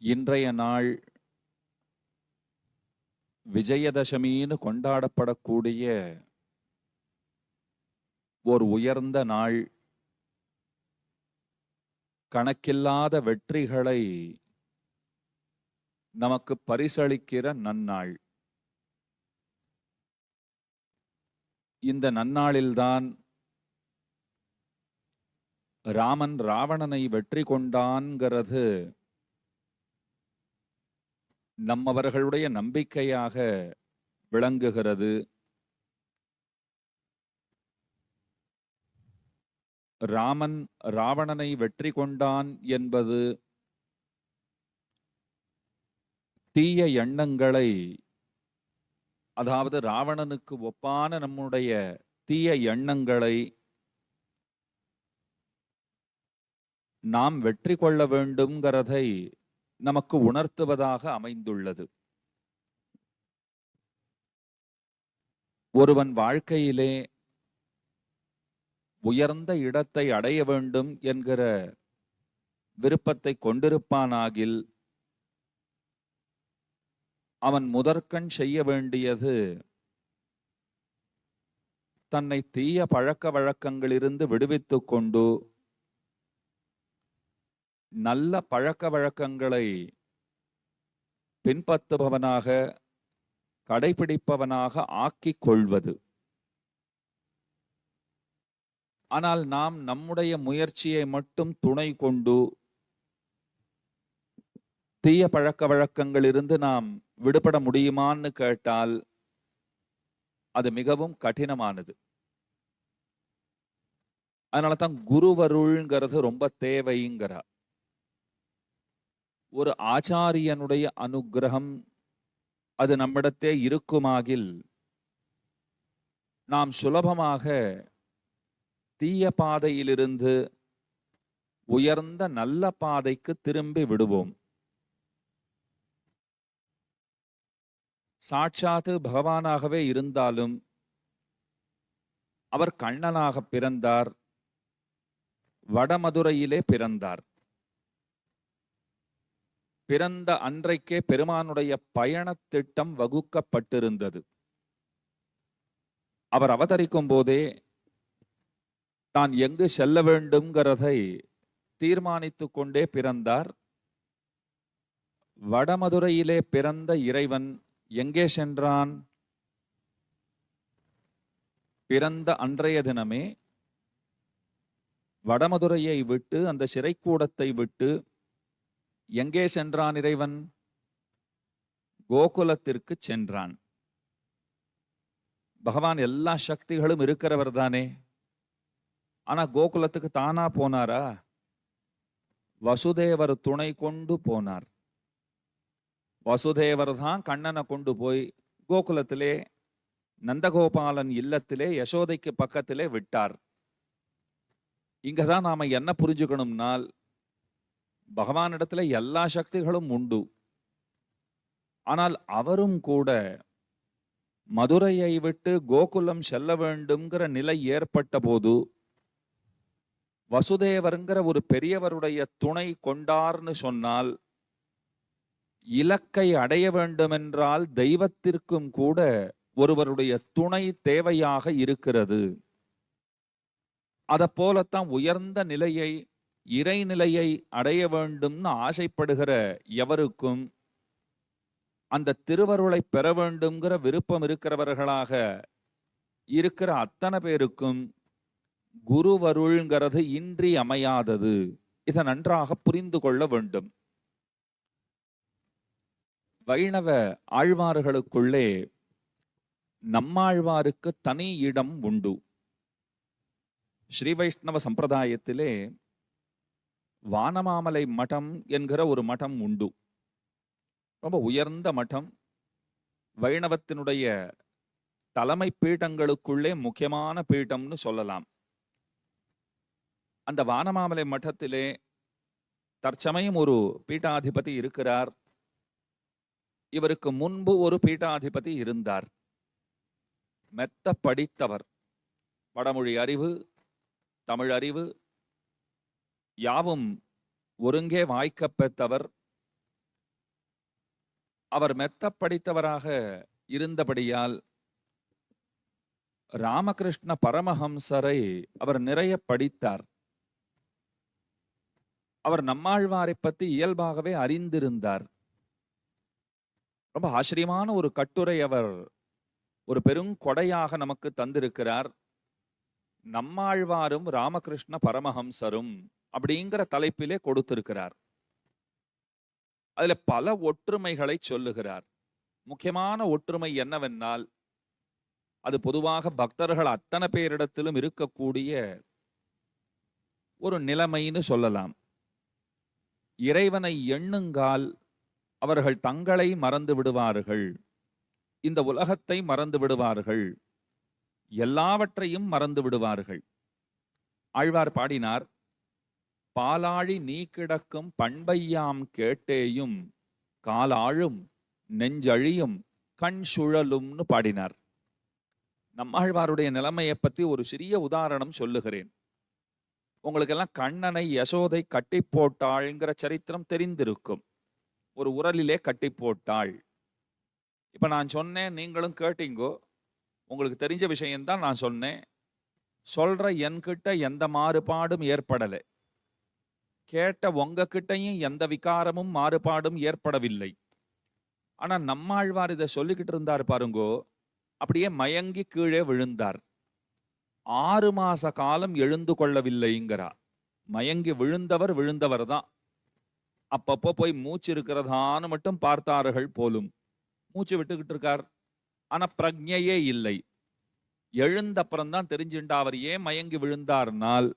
இன்றைய நாள் விஜயதசமின்னு கொண்டாடப்படக்கூடிய ஒரு உயர்ந்த நாள். கணக்கில்லாத வெற்றிகளை நமக்கு பரிசளிக்கிற நன்னாள். இந்த நன்னாளில்தான் ராமன் ராவணனை வெற்றி கொண்டான்கிறது நம்மவர்களுடைய நம்பிக்கையாக விளங்குகிறது. ராமன் ராவணனை வெற்றி கொண்டான் என்பது தீய எண்ணங்களை, அதாவது ராவணனுக்கு ஒப்பான நம்முடைய தீய எண்ணங்களை நாம் வெற்றி கொள்ள வேண்டும்ங்கிறதை நமக்கு உணர்த்துவதாக அமைந்துள்ளது. ஒருவன் வாழ்க்கையிலே உயர்ந்த இடத்தை அடைய வேண்டும் என்கிற விருப்பத்தை கொண்டிருப்பானாகில் அவன் முதற்கண் செய்ய வேண்டியது தன்னை தீய பழக்க வழக்கங்களிலிருந்து விடுவித்துக் கொண்டு நல்ல பழக்க வழக்கங்களை பின்பற்றுபவனாக, கடைபிடிப்பவனாக ஆக்கிக் கொள்வது. ஆனால் நாம் நம்முடைய முயற்சியை மட்டும் துணை கொண்டு தீய பழக்க வழக்கங்களிலிருந்து நாம் விடுபட முடியுமான்னு கேட்டால் அது மிகவும் கடினமானது. அதனால தான் குருவருள்ங்கிறது ரொம்ப தேவைங்கிறார். ஒரு ஆச்சாரியனுடைய அனுக்கிரகம் அது நம்மிடத்தே இருக்குமாகில் நாம் சுலபமாக தீய பாதையிலிருந்து உயர்ந்த நல்ல பாதைக்கு திரும்பி விடுவோம். சாட்சாத்து பகவானாகவே இருந்தாலும் அவர் கண்ணனாக பிறந்தார், வடமதுரையிலே பிறந்தார். பிறந்த அன்றைக்கே பெருமானுடைய பயணத் திட்டம் வகுக்கப்பட்டிருந்தது. அவர் அவதரிக்கும் போதே தான் எங்கு செல்ல வேண்டும்ங்கிறதை தீர்மானித்துக் கொண்டே பிறந்தார். வடமதுரையிலே பிறந்த இறைவன் எங்கே சென்றான்? பிறந்த அன்றைய தினமே வடமதுரையை விட்டு, அந்த சிறைக்கூடத்தை விட்டு எங்கே சென்றான் இறைவன்? கோகுலத்திற்கு சென்றான். பகவான் எல்லா சக்திகளும் இருக்கிறவர் தானே. ஆனா கோகுலத்துக்கு தானா போனாரா? வசுதேவர் துணை கொண்டு போனார். வசுதேவர் தான் கண்ணனை கொண்டு போய் கோகுலத்திலே நந்தகோபாலன் இல்லத்திலே யசோதைக்கு பக்கத்திலே விட்டார். இங்கதான் நாம என்ன புரிஞ்சுக்கணும்னால், பகவானிடத்துல எல்லா சக்திகளும் உண்டு. ஆனால் அவரும் கூட மதுரையை விட்டு கோகுலம் செல்ல வேண்டும்ங்கிற நிலை ஏற்பட்ட போது வசுதேவருங்கிற ஒரு பெரியவருடைய துணை கொண்டார்னு சொன்னால், இலக்கை அடைய வேண்டுமென்றால் தெய்வத்திற்கும் கூட ஒருவருடைய துணை தேவையாக இருக்கிறது. அதை போலத்தான் உயர்ந்த நிலையை, இறைநிலையை அடைய வேண்டும்னு ஆசைப்படுகிற எவருக்கும், அந்த திருவருளை பெற வேண்டும்ங்கிற விருப்பம் இருக்கிறவர்களாக இருக்கிற அத்தனை பேருக்கும் குருவருள்ங்கிறது இன்றி அமையாதது. இதை நன்றாக புரிந்து கொள்ள வேண்டும். வைணவ ஆழ்வார்களுக்குள்ளே நம்மாழ்வாருக்கு தனி இடம் உண்டு. ஸ்ரீ வைஷ்ணவ சம்பிரதாயத்திலே வானமாமலை மடம் என்கிற ஒரு மடம் உண்டு. ரொம்ப உயர்ந்த மடம். வைணவத்தினுடைய தலைமை பீடங்களுக்குள்ளே முக்கியமான பீடம்னு சொல்லலாம். அந்த வானமாமலை மட்டத்திலே தற்சமயம் ஒரு பீட்டாதிபதி இருக்கிறார். இவருக்கு முன்பு ஒரு பீட்டாதிபதி இருந்தார். மெத்த படித்தவர், வடமொழி அறிவு, தமிழ் அறிவு யாவும் ஒருங்கே வாய்க்கப் பெற்றவர். அவர் மெத்த படித்தவராக இருந்தபடியால் ராமகிருஷ்ண பரமஹம்சரை அவர் நிறைய படித்தார். அவர் நம்மாழ்வாரை பற்றி இயல்பாகவே அறிந்திருந்தார். ரொம்ப ஆச்சரியமான ஒரு கட்டுரை அவர் ஒரு பெருங்கொடையாக நமக்கு தந்திருக்கிறார். நம்மாழ்வாரும் ராமகிருஷ்ண பரமஹம்சரும் அப்படிங்கிற தலைப்பிலே கொடுத்திருக்கிறார். அதுல பல ஒற்றுமைகளை சொல்லுகிறார். முக்கியமான ஒற்றுமை என்னவென்றால், அது பொதுவாக பக்தர்கள் அத்தனை பேரிடத்திலும் இருக்கக்கூடிய ஒரு நிலைமைன்னு சொல்லலாம். இறைவனை எண்ணுங்கால் அவர்கள் தங்களை மறந்து விடுவார்கள், இந்த உலகத்தை மறந்து விடுவார்கள், எல்லாவற்றையும் மறந்து விடுவார்கள். ஆழ்வார் பாடினார், பாலாழி நீ கிடக்கும் பண்பையாம் கேட்டேயும் காலாழும் நெஞ்சழியும் கண் சுழலும்னு பாடினார். நம்மாழ்வாருடைய நிலைமையை பற்றி ஒரு சிறிய உதாரணம் சொல்லுகிறேன். உங்களுக்கெல்லாம் கண்ணனை யசோதை கட்டி போட்டாள்ங்கிற சரித்திரம் தெரிந்திருக்கும். ஒரு உரலிலே கட்டி போட்டாள். இப்ப நான் சொன்னேன், நீங்களும் கேட்டீங்கோ. உங்களுக்கு தெரிஞ்ச விஷயம்தான் நான் சொன்னேன். சொல்ற என்கிட்ட எந்த மாறுபாடும் ஏற்படலை. கேட்ட உங்ககிட்டையும் எந்த விகாரமும் மாறுபாடும் ஏற்படவில்லை. ஆனா நம்மாழ்வார் இதை சொல்லிக்கிட்டு இருந்தார் பாருங்கோ, அப்படியே மயங்கி கீழே விழுந்தார். 6 மாச காலம் எழுந்து கொள்ளவில்லைங்கிறார். மயங்கி விழுந்தவர் தான். அப்பப்போ போய் மூச்சு இருக்கிறதான்னு மட்டும் பார்த்தார்கள் போலும். மூச்சு விட்டுக்கிட்டு இருக்கார், ஆனா பிரக்ஞையே இல்லை. எழுந்தப்புறம்தான் தெரிஞ்சுட்டா அவர் ஏன் மயங்கி விழுந்தார்னால்,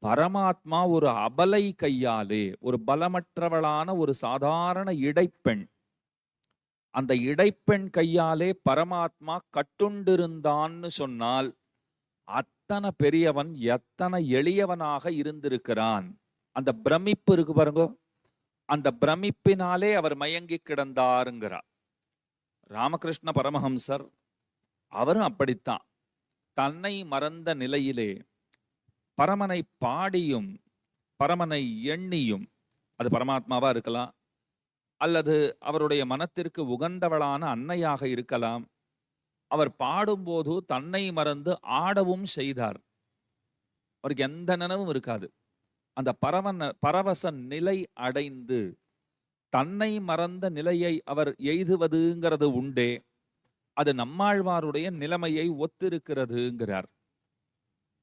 பரமாத்மா ஒரு அபலை கையாலே, ஒரு பலமற்றவளான ஒரு சாதாரண இடைப்பெண், அந்த இடைப்பெண் கையாலே பரமாத்மா கட்டுண்டிருந்தான்னு சொன்னால் அத்தனை பெரியவன் எத்தனை எளியவனாக இருந்திருக்கிறான். அந்த பிரமிப்பு இருக்கு பாருங்க, அந்த பிரமிப்பினாலே அவர் மயங்கி கிடந்தாருங்கிறார். ராமகிருஷ்ண பரமஹம்சர் அவரும் அப்படித்தான். தன்னை மறந்த நிலையிலே பரமனை பாடியும் பரமனை எண்ணியும், அது பரமாத்மாவா இருக்கலாம், அல்லது அவருடைய மனத்திற்கு உகந்தவளான அன்னையாக இருக்கலாம், அவர் பாடும்போது தன்னை மறந்து ஆடவும் செய்தார். அவருக்கு எந்த நினைவும் இருக்காது. அந்த பரவச நிலை அடைந்து தன்னை மறந்த நிலையை அவர் எய்துவதுங்கிறது உண்டே, அது நம்மாழ்வாருடைய நிலைமையை ஒத்திருக்கிறதுங்கிறார்.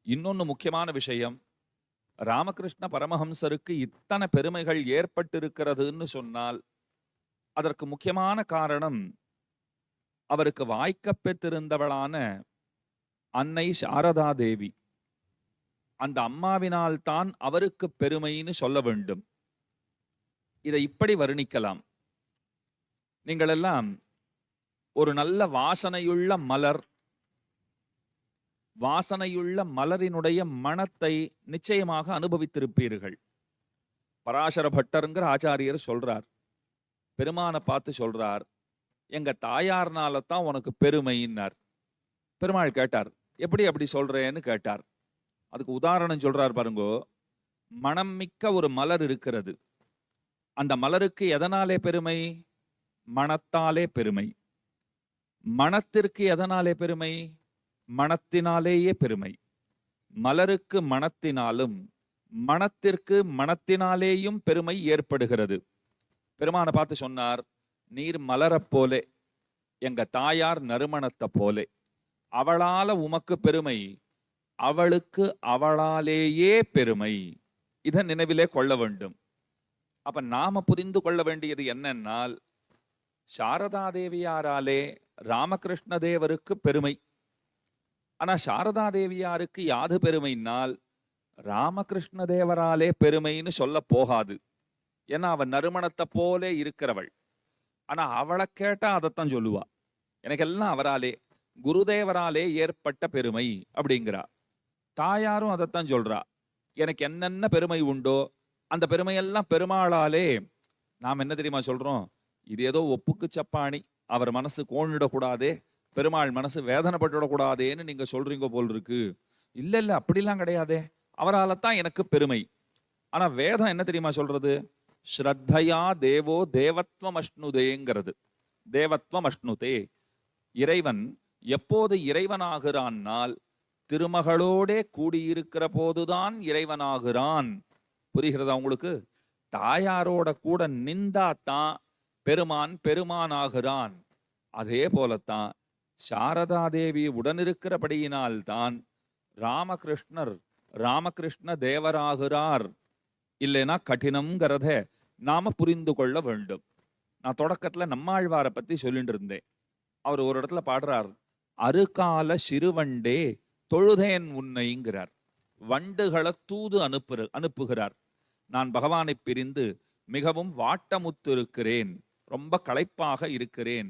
இன்னொன்னு முக்கியமான விஷயம், ராமகிருஷ்ண பரமஹம்சருக்கு இத்தனை பெருமைகள் ஏற்பட்டிருக்கிறதுன்னு சொன்னால் அதற்கு முக்கியமான காரணம், அவருக்கு வாய்க்கப் பெற்றிருந்தவளான அன்னை சாரதா தேவி. அந்த அம்மாவினால் தான் அவருக்கு பெருமைன்னு சொல்ல வேண்டும். இதை இப்படி வர்ணிக்கலாம். நீங்கள் எல்லாம் ஒரு நல்ல வாசனையுள்ள மலர், வாசனையுள்ள மலரினுடைய மணத்தை நிச்சயமாக அனுபவித்திருப்பீர்கள். பராசர பட்டருங்கிற ஆச்சாரியர் சொல்றார், பெருமானை பார்த்து சொல்றார், எங்க தாயார்னால தான் உனக்கு பெருமைன்னார். பெருமாள் கேட்டார், எப்படி அப்படி சொல்றேன்னு கேட்டார். அதுக்கு உதாரணம் சொல்றார் பாருங்கோ. மனம் மிக்க ஒரு மலர் இருக்கிறது. அந்த மலருக்கு எதனாலே பெருமை? மணத்தாலே பெருமை. மணத்திற்கு எதனாலே பெருமை? மணத்தினாலேயே பெருமை. மலருக்கு மணத்தினாலும் மணத்திற்கு மணத்தினாலேயும் பெருமை ஏற்படுகிறது. பெருமானை பார்த்து சொன்னார், நீர் மலரப் போலே, எங்க தாயார் நறுமணத்தை போலே, அவளால உமக்கு பெருமை, அவளுக்கு அவளாலேயே பெருமை. இதை நினைவிலே கொள்ள வேண்டும். அப்ப நாம புரிந்து கொள்ள வேண்டியது என்னன்னால், சாரதா தேவியாராலே ராமகிருஷ்ண தேவருக்கு பெருமை. ஆனா சாரதா தேவியாருக்கு யாது பெருமைனால் ராமகிருஷ்ண தேவராலே பெருமைன்னு சொல்ல போகாது. ஏன்னா அவன் நறுமணத்தை போலே இருக்கிறவள். ஆனா அவளை கேட்டா அதைத்தான் சொல்லுவா, எனக்கெல்லாம் அவராலே, குருதேவராலே ஏற்பட்ட பெருமை அப்படிங்கிறா. தாயாரும் அதைத்தான் சொல்றா, எனக்கு என்னென்ன பெருமை உண்டோ அந்த பெருமையெல்லாம் பெருமாளாலே. நாம் என்ன தெரியுமா சொல்றோம், இது ஏதோ ஒப்புக்கு சப்பாணி, அவர் மனசு கோணிடக்கூடாதே, பெருமாள் மனசு வேதனைப்பட்டுடக்கூடாதேன்னு நீங்க சொல்றீங்க போல் இருக்கு. இல்ல இல்ல, அப்படிலாம் கிடையாதே, அவரால் தான் எனக்கு பெருமை. ஆனா வேதம் என்ன தெரியுமா சொல்றது, ஸ்ரத்தையா தேவோ தேவத்வம் அஷ்ணுதேங்கிறது. தேவத்வம் அஷ்ணுதே. இறைவன் எப்போது இறைவனாகிறான்னால் திருமகளோடே கூடியிருக்கிற போதுதான் இறைவனாகிறான். புரிகிறதா உங்களுக்கு? தாயாரோட கூட நிந்தாத்தான் பெருமான் பெருமானாகிறான். அதே போலத்தான் சாரதா தேவி உடனிருக்கிறபடியினால்தான் ராமகிருஷ்ணர் ராமகிருஷ்ண தேவராகிறார். இல்லைன்னா கடினம்ங்கிறத நாம புரிந்து கொள்ள வேண்டும். நான் தொடக்கத்துல நம்மாழ்வாரை பத்தி சொல்லிட்டு இருந்தேன். அவர் ஒரு இடத்துல பாடுறார், அருகால சிறுவண்டே தொழுதேன் உன்னைங்கிறார். வண்டுகளை தூது அனுப்புகிறார். நான் பகவானை பிரிந்து மிகவும் வாட்டமுத்து இருக்கிறேன், ரொம்ப களைப்பாக இருக்கிறேன்,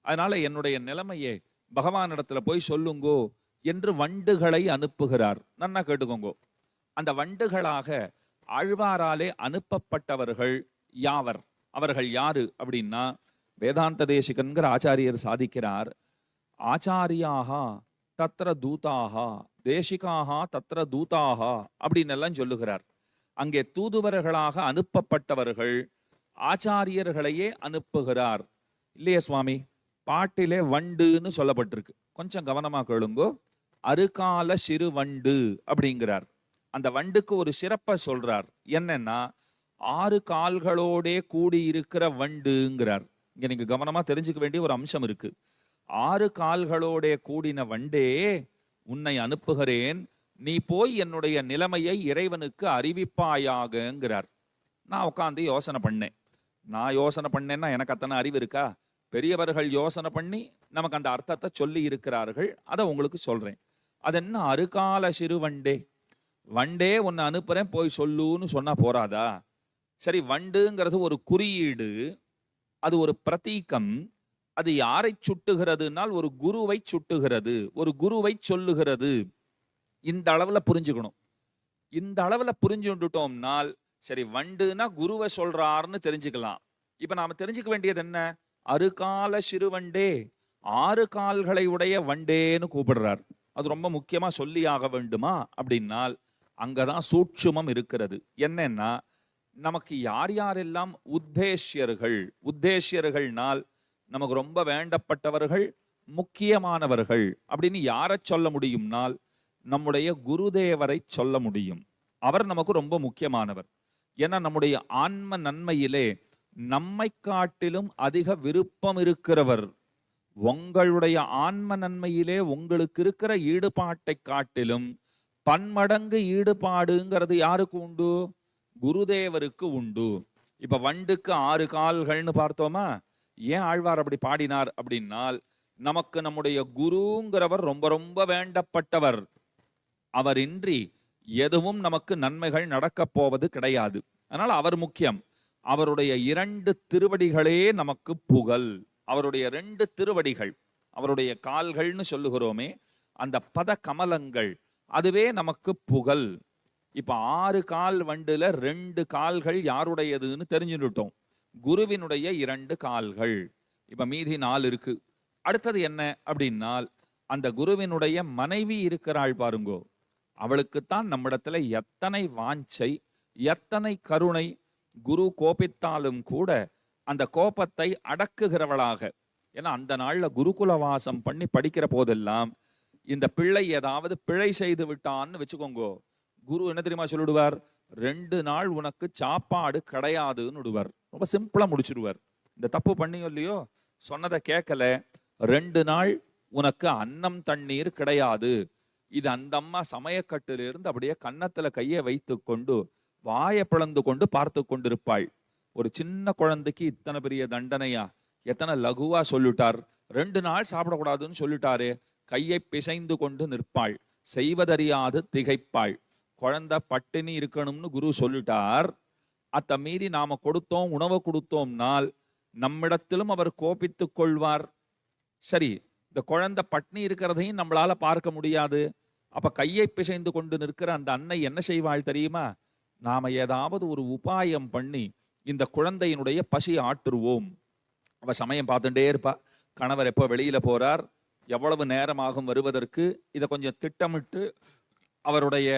அதனால என்னுடைய நிலைமையை பகவானிடத்துல போய் சொல்லுங்கோ என்று வண்டுகளை அனுப்புகிறார். நன்னா கேட்டுக்கோங்கோ. அந்த வண்டுகளாக ஆழ்வாராலே அனுப்பப்பட்டவர்கள் யாவர்? அவர்கள் யாரு அப்படின்னா, வேதாந்த தேசிகன்கிற ஆச்சாரியர் சாதிக்கிறார், ஆச்சாரியாகா தத்ர தூதாகா தேசிகாகா தத்ர தூதாகா அப்படின்னு எல்லாம் சொல்லுகிறார். அங்கே தூதுவர்களாக அனுப்பப்பட்டவர்கள் ஆச்சாரியர்களையே அனுப்புகிறார். இல்லையே சுவாமி? பாட்டிலே வண்டுன்னு சொல்லப்பட்டிருக்கு, கொஞ்சம் கவனமா கேளுங்கோ. அருகால சிறு வண்டு அப்படிங்கிறார். அந்த வண்டுக்கு ஒரு சிறப்பை சொல்றார். என்னன்னா, 6 கால்களோடே கூடி இருக்கிற வண்டுங்கிறார். இங்க நீங்க கவனமா தெரிஞ்சுக்க வேண்டிய ஒரு அம்சம் இருக்கு. 6 கால்களோடே கூடின வண்டே, உன்னை அனுப்புகிறேன், நீ போய் என்னுடைய நிலைமையை இறைவனுக்கு அறிவிப்பாயாகங்கிறார். நான் உட்காந்து யோசனை பண்ணேன். நான் யோசனை பண்ணேன்னா எனக்கு அத்தனை அறிவு இருக்கா? பெரியவர்கள் யோசனை பண்ணி நமக்கு அந்த அர்த்தத்தை சொல்லி இருக்கிறார்கள். அதை உங்களுக்கு சொல்றேன். அது என்ன அருகால சிறு வண்டே? வண்டே உன்னை அனுப்புறேன் போய் சொல்லுன்னு சொன்னா போறாதா? சரி, வண்டுங்கிறது ஒரு குறியீடு, அது ஒரு பிரதீகம். அது யாரை சுட்டுகிறதுனால் ஒரு குருவை சுட்டுகிறது, ஒரு குருவை சொல்லுகிறது. இந்த அளவுல புரிஞ்சுக்கணும். இந்த அளவுல புரிஞ்சுட்டோம்னால் சரி, வண்டுனா குருவை சொல்றாருன்னு தெரிஞ்சுக்கலாம். இப்ப நாம தெரிஞ்சுக்க வேண்டியது என்ன? அருகால சிறுவண்டே, 6 கால்களை உடைய வண்டேன்னு கூப்பிடுறார். அது ரொம்ப முக்கியமா சொல்லி ஆக வேண்டுமா அப்படின்னால் அங்கதான் சூட்சுமம் இருக்கிறது. என்னன்னா, நமக்கு யார் யாரெல்லாம் உத்தேசியர்கள், உத்தேசியர்கள்னால் நமக்கு ரொம்ப வேண்டப்பட்டவர்கள், முக்கியமானவர்கள் அப்படின்னு யாரை சொல்ல முடியும்னால் நம்முடைய குருதேவரை சொல்ல முடியும். அவர் நமக்கு ரொம்ப முக்கியமானவர். ஏன்னா நம்முடைய ஆன்ம நன்மையிலே நம்மை காட்டிலும் அதிக விருப்பம் இருக்கிறவர். உங்களுடைய ஆன்ம நன்மையிலே உங்களுக்கு இருக்கிற ஈடுபாட்டை காட்டிலும் பன்மடங்கு ஈடுபாடுங்கிறது யாருக்கு உண்டு? குருதேவருக்கு உண்டு. இப்ப வண்டுக்கு 6 கால்கள்னு பார்த்தோமா? ஏன் ஆழ்வார் அப்படி பாடினார் அப்படின்னால், நமக்கு நம்முடைய குருங்கிறவர் ரொம்ப ரொம்ப வேண்டப்பட்டவர். அவர் இன்றி எதுவும் நமக்கு நன்மைகள் நடக்கப் போவது கிடையாது. அதனால அவர் முக்கியம். அவருடைய 2 திருவடிகளே நமக்கு புகழ். அவருடைய 2 திருவடிகள், அவருடைய கால்கள்னு சொல்லுகிறோமே, அந்த பத கமலங்கள், அதுவே நமக்கு புகழ். இப்ப 6 கால் வண்டுல 2 கால்கள் யாருடையதுன்னு தெரிஞ்சுட்டோம். குருவினுடைய 2 கால்கள். இப்ப மீதி 4 இருக்கு. அடுத்தது என்ன அப்படின்னால், அந்த குருவினுடைய மனைவி இருக்கிறாள் பாருங்கோ, அவளுக்குத்தான் நம்மிடத்துல எத்தனை வாஞ்சை, எத்தனை கருணை. குரு கோபித்தாலும் கூட அந்த கோபத்தை அடக்குகிறவளாக. ஏன்னா அந்த நாள்ல குருகுல வாசம் பண்ணி படிக்கிற போதெல்லாம் இந்த பிள்ளை ஏதாவது பிழை செய்து விட்டான்னு வச்சுக்கோங்கோ, குரு என்ன தெரியுமா சொல்லிடுவார்? 2 நாள் உனக்கு சாப்பாடு கிடையாதுன்னு விடுவார். ரொம்ப சிம்பிளா முடிச்சிடுவார். இந்த தப்பு பண்ணியோ இல்லையோ, சொன்னதை கேட்கல, 2 நாள் உனக்கு அன்னம் தண்ணீர் கிடையாது. இது அந்த அம்மா சமயக்கட்டிலிருந்து அப்படியே கன்னத்துல கையை வைத்து கொண்டு வாயை பிளந்து கொண்டு பார்த்து கொண்டிருப்பாள். ஒரு சின்ன குழந்தைக்கு இத்தனை பெரிய தண்டனையா? எத்தனை லகுவா சொல்லிட்டார். 2 நாள் சாப்பிடக்கூடாதுன்னு சொல்லிட்டாரு. கையை பிசைந்து கொண்டு நிற்பாள், செய்வதறியாது திகைப்பாள். குழந்தை பட்டினி இருக்கணும்னு குரு சொல்லிட்டார். அத்த மீறி நாம கொடுத்தோம், உணவு கொடுத்தோம்னால் நம்மிடத்திலும் அவர் கோபித்துக் கொள்வார். சரி, இந்த குழந்தை பட்டினி இருக்கிறதையும் நம்மளால பார்க்க முடியாது. அப்ப கையை பிசைந்து கொண்டு நிற்கிற அந்த அன்னை என்ன செய்வாள் தெரியுமா? நாம ஏதாவது ஒரு உபாயம் பண்ணி இந்த குழந்தையினுடைய பசி ஆற்றுவோம். அவ சமயம் பார்த்துட்டே இருப்பா. கணவர் எப்போ வெளியில போறார், எவ்வளவு நேரமாகும் வருவதற்கு, இதை கொஞ்சம் திட்டமிட்டு அவருடைய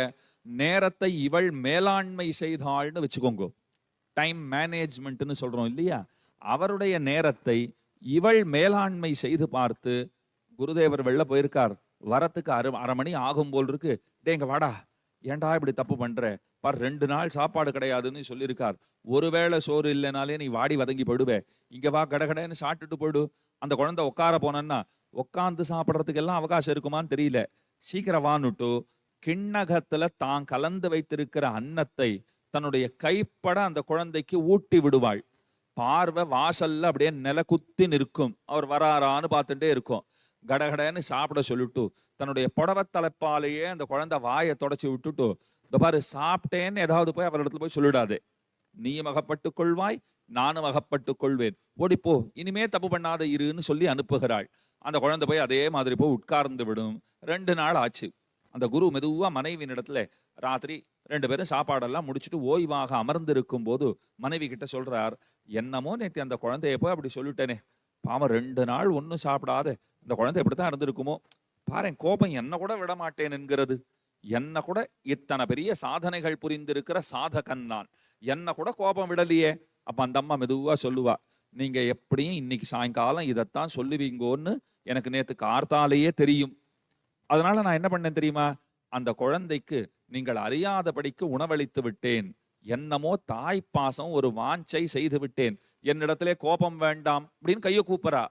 நேரத்தை இவள் மேலாண்மை செய்தாள்னு வச்சுக்கோங்க. டைம் மேனேஜ்மெண்ட்னு சொல்றோம் இல்லையா, அவருடைய நேரத்தை இவள் மேலாண்மை செய்து பார்த்து, குருதேவர் வெளில போயிருக்கார், வரத்துக்கு அரை மணி ஆகும் போல் இருக்கு, டேங்க வாடா, ஏன்டா இப்படி தப்பு பண்ற, பார் 2 நாள் சாப்பாடு கிடையாதுன்னு சொல்லியிருக்கார், ஒருவேளை சோறு இல்லைனாலே நீ வாடி வதங்கி போயிடுவே, இங்க வா கடகடன்னு சாப்பிட்டுட்டு போயிடு. அந்த குழந்தை உட்கார போனன்னா உட்காந்து சாப்பிட்றதுக்கு எல்லாம் அவகாசம் இருக்குமான்னு தெரியல, சீக்கிரம் வான்னுட்டு கிண்ணகத்துல தான் கலந்து வைத்திருக்கிற அன்னத்தை தன்னுடைய கைப்பட அந்த குழந்தைக்கு ஊட்டி விடுவாள். பார்வை வாசல்ல அப்படியே நில குத்தி நிற்கும், அவர் வராரான்னு பார்த்துட்டே இருக்கும். கடகடன்னு சாப்பிட சொல்லிட்டு தன்னுடைய புடவை தலைப்பாலேயே அந்த குழந்தை வாயை தொடச்சி விட்டுட்டு, இந்த பாரு சாப்பிட்டேன்னு ஏதாவது போய் அவர் இடத்துல போய் சொல்லிடாது, நீயும் அகப்பட்டு கொள்வாய் நானும் அகப்பட்டு கொள்வேன், ஓடிப்போ, இனிமே தப்பு பண்ணாத இருன்னு சொல்லி அனுப்புகிறாள். அந்த குழந்தை போய் அதே மாதிரி போய் உட்கார்ந்து விடும். 2 நாள் ஆச்சு. அந்த குரு மெதுவா மனைவியின் இடத்துல ராத்திரி 2 பேரும் சாப்பாடெல்லாம் முடிச்சுட்டு ஓய்வாக அமர்ந்து இருக்கும் போது மனைவி கிட்ட சொல்றார், என்னமோ நேற்று அந்த குழந்தைய போய் அப்படி சொல்லிட்டேனே, பாவம் 2 நாள் ஒன்னும் சாப்பிடாத இந்த குழந்தை எப்படித்தான் இருந்திருக்குமோ, பாரு கோபம் என்ன கூட விட மாட்டேன் என்கிறது, என்ன கூட இத்தனை பெரிய சாதனைகள் புரிந்திருக்கிற சாதகன் நான், என்ன கூட கோபம் விடலையே. அப்ப அந்த அம்மா மெதுவா சொல்லுவா, நீங்க எப்படியும் இன்னைக்கு சாயங்காலம் இதைத்தான் சொல்லுவீங்கோன்னு எனக்கு நேத்து கார்த்தாலேயே தெரியும், அதனால நான் என்ன பண்ணேன் தெரியுமா, அந்த குழந்தைக்கு நீங்கள் அறியாதபடிக்கு உணவளித்து விட்டேன், என்னமோ தாய் பாசம் ஒரு வாஞ்சை செய்து விட்டேன், என்னிடத்திலே கோபம் வேண்டாம் அப்படின்னு கையை கூப்பரா.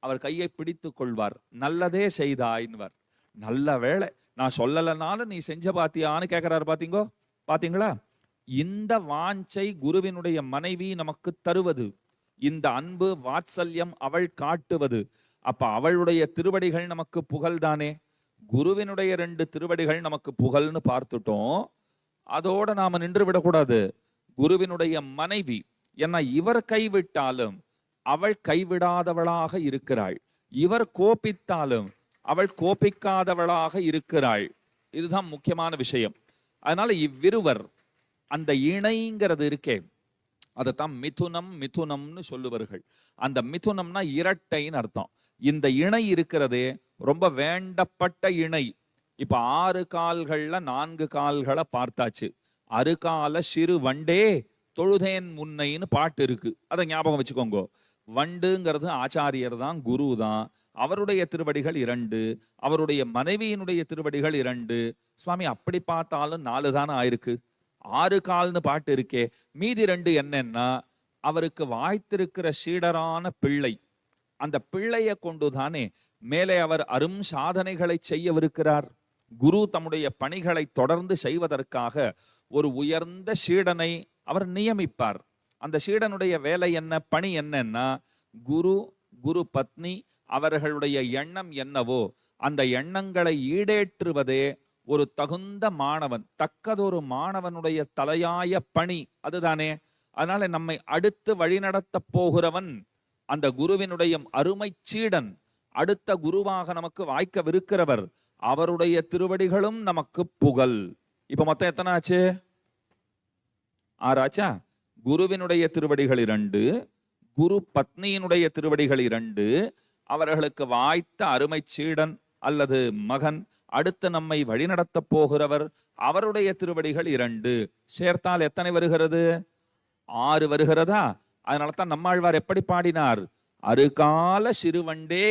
அவர் கையை பிடித்து கொள்வார், நல்லதே செய்தாயின்வர். நல்ல வேளை நான் சொல்லலைனாலும் நீ செஞ்ச பாத்தியான்னு கேட்கிறாரு. பாத்தீங்களா, இந்த வாஞ்சை குருவினுடைய மனைவி நமக்கு தருவது, இந்த அன்பு வாத்சல்யம் அவள் காட்டுவது. அப்ப அவளுடைய திருவடிகள் நமக்கு புகழ்தானே. குருவினுடைய 2 திருவடிகள் நமக்கு புகழ்னு பார்த்துட்டோம், அதோட நாம நின்று விடக்கூடாது. குருவினுடைய மனைவி, ஏன்னா இவர் கைவிட்டாலும் அவள் கைவிடாதவளாக இருக்கிறாள், இவர் கோபித்தாலும் அவள் கோபிக்காதவளாக இருக்கிறாள். இதுதான் முக்கியமான விஷயம். அதனால இவ்விருவர் அந்த இணைங்கிறது இருக்கே, அதைத்தான் மிதுனம்னு சொல்லுவார்கள். அந்த மிதுனம்னா இரட்டைன்னு அர்த்தம். இந்த இணை இருக்கிறதே ரொம்ப வேண்டப்பட்ட இணை. இப்ப 6 கால்கள்ல 4 கால்களை பார்த்தாச்சு. அறுகால சிறு வண்டே தொழுதேன் முன்னைன்னு பாட்டு இருக்கு, அதை ஞாபகம் வச்சுக்கோங்க. வண்டுங்கிறது ஆச்சாரியர் தான், குரு தான், அவருடைய திருவடிகள் 2, அவருடைய மனைவியினுடைய திருவடிகள் 2. சுவாமி அப்படி பார்த்தாலும் 4 தானே ஆயிருக்கு, 6 கால்னு பாட்டு இருக்கே, மீதி 2 என்னன்னா அவருக்கு வாய்த்திருக்கிற சீடரான பிள்ளை, அந்த பிள்ளையை கொண்டுதானே மேலே அவர் அரும் சாதனைகளை செய்யவிருக்கிறார். குரு தம்முடைய பணிகளை தொடர்ந்து செய்வதற்காக ஒரு உயர்ந்த சீடனை அவர் நியமிப்பார். அந்த சீடனுடைய வேலை என்ன, பணி என்னன்னா, குரு பத்னி அவர்களுடைய எண்ணம் என்னவோ அந்த எண்ணங்களை ஈடேற்றுவதே ஒரு தகுந்த மாணவன், தக்கதொரு மாணவனுடைய தலையாய பணி அதுதானே. அதனால நம்மை அடுத்து வழிநடத்த போகிறவன் அந்த குருவினுடைய அருமை சீடன், அடுத்த குருவாக நமக்கு வாய்க்கவிருக்கிறவர், அவருடைய திருவடிகளும் நமக்கு புகழ். இப்ப மொத்தம் எத்தனை ஆச்சு? 6 ஆச்சா? குருவினுடைய திருவடிகள் 2, குரு பத்னியினுடைய திருவடிகள் 2, அவர்களுக்கு வாய்த்த அருமை சீடன் அல்லது மகன், அடுத்து நம்மை வழிநடத்த போகிறவர், அவருடைய திருவடிகள் 2. சேர்த்தால் எத்தனை வருகிறது? 6 வருகிறதா? அதனாலதான் நம்மாழ்வார் எப்படி பாடினார்? அறுகால சிறுவண்டே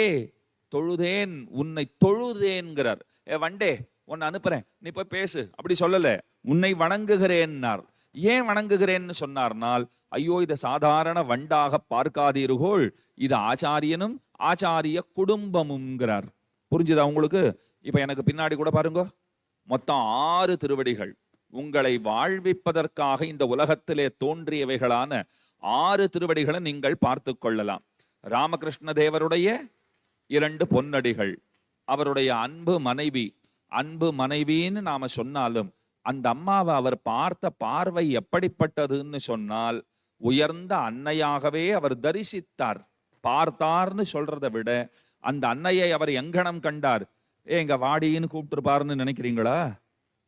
தொழுதேன் உன்னை தொழுதேன்கிறார். வண்டே உன்னை அனுப்புறேன், நீ போய் பேசு அப்படி சொல்லல, உன்னை வணங்குகிறேன்னார். ஏன் வணங்குகிறேன்னு சொன்னார்னால், ஐயோ இதை சாதாரண வண்டாக பார்க்காதீர்கள், இது ஆச்சாரியனும் ஆச்சாரிய குடும்பமும்ங்கிறார். புரிஞ்சுதா உங்களுக்கு? இப்ப எனக்கு பின்னாடி கூட பாருங்க, மொத்தம் 6 திருவடிகள் உங்களை வாழ்விப்பதற்காக இந்த உலகத்திலே தோன்றியவைகளான 6 திருவடிகளை நீங்கள் பார்த்து கொள்ளலாம். ராமகிருஷ்ண தேவருடைய 2 பொன்னடிகள், அவருடைய அன்பு மனைவின்னு நாம சொன்னாலும் அந்த அம்மாவை அவர் பார்த்த பார்வை எப்படிப்பட்டதுன்னு சொன்னால், உயர்ந்த அன்னையாகவே அவர் தரிசித்தார். பார்த்தார்னு சொல்றதை விட அந்த அன்னையை அவர் எங்கனம் கண்டார்? எங்க வாடின்னு கூப்பிட்டுருப்பாருன்னு நினைக்கிறீங்களா?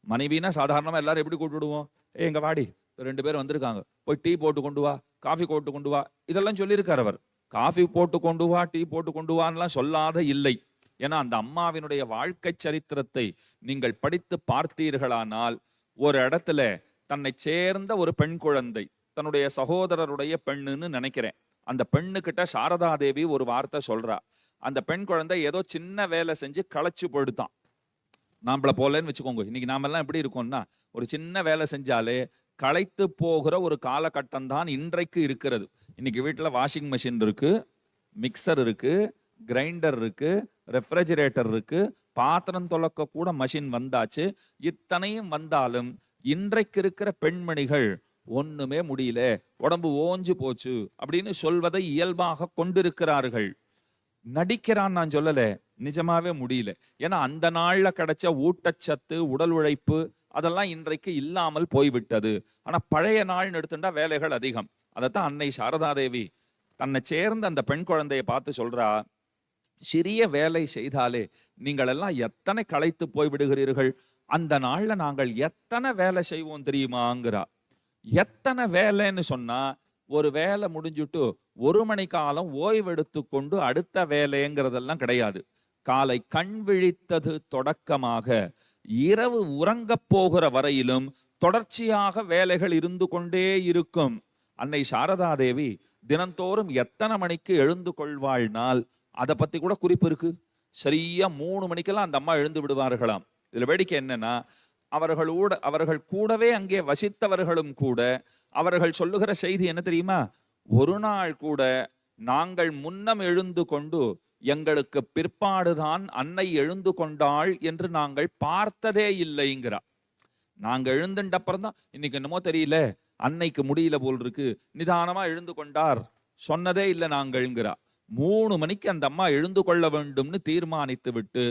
மனைவினா சாதாரணமா எல்லாரும் எப்படி கூப்பிடுவோம்? எங்க வாடி, 2 பேர் வந்திருக்காங்க, போய் டீ போட்டு கொண்டு வா, காஃபி போட்டு கொண்டு வா, இதெல்லாம் சொல்லியிருக்கார் அவர். காஃபி போட்டு கொண்டு வா, டீ போட்டு கொண்டு வான்லாம் சொல்லாத இல்லை. ஏன்னா அந்த அம்மாவினுடைய வாழ்க்கை சரித்திரத்தை நீங்கள் படித்து பார்த்தீர்களானால், ஒரு இடத்துல தன்னை சேர்ந்த ஒரு பெண் குழந்தை தன்னுடைய சகோதரருடைய பெண்ணுன்னு நினைக்கிறேன். அந்த பெண்ணுக்கிட்ட சாரதா தேவி ஒரு வார்த்தை சொல்றா. அந்த பெண் குழந்தை ஏதோ சின்ன வேலை செஞ்சு களைச்சு போயிடுதான். நாமள போலன்னு வச்சுக்கோங்க. இன்னைக்கு நாமெல்லாம் எப்படி இருக்கோம்னா, ஒரு சின்ன வேலை செஞ்சாலே களைத்து போகிற ஒரு காலகட்டம் தான் இன்றைக்கு இருக்கிறது. இன்னைக்கு வீட்டில் வாஷிங் மிஷின் இருக்கு, மிக்சர் இருக்கு, கிரைண்டர் இருக்கு, ரெஃப்ரிஜிரேட்டர் இருக்கு, பாத்திரம் துலக்க கூட மஷின் வந்தாச்சு. இத்தனையும் வந்தாலும் இன்றைக்கு இருக்கிற பெண்மணிகள் ஒண்ணுமே முடியல, உடம்பு ஓஞ்சு போச்சு அப்படின்னு சொல்வதை இயல்பாக கொண்டிருக்கிறார்கள். நடிக்கிறான் நான் சொல்லல, நிஜமாவே முடியல. ஏன்னா அந்த நாள்ல கிடைச்ச ஊட்டச்சத்து, உடல் உழைப்பு அதெல்லாம் இன்றைக்கு இல்லாமல் போய்விட்டது. ஆனா பழைய நாள்னு எடுத்துட்டா வேலைகள் அதிகம். அதைத்தான் அன்னை சாரதாதேவி தன்னை சேர்ந்த அந்த பெண் குழந்தையை பார்த்து சொல்றா, சிறிய வேலை செய்தாலே நீங்கள் எல்லாம் எத்தனை களைத்து போய் விடுகிறீர்கள், அந்த நாள்ல நாங்கள் எத்தனை வேலை செய்வோம் தெரியுமாங்கிறா. எத்தனை வேலைன்னு சொன்னா, ஒரு வேலை முடிஞ்சுட்டு 1 மணி காலம் ஓய்வெடுத்து கொண்டு அடுத்த வேலைங்கிறதெல்லாம் கிடையாது. காலை கண் விழித்தது தொடக்கமாக இரவு உறங்க போகிற வரையிலும் தொடர்ச்சியாக வேலைகள் இருந்து கொண்டே இருக்கும். அன்னை சாரதாதேவி தினந்தோறும் எத்தனை மணிக்கு எழுந்து கொள்வாள்னால் அதை பத்தி கூட குறிப்பு இருக்கு. சரியா 3 மணிக்கெல்லாம் அந்த அம்மா எழுந்து விடுவார்களாம். இதுல வேடிக்கை என்னன்னா, அவர்கள் கூடவே அங்கே வசித்தவர்களும் கூட அவர்கள் சொல்லுகிற செய்தி என்ன தெரியுமா? ஒரு நாள் கூட நாங்கள் முன்னம் எழுந்து கொண்டு எங்களுக்கு பிற்பாடுதான் அன்னை எழுந்து கொண்டாள் என்று நாங்கள் பார்த்ததே இல்லைங்கிறா. நாங்க எழுந்துட்ட அப்புறம் தான் இன்னைக்கு என்னமோ தெரியல, அன்னைக்கு முடியல போல் இருக்கு, நிதானமா எழுந்து கொண்டார், சொன்னதே இல்லை நாங்கள்ங்கிறா. 3 மணிக்கு அந்த அம்மா எழுந்து கொள்ள வேண்டும்னு தீர்மானித்து விட்டு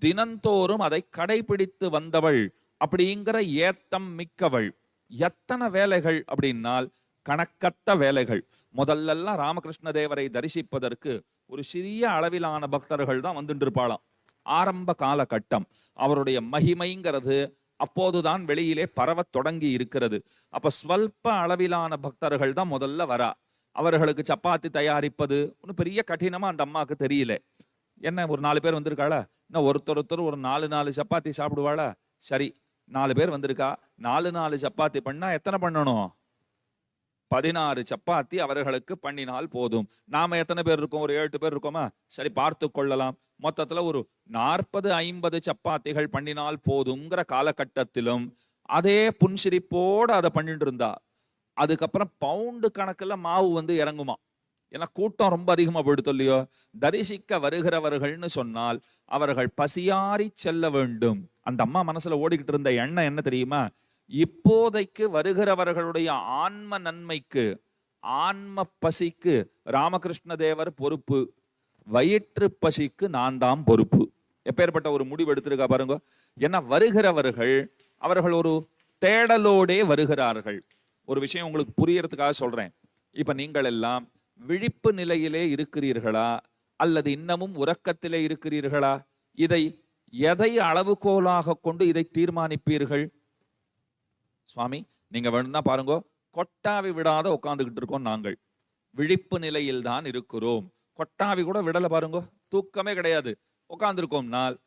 தினந்தோறும் அதை கடைபிடித்து வந்தவள் அப்படிங்கிற ஏத்தம் மிக்கவள். எத்தனை வேலைகள் அப்படின்னால் கணக்கத்த வேலைகள். முதல்லலாம் ராமகிருஷ்ண தேவரை தரிசிப்பதற்கு ஒரு சிறிய அளவிலான பக்தர்கள் தான் வந்துட்டு இருப்பாளாம். ஆரம்ப காலகட்டம் அவருடைய மகிமைங்கிறது அப்போதுதான் வெளியிலே பரவத் தொடங்கி இருக்கிறது. அப்ப ஸ்வல்ப அளவிலான பக்தர்கள் தான் முதல்ல வரா. அவர்களுக்கு சப்பாத்தி தயாரிப்பது ஒன்றும் பெரிய கடினமா அந்த அம்மாவுக்கு தெரியல. என்ன ஒரு 4 பேர் வந்திருக்காளா, இன்னும் ஒருத்தர் ஒரு 4 சப்பாத்தி சாப்பிடுவாளா? சரி, 4 பேர் வந்திருக்கா, 4 சப்பாத்தி பண்ணா எத்தனை பண்ணணும்? 16 சப்பாத்தி அவர்களுக்கு பண்ணினால் போதும். நாம எத்தனை பேர் இருக்கோம்? ஒரு 7 பேர் இருக்கோமா? சரி, பார்த்து கொள்ளலாம். மொத்தத்துல ஒரு 40-50 சப்பாத்திகள் பண்ணினால் போதுங்கிற காலகட்டத்திலும் அதே புன்சிரிப்போடு அதை பண்ணிட்டு இருந்தா. அதுக்கப்புறம் பவுண்டு கணக்குல மாவு வந்து இறங்குமா. ஏன்னா கூட்டம் ரொம்ப அதிகமா போயிடுத்து இல்லையோ. தரிசிக்க வருகிறவர்கள்னு சொன்னால் அவர்கள் பசியாரி செல்ல வேண்டும். அந்த அம்மா மனசுல ஓடிக்கிட்டு இருந்த எண்ணம் என்ன தெரியுமா? இப்போதைக்கு வருகிறவர்களுடைய ஆன்ம நன்மைக்கு, ஆன்ம பசிக்கு ராமகிருஷ்ண தேவர் பொறுப்பு, வயிற்று பசிக்கு நான் தான் பொறுப்பு. எப்பேற்பட்ட ஒரு முடிவு எடுத்திருக்கா பாருங்க. ஏன்னா வருகிறவர்கள் அவர்கள் ஒரு தேடலோடே வருகிறார்கள். ஒரு விஷயம் உங்களுக்கு புரியறதுக்காக சொல்றேன். இப்ப நீங்கள் எல்லாம் விழிப்பு நிலையிலே இருக்கிறீர்களா அல்லது இன்னமும் உறக்கத்திலே இருக்கிறீர்களா? எதை அளவுகோலாக கொண்டு இதை தீர்மானிப்பீர்கள்? சுவாமி, நீங்க வேணும்னா பாருங்க, கொட்டாவி விடாத உட்காந்துக்கிட்டு இருக்கோம். நாங்கள் விழிப்பு நிலையில் தான் இருக்கிறோம். கொட்டாவி கூட விடல பாருங்க, தூக்கமே கிடையாது, உட்கார்ந்துருக்கோம்னால்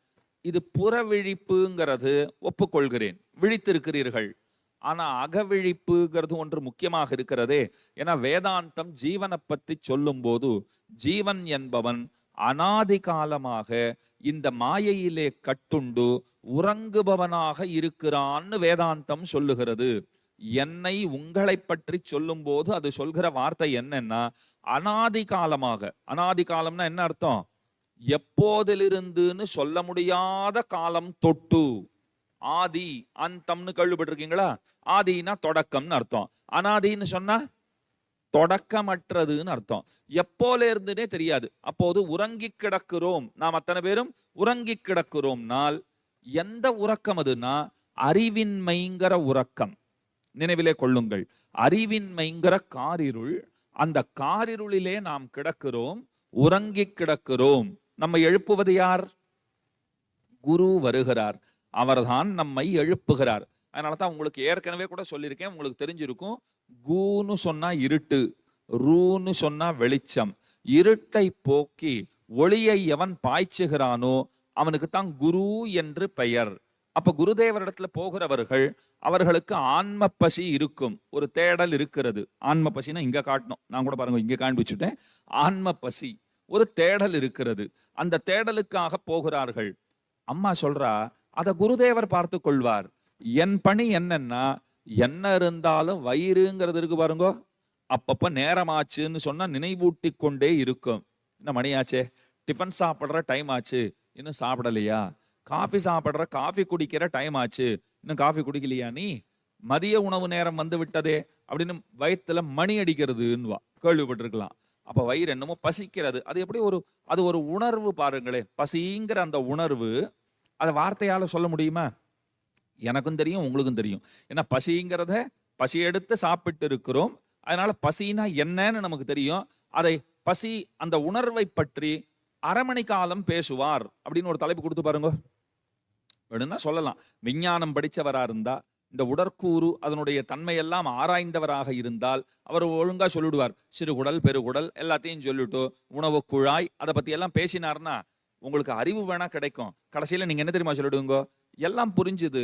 இது புற விழிப்புங்கிறது ஒப்புக்கொள்கிறேன், விழித்திருக்கிறீர்கள். ஆனா அகவிழிப்புங்கிறது ஒன்று முக்கியமாக இருக்கிறதே. ஏன்னா வேதாந்தம் ஜீவனை பத்தி சொல்லும் போது ஜீவன் என்பவன் அனாதி காலமாக இந்த மாயையிலே கட்டுண்டு உறங்குபவனாக இருக்கிறான்னு வேதாந்தம் சொல்லுகிறது. என்னை உங்களை பற்றி சொல்லும் போது அது சொல்கிற வார்த்தை என்னன்னா, அனாதி காலமாக. அனாதி காலம்னா என்ன அர்த்தம்? எப்போதிலிருந்துன்னு சொல்ல முடியாத காலம் தொட்டு. ஆதி அந்தம்னு கேள்விப்பட்டிருக்கீங்களா? ஆதினா தொடக்கம்னு அர்த்தம், அனாதின்னு சொன்னா தொடக்கமற்றதுன்னு அர்த்தம். எப்போல இருந்துனே தெரியாது. அப்போது உறங்கி கிடக்கிறோம், நாம் அத்தனை பேரும் உறங்கி கிடக்கிறோம்னால் எந்த உறக்கம் அதுனா அறிவின்மைங்கிற உறக்கம். நினைவிலே கொள்ளுங்கள், அறிவின்மைங்கிற காரிருள். அந்த காரிருளிலே நாம் கிடக்கிறோம், உறங்கி கிடக்கிறோம். நம்மை எழுப்புவது யார்? குரு வருகிறார், அவர்தான் நம்மை எழுப்புகிறார். அதனாலதான் உங்களுக்கு ஏற்கனவே கூட சொல்லியிருக்கேன், உங்களுக்கு தெரிஞ்சிருக்கும். கூன்னு சொன்னா இருட்டு, ரூன்னு சொன்னா வெளிச்சம். இருட்டை போக்கி ஒளியை எவன் பாய்ச்சுகிறானோ அவனுக்கு தான் குரு என்று பெயர். அப்ப குருதேவரிடத்துல போகிறவர்கள் அவர்களுக்கு ஆன்ம பசி இருக்கும், ஒரு தேடல் இருக்கிறது. ஆன்ம பசினா இங்க காட்டணும், நான் கூட பாருங்க இங்க காண்பிச்சுட்டேன். ஆன்ம பசி, ஒரு தேடல் இருக்கிறது. அந்த தேடலுக்காக போகிறார்கள். அம்மா சொல்றா, அத குருதேவர் பார்த்து கொள்வார். என் பணி என்னன்னா, என்ன இருந்தாலும் வயிறுங்கிறது இருக்கு பாருங்க, அப்பப்ப நேரமாச்சுன்னு சொன்னா நினைவூட்டி கொண்டே இருக்கும். என்ன மணியாச்சே, டிஃபன் சாப்பிடுற டைம் ஆச்சு, இன்னும் சாப்பிடலையா? காஃபி சாப்பிடுற, காஃபி குடிக்கிற டைம் ஆச்சு, இன்னும் காஃபி குடிக்கலையா? நீ மதிய உணவு நேரம் வந்து விட்டதே அப்படின்னு வயிற்றுல மணி அடிக்கிறதுன்னு கேள்விப்பட்டிருக்கலாம். அப்ப வயிறு என்னமோ பசிக்கிறது. அது எப்படி அது ஒரு உணர்வு பாருங்களே. பசிங்கிற அந்த உணர்வு அதை வார்த்தையால சொல்ல முடியுமா? எனக்கும் தெரியும், உங்களுக்கும் தெரியும். ஏன்னா பசிங்கிறத பசி எடுத்து சாப்பிட்டு இருக்கிறோம். அதனால பசினா என்னன்னு நமக்கு தெரியும். அதை பசி அந்த உணர்வை பற்றி அரை மணி காலம் பேசுவார் அப்படின்னு ஒரு தலைப்பு கொடுத்து பாருங்க. வேணும்னா சொல்லலாம். விஞ்ஞானம் படிச்சவரா இருந்தா, இந்த உடற்கூறு அதனுடைய தன்மையெல்லாம் ஆராய்ந்தவராக இருந்தால் அவர் ஒழுங்கா சொல்லிடுவார். சிறுகுடல், பெருகுடல் எல்லாத்தையும் சொல்லிட்டு உணவு குழாய் அதை பத்தி எல்லாம் பேசினார்னா உங்களுக்கு அறிவு வேணா கிடைக்கும். கடைசியில நீங்க என்ன தெரியுமா சொல்லிடுவீங்க? எல்லாம் புரிஞ்சுது,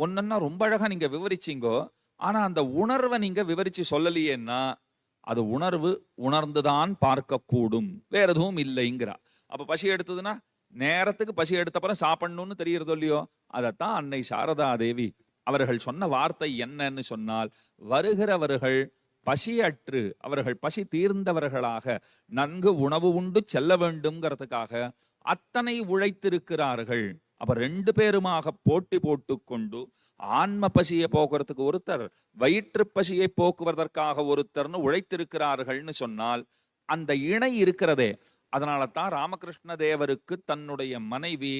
ஒன்னொன்னா ரொம்ப அழகா நீங்க விவரிச்சீங்கோ, ஆனா அந்த உணர்வை நீங்க விவரிச்சு சொல்லலையேன்னா அது உணர்வு உணர்ந்துதான் பார்க்க கூடும், வேற எதுவும் இல்லைங்கிறா. அப்ப பசி எடுத்ததுன்னா நேரத்துக்கு பசி எடுத்தப்பறம் சாப்பிடணும்னு தெரியறதோ இல்லையோ, அதைத்தான் அன்னை சாரதா தேவி அவர்கள் சொன்ன வார்த்தை என்னன்னு சொன்னால், வருகிறவர்கள் பசியற்று அவர்கள் பசி தீர்ந்தவர்களாக நன்கு உணவு உண்டு செல்ல வேண்டும்ங்கிறதுக்காக அத்தனை உழைத்திருக்கிறார்கள். அப்ப ரெண்டு பேருமாக போட்டி போட்டு கொண்டு ஆன்ம பசியை போக்குறதுக்கு ஒருத்தர், வயிற்று பசியை போக்குவதற்காக ஒருத்தர்னு உழைத்திருக்கிறார்கள்னு சொன்னால் அந்த இணை இருக்கிறதே. அதனால தான் ராமகிருஷ்ண தேவருக்கு தன்னுடைய மனைவி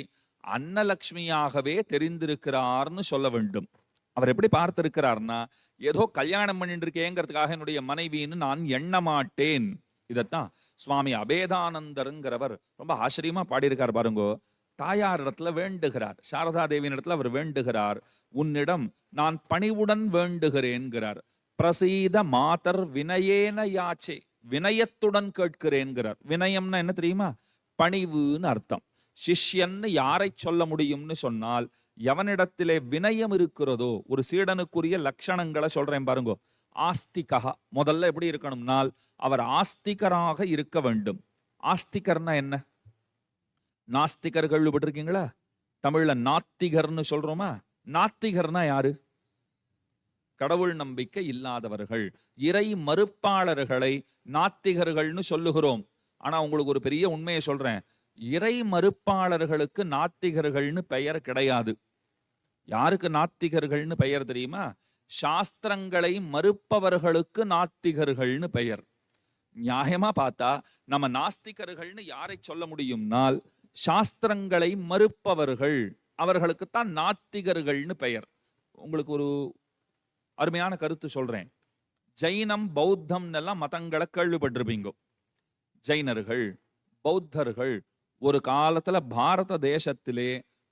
அன்னலக்ஷ்மியாகவே தெரிந்திருக்கிறார்னு சொல்ல வேண்டும். அவர் எப்படி பார்த்திருக்கிறார்னா, ஏதோ கல்யாணம் பண்ணிட்டு இருக்கேங்கிறதுக்காக என்னுடைய மனைவின்னு நான் எண்ண மாட்டேன். இதத்தான் சுவாமி அபேதானந்தருங்கிறவர் ரொம்ப ஆச்சரியமா பாடியிருக்கார் பாருங்கோ. தாயார் இடத்துல வேண்டுகிறார், சாரதா தேவியின் இடத்துல அவர் வேண்டுகிறார், உன்னிடம் நான் பணிவுடன் வேண்டுகிறேன்கிறார். பிரசீத மாதர் வினயேன யாச்சே, வினயத்துடன் கேட்கிறேன்கிறார். வினயம்னா என்ன தெரியுமா? பணிவுன்னு அர்த்தம். சிஷ்யன்னு யாரை சொல்ல முடியும்னு சொன்னால், எவனிடத்திலே வினயம் இருக்கிறதோ, ஒரு சீடனுக்குரிய லட்சணங்களை சொல்றேன் பாருங்கோ. ஆஸ்திகா, முதல்ல எப்படி இருக்கணும்னால் அவர் ஆஸ்திகராக இருக்க வேண்டும். ஆஸ்திகர்னா என்ன? நாஸ்திகர் கேள்விப்பட்டிருக்கீங்களா? தமிழ்ல நாத்திகர்னு சொல்றோமா? நாத்திகர்னா யாரு? கடவுள் நம்பிக்கை இல்லாதவர்கள், இறை மறுப்பாளர்களை நாத்திகர்கள்னு சொல்லுகிறோம். ஆனா உங்களுக்கு ஒரு பெரிய உண்மையை சொல்றேன், இறை மறுப்பாளர்களுக்கு நாத்திகர்கள்னு பெயர் கிடையாது. யாருக்கு நாத்திகர்கள்னு பெயர் தெரியுமா? சாஸ்திரங்களை மறுப்பவர்களுக்கு நாத்திகர்கள்னு பெயர். நியாயமா பார்த்தா நம்ம நாஸ்திகர்கள்னு யாரை சொல்ல முடியும்னால், சாஸ்திரங்களை மறுப்பவர்கள், அவர்களுக்குத்தான் நாத்திகர்கள்னு பெயர். உங்களுக்கு ஒரு அருமையான கருத்து சொல்றேன். ஜைனம் பௌத்தம் எல்லாம் மதங்களை கேள்விப்பட்டிருப்பீங்க. ஜைனர்கள் பௌத்தர்கள் ஒரு காலத்துல பாரத தேசத்திலே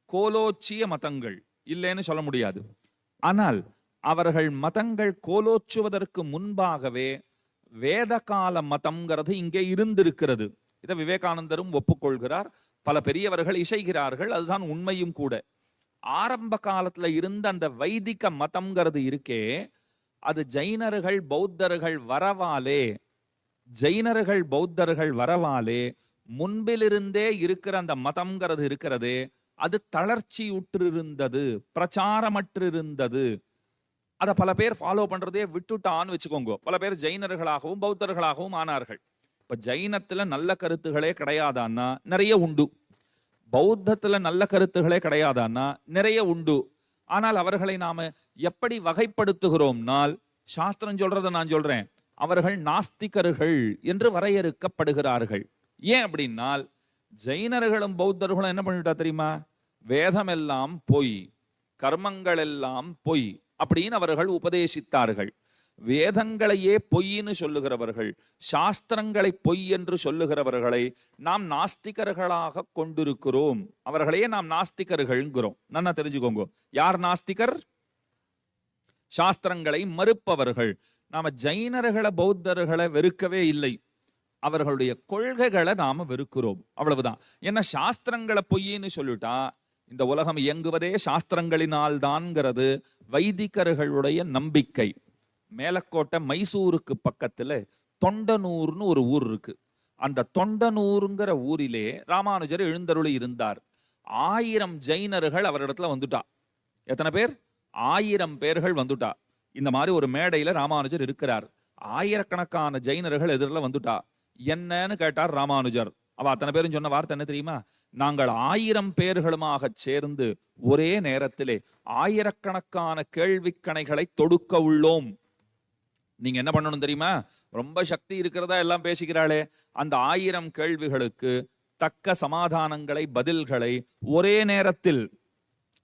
கோலோச்சிய மதங்கள், இல்லைன்னு சொல்ல முடியாது. ஆனால் அவர்கள் மதங்கள் கோலோச்சுவதற்கு முன்பாகவே வேத கால மதம்ங்கிறது இங்கே இருந்திருக்கிறது. இதை விவேகானந்தரும் ஒப்புக்கொள்கிறார், பல பெரியவர்கள் இசைகிறார்கள், அதுதான் உண்மையும் கூட. ஆரம்ப காலத்துல இருந்த அந்த வைதிக மதம்ங்கிறது இருக்கே, அது ஜைனர்கள் பௌத்தர்கள் வரவாலே முன்பிலிருந்தே இருக்கிற அந்த மதம்ங்கிறது இருக்கிறது, அது தளர்ச்சியுற்று இருந்தது, பிரச்சாரமற்று இருந்தது. அதை பல பேர் ஃபாலோ பண்றதே விட்டுட்டான்னு வச்சுக்கோங்க. பல பேர் ஜைனர்களாகவும் பௌத்தர்களாகவும் ஆனார்கள். இப்ப ஜைனத்துல நல்ல கருத்துகளே கிடையாதான்னா நிறைய உண்டு, பௌத்தத்துல நல்ல கருத்துகளே கிடையாதான்னா நிறைய உண்டு. ஆனால் அவர்களை நாம எப்படி வகைப்படுத்துகிறோம்னால், சாஸ்திரம் சொல்றதை நான் சொல்றேன், அவர்கள் நாஸ்திகர்கள் என்று வரையறுக்கப்படுகிறார்கள். ஏன் அப்படின்னால், ஜைனர்களும் பௌத்தர்களும் என்ன பண்ணிட்டா தெரியுமா? வேதம் எல்லாம் பொய், கர்மங்கள் எல்லாம் பொய் அப்படின்னு அவர்கள் உபதேசித்தார்கள். வேதங்களையே பொய்ன்னு சொல்லுகிறவர்கள், சாஸ்திரங்களை பொய் என்று சொல்லுகிறவர்களை நாம் நாஸ்திகர்களாக கொண்டிருக்கிறோம். அவர்களையே நாம் நாஸ்திகர்கள்ங்கிறோம். நல்லா தெரிஞ்சுக்கோங்க, யார் நாஸ்திகர்? சாஸ்திரங்களை மறுப்பவர்கள். நாம ஜைனர்களை பௌத்தர்களை வெறுக்கவே இல்லை, அவர்களுடைய கொள்கைகளை நாம வெறுக்கிறோம், அவ்வளவுதான். ஏன்னா சாஸ்திரங்களை பொய்ன்னு சொல்லிட்டா இந்த உலகம் இயங்குவதே சாஸ்திரங்களினால் தான்ங்கிறது வைதிகர்களுடைய நம்பிக்கை. மேலக்கோட்டை மைசூருக்கு பக்கத்துல தொண்டனூர்னு ஒரு ஊர் இருக்கு. அந்த தொண்டனூருங்கிற ஊரிலே ராமானுஜர் எழுந்தருளி இருந்தார். 1000 ஜைனர்கள் அவரிடத்துல வந்துட்டா. எத்தனை பேர்? 1000 பேர்கள் வந்துட்டா. இந்த மாதிரி ஒரு மேடையில ராமானுஜர் இருக்கிறார். 1000கணக்கான ஜைனர்கள் எதிரில் வந்துட்டா. என்னன்னு கேட்டார் ராமானுஜர். அவ அத்தனை பேரும் சொன்ன வார்த்தை என்ன தெரியுமா? நாங்கள் 1000 பேர்களுமாக சேர்ந்து ஒரே நேரத்திலே 1000கணக்கான கேள்விக்கணைகளை தொடுக்க உள்ளோம். நீங்க என்ன பண்ணணும் தெரியுமா? ரொம்ப சக்தி இருக்கிறதா எல்லாம் பேசிக்கிறாளே, அந்த 1000 கேள்விகளுக்கு தக்க சமாதானங்களை, பதில்களை ஒரே நேரத்தில்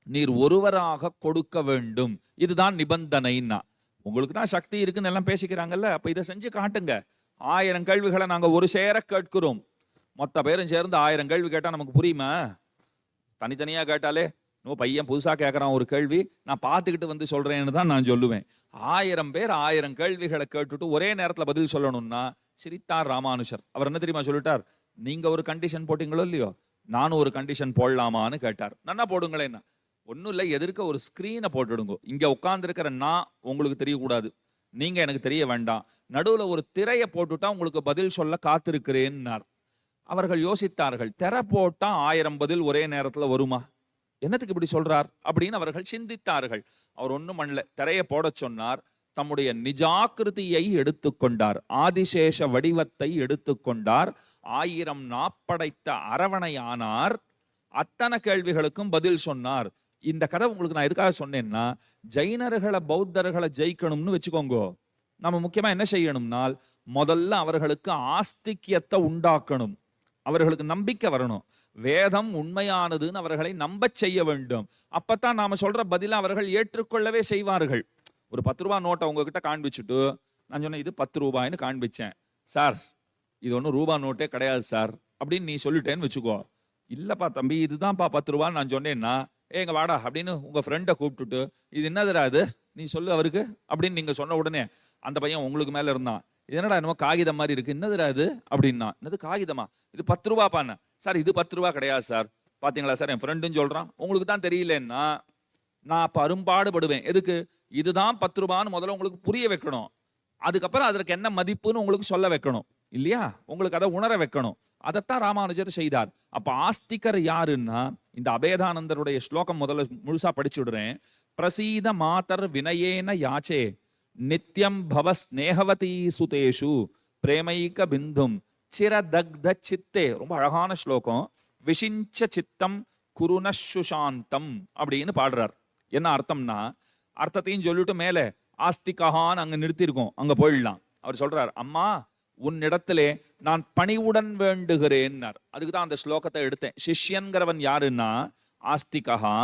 நீர் ஒருவராக கொடுக்க வேண்டும். இதுதான் நிபந்தனைன்னா. உங்களுக்கு தான் சக்தி இருக்குன்னு எல்லாம் பேசிக்கிறாங்கல்ல, அப்ப இதை செஞ்சு காட்டுங்க. 1000 கேள்விகளை நாங்க ஒரு சேர கேட்கிறோம். மொத்த பேரும் சேர்ந்து 1000 கேள்வி கேட்டா நமக்கு புரியுமா? தனித்தனியா கேட்டாலே பையன் புதுசா கேட்கறான் ஒரு கேள்வி, நான் பார்த்துக்கிட்டு வந்து சொல்றேன்னு தான் நான் சொல்லுவேன். 1000 பேர் 1000 கேள்விகளை கேட்டுட்டு ஒரே நேரத்துல பதில் சொல்லணும்னா சிரித்தார் ராமானுஜர். அவர் என்ன தெரியுமா சொல்லிட்டார்? நீங்க ஒரு கண்டிஷன் போட்டீங்களோ இல்லையோ, நானும் ஒரு கண்டிஷன் போடலாமான்னு கேட்டார். நன்னா போடுங்களேன்னா. ஒன்றும் இல்லை, எதிர்க்க ஒரு ஸ்க்ரீனை போட்டுடுங்க. இங்க உட்கார்ந்துருக்கிற நான் உங்களுக்கு தெரியக்கூடாது, நீங்க எனக்கு தெரிய வேண்டாம். நடுவில் ஒரு திரையை போட்டுட்டா உங்களுக்கு பதில் சொல்ல காத்திருக்கிறேன்னார். அவர்கள் யோசித்தார்கள், திரை போட்டா 1000 பதில் ஒரே நேரத்தில் வருமா? என்னத்துக்கு இப்படி சொல்றார் அப்படின்னு அவர்கள் சிந்தித்தார்கள். அவர் ஒன்றும் பண்ணல, திரையை போட சொன்னார். தம்முடைய நிஜாக்கிருதியை எடுத்துக்கொண்டார், ஆதிசேஷ வடிவத்தை எடுத்துக்கொண்டார். 1000 நாப்படைத்த அரவணையானார். அத்தனை கேள்விகளுக்கும் பதில் சொன்னார். இந்த கதை உங்களுக்கு நான் எதுக்காக சொன்னேன்னா, ஜைனர்களை பௌத்தர்களை ஜெயிக்கணும்னு வச்சுக்கோங்க, நம்ம முக்கியமா என்ன செய்யணும்னால் முதல்ல அவர்களுக்கு ஆஸ்திக்கியத்தை உண்டாக்கணும். அவர்களுக்கு நம்பிக்கை வரணும். வேதம் உண்மையானதுன்னு அவர்களை நம்ப செய்ய வேண்டும். அப்பத்தான் நாம சொல்ற பதில அவர்கள் ஏற்றுக்கொள்ளவே செய்வார்கள். ஒரு 10 ரூபாய் நோட்டை உங்ககிட்ட காண்பிச்சுட்டு நான் சொன்னேன் இது 10 ரூபாய்ன்னு காண்பிச்சேன். சார் இது ஒன்றும் ரூபாய் நோட்டே கிடையாது சார் அப்படின்னு நீ சொல்லிட்டேன்னு வச்சுக்கோ. இல்லப்பா தம்பி இதுதான்ப்பா 10 ரூபான்னு நான் சொன்னேன்னா, ஏங்க வாடா அப்படின்னு உங்க ஃப்ரெண்டை கூப்பிட்டுட்டு இது என்னதுடா அது நீ சொல்லு அவருக்கு அப்படின்னு நீங்க சொன்ன உடனே அந்த பையன் உங்களுக்கு மேல இருந்தான். இது என்னடா என்னமோ காகிதம் மாதிரி இருக்கு, என்னதுடா இது அப்படின்னா. என்னது காகிதமா? இது 10 ரூபாப்பான்னு. சார் இது 10 ரூபா கிடையாது சார். பாத்தீங்களா சார், என் ஃப்ரெண்டுன்னு சொல்றான், உங்களுக்கு தான் தெரியலன்னா நான் அப்ப அரும்பாடுபடுவேன். எதுக்கு? இதுதான் 10 ரூபான்னு முதல்ல உங்களுக்கு புரிய வைக்கணும். அதுக்கப்புறம் அதற்கு என்ன மதிப்புன்னு உங்களுக்கு சொல்ல வைக்கணும் இல்லையா? உங்களுக்கு அதை உணர வைக்கணும். அதைத்தான் ராமானுஜர் செய்தார். அப்ப ஆஸ்திகர் யாருன்னா, இந்த அபேதானந்தருடைய ஸ்லோகம் முதல்ல முழுசா படிச்சுடுறேன். பிரசீத மாதர் வினயேன யாச்சே நித்யம் பவ ஸ்நேகவதி சுதேஷு பிரேமைக பிந்தும் சிரதக்த சித்தே. ரொம்ப அழகான ஸ்லோகம். விஷிஞ்ச சித்தம் குருன சுசாந்தம் அப்படின்னு பாடுறார். என்ன அர்த்தம்னா, அர்த்தத்தையும் சொல்லிட்டு மேலே ஆஸ்திகான்னு அங்க நிறுத்திருக்கோம், அங்க போயிடலாம். அவர் சொல்றார், அம்மா உன்னிடத்திலே நான் பணிவுடன் வேண்டுகிறேன்னார். அதுக்கு தான் அந்த ஸ்லோகத்தை எடுத்தேன். சிஷ்யன்கிறவன் யாருன்னா ஆஸ்திகா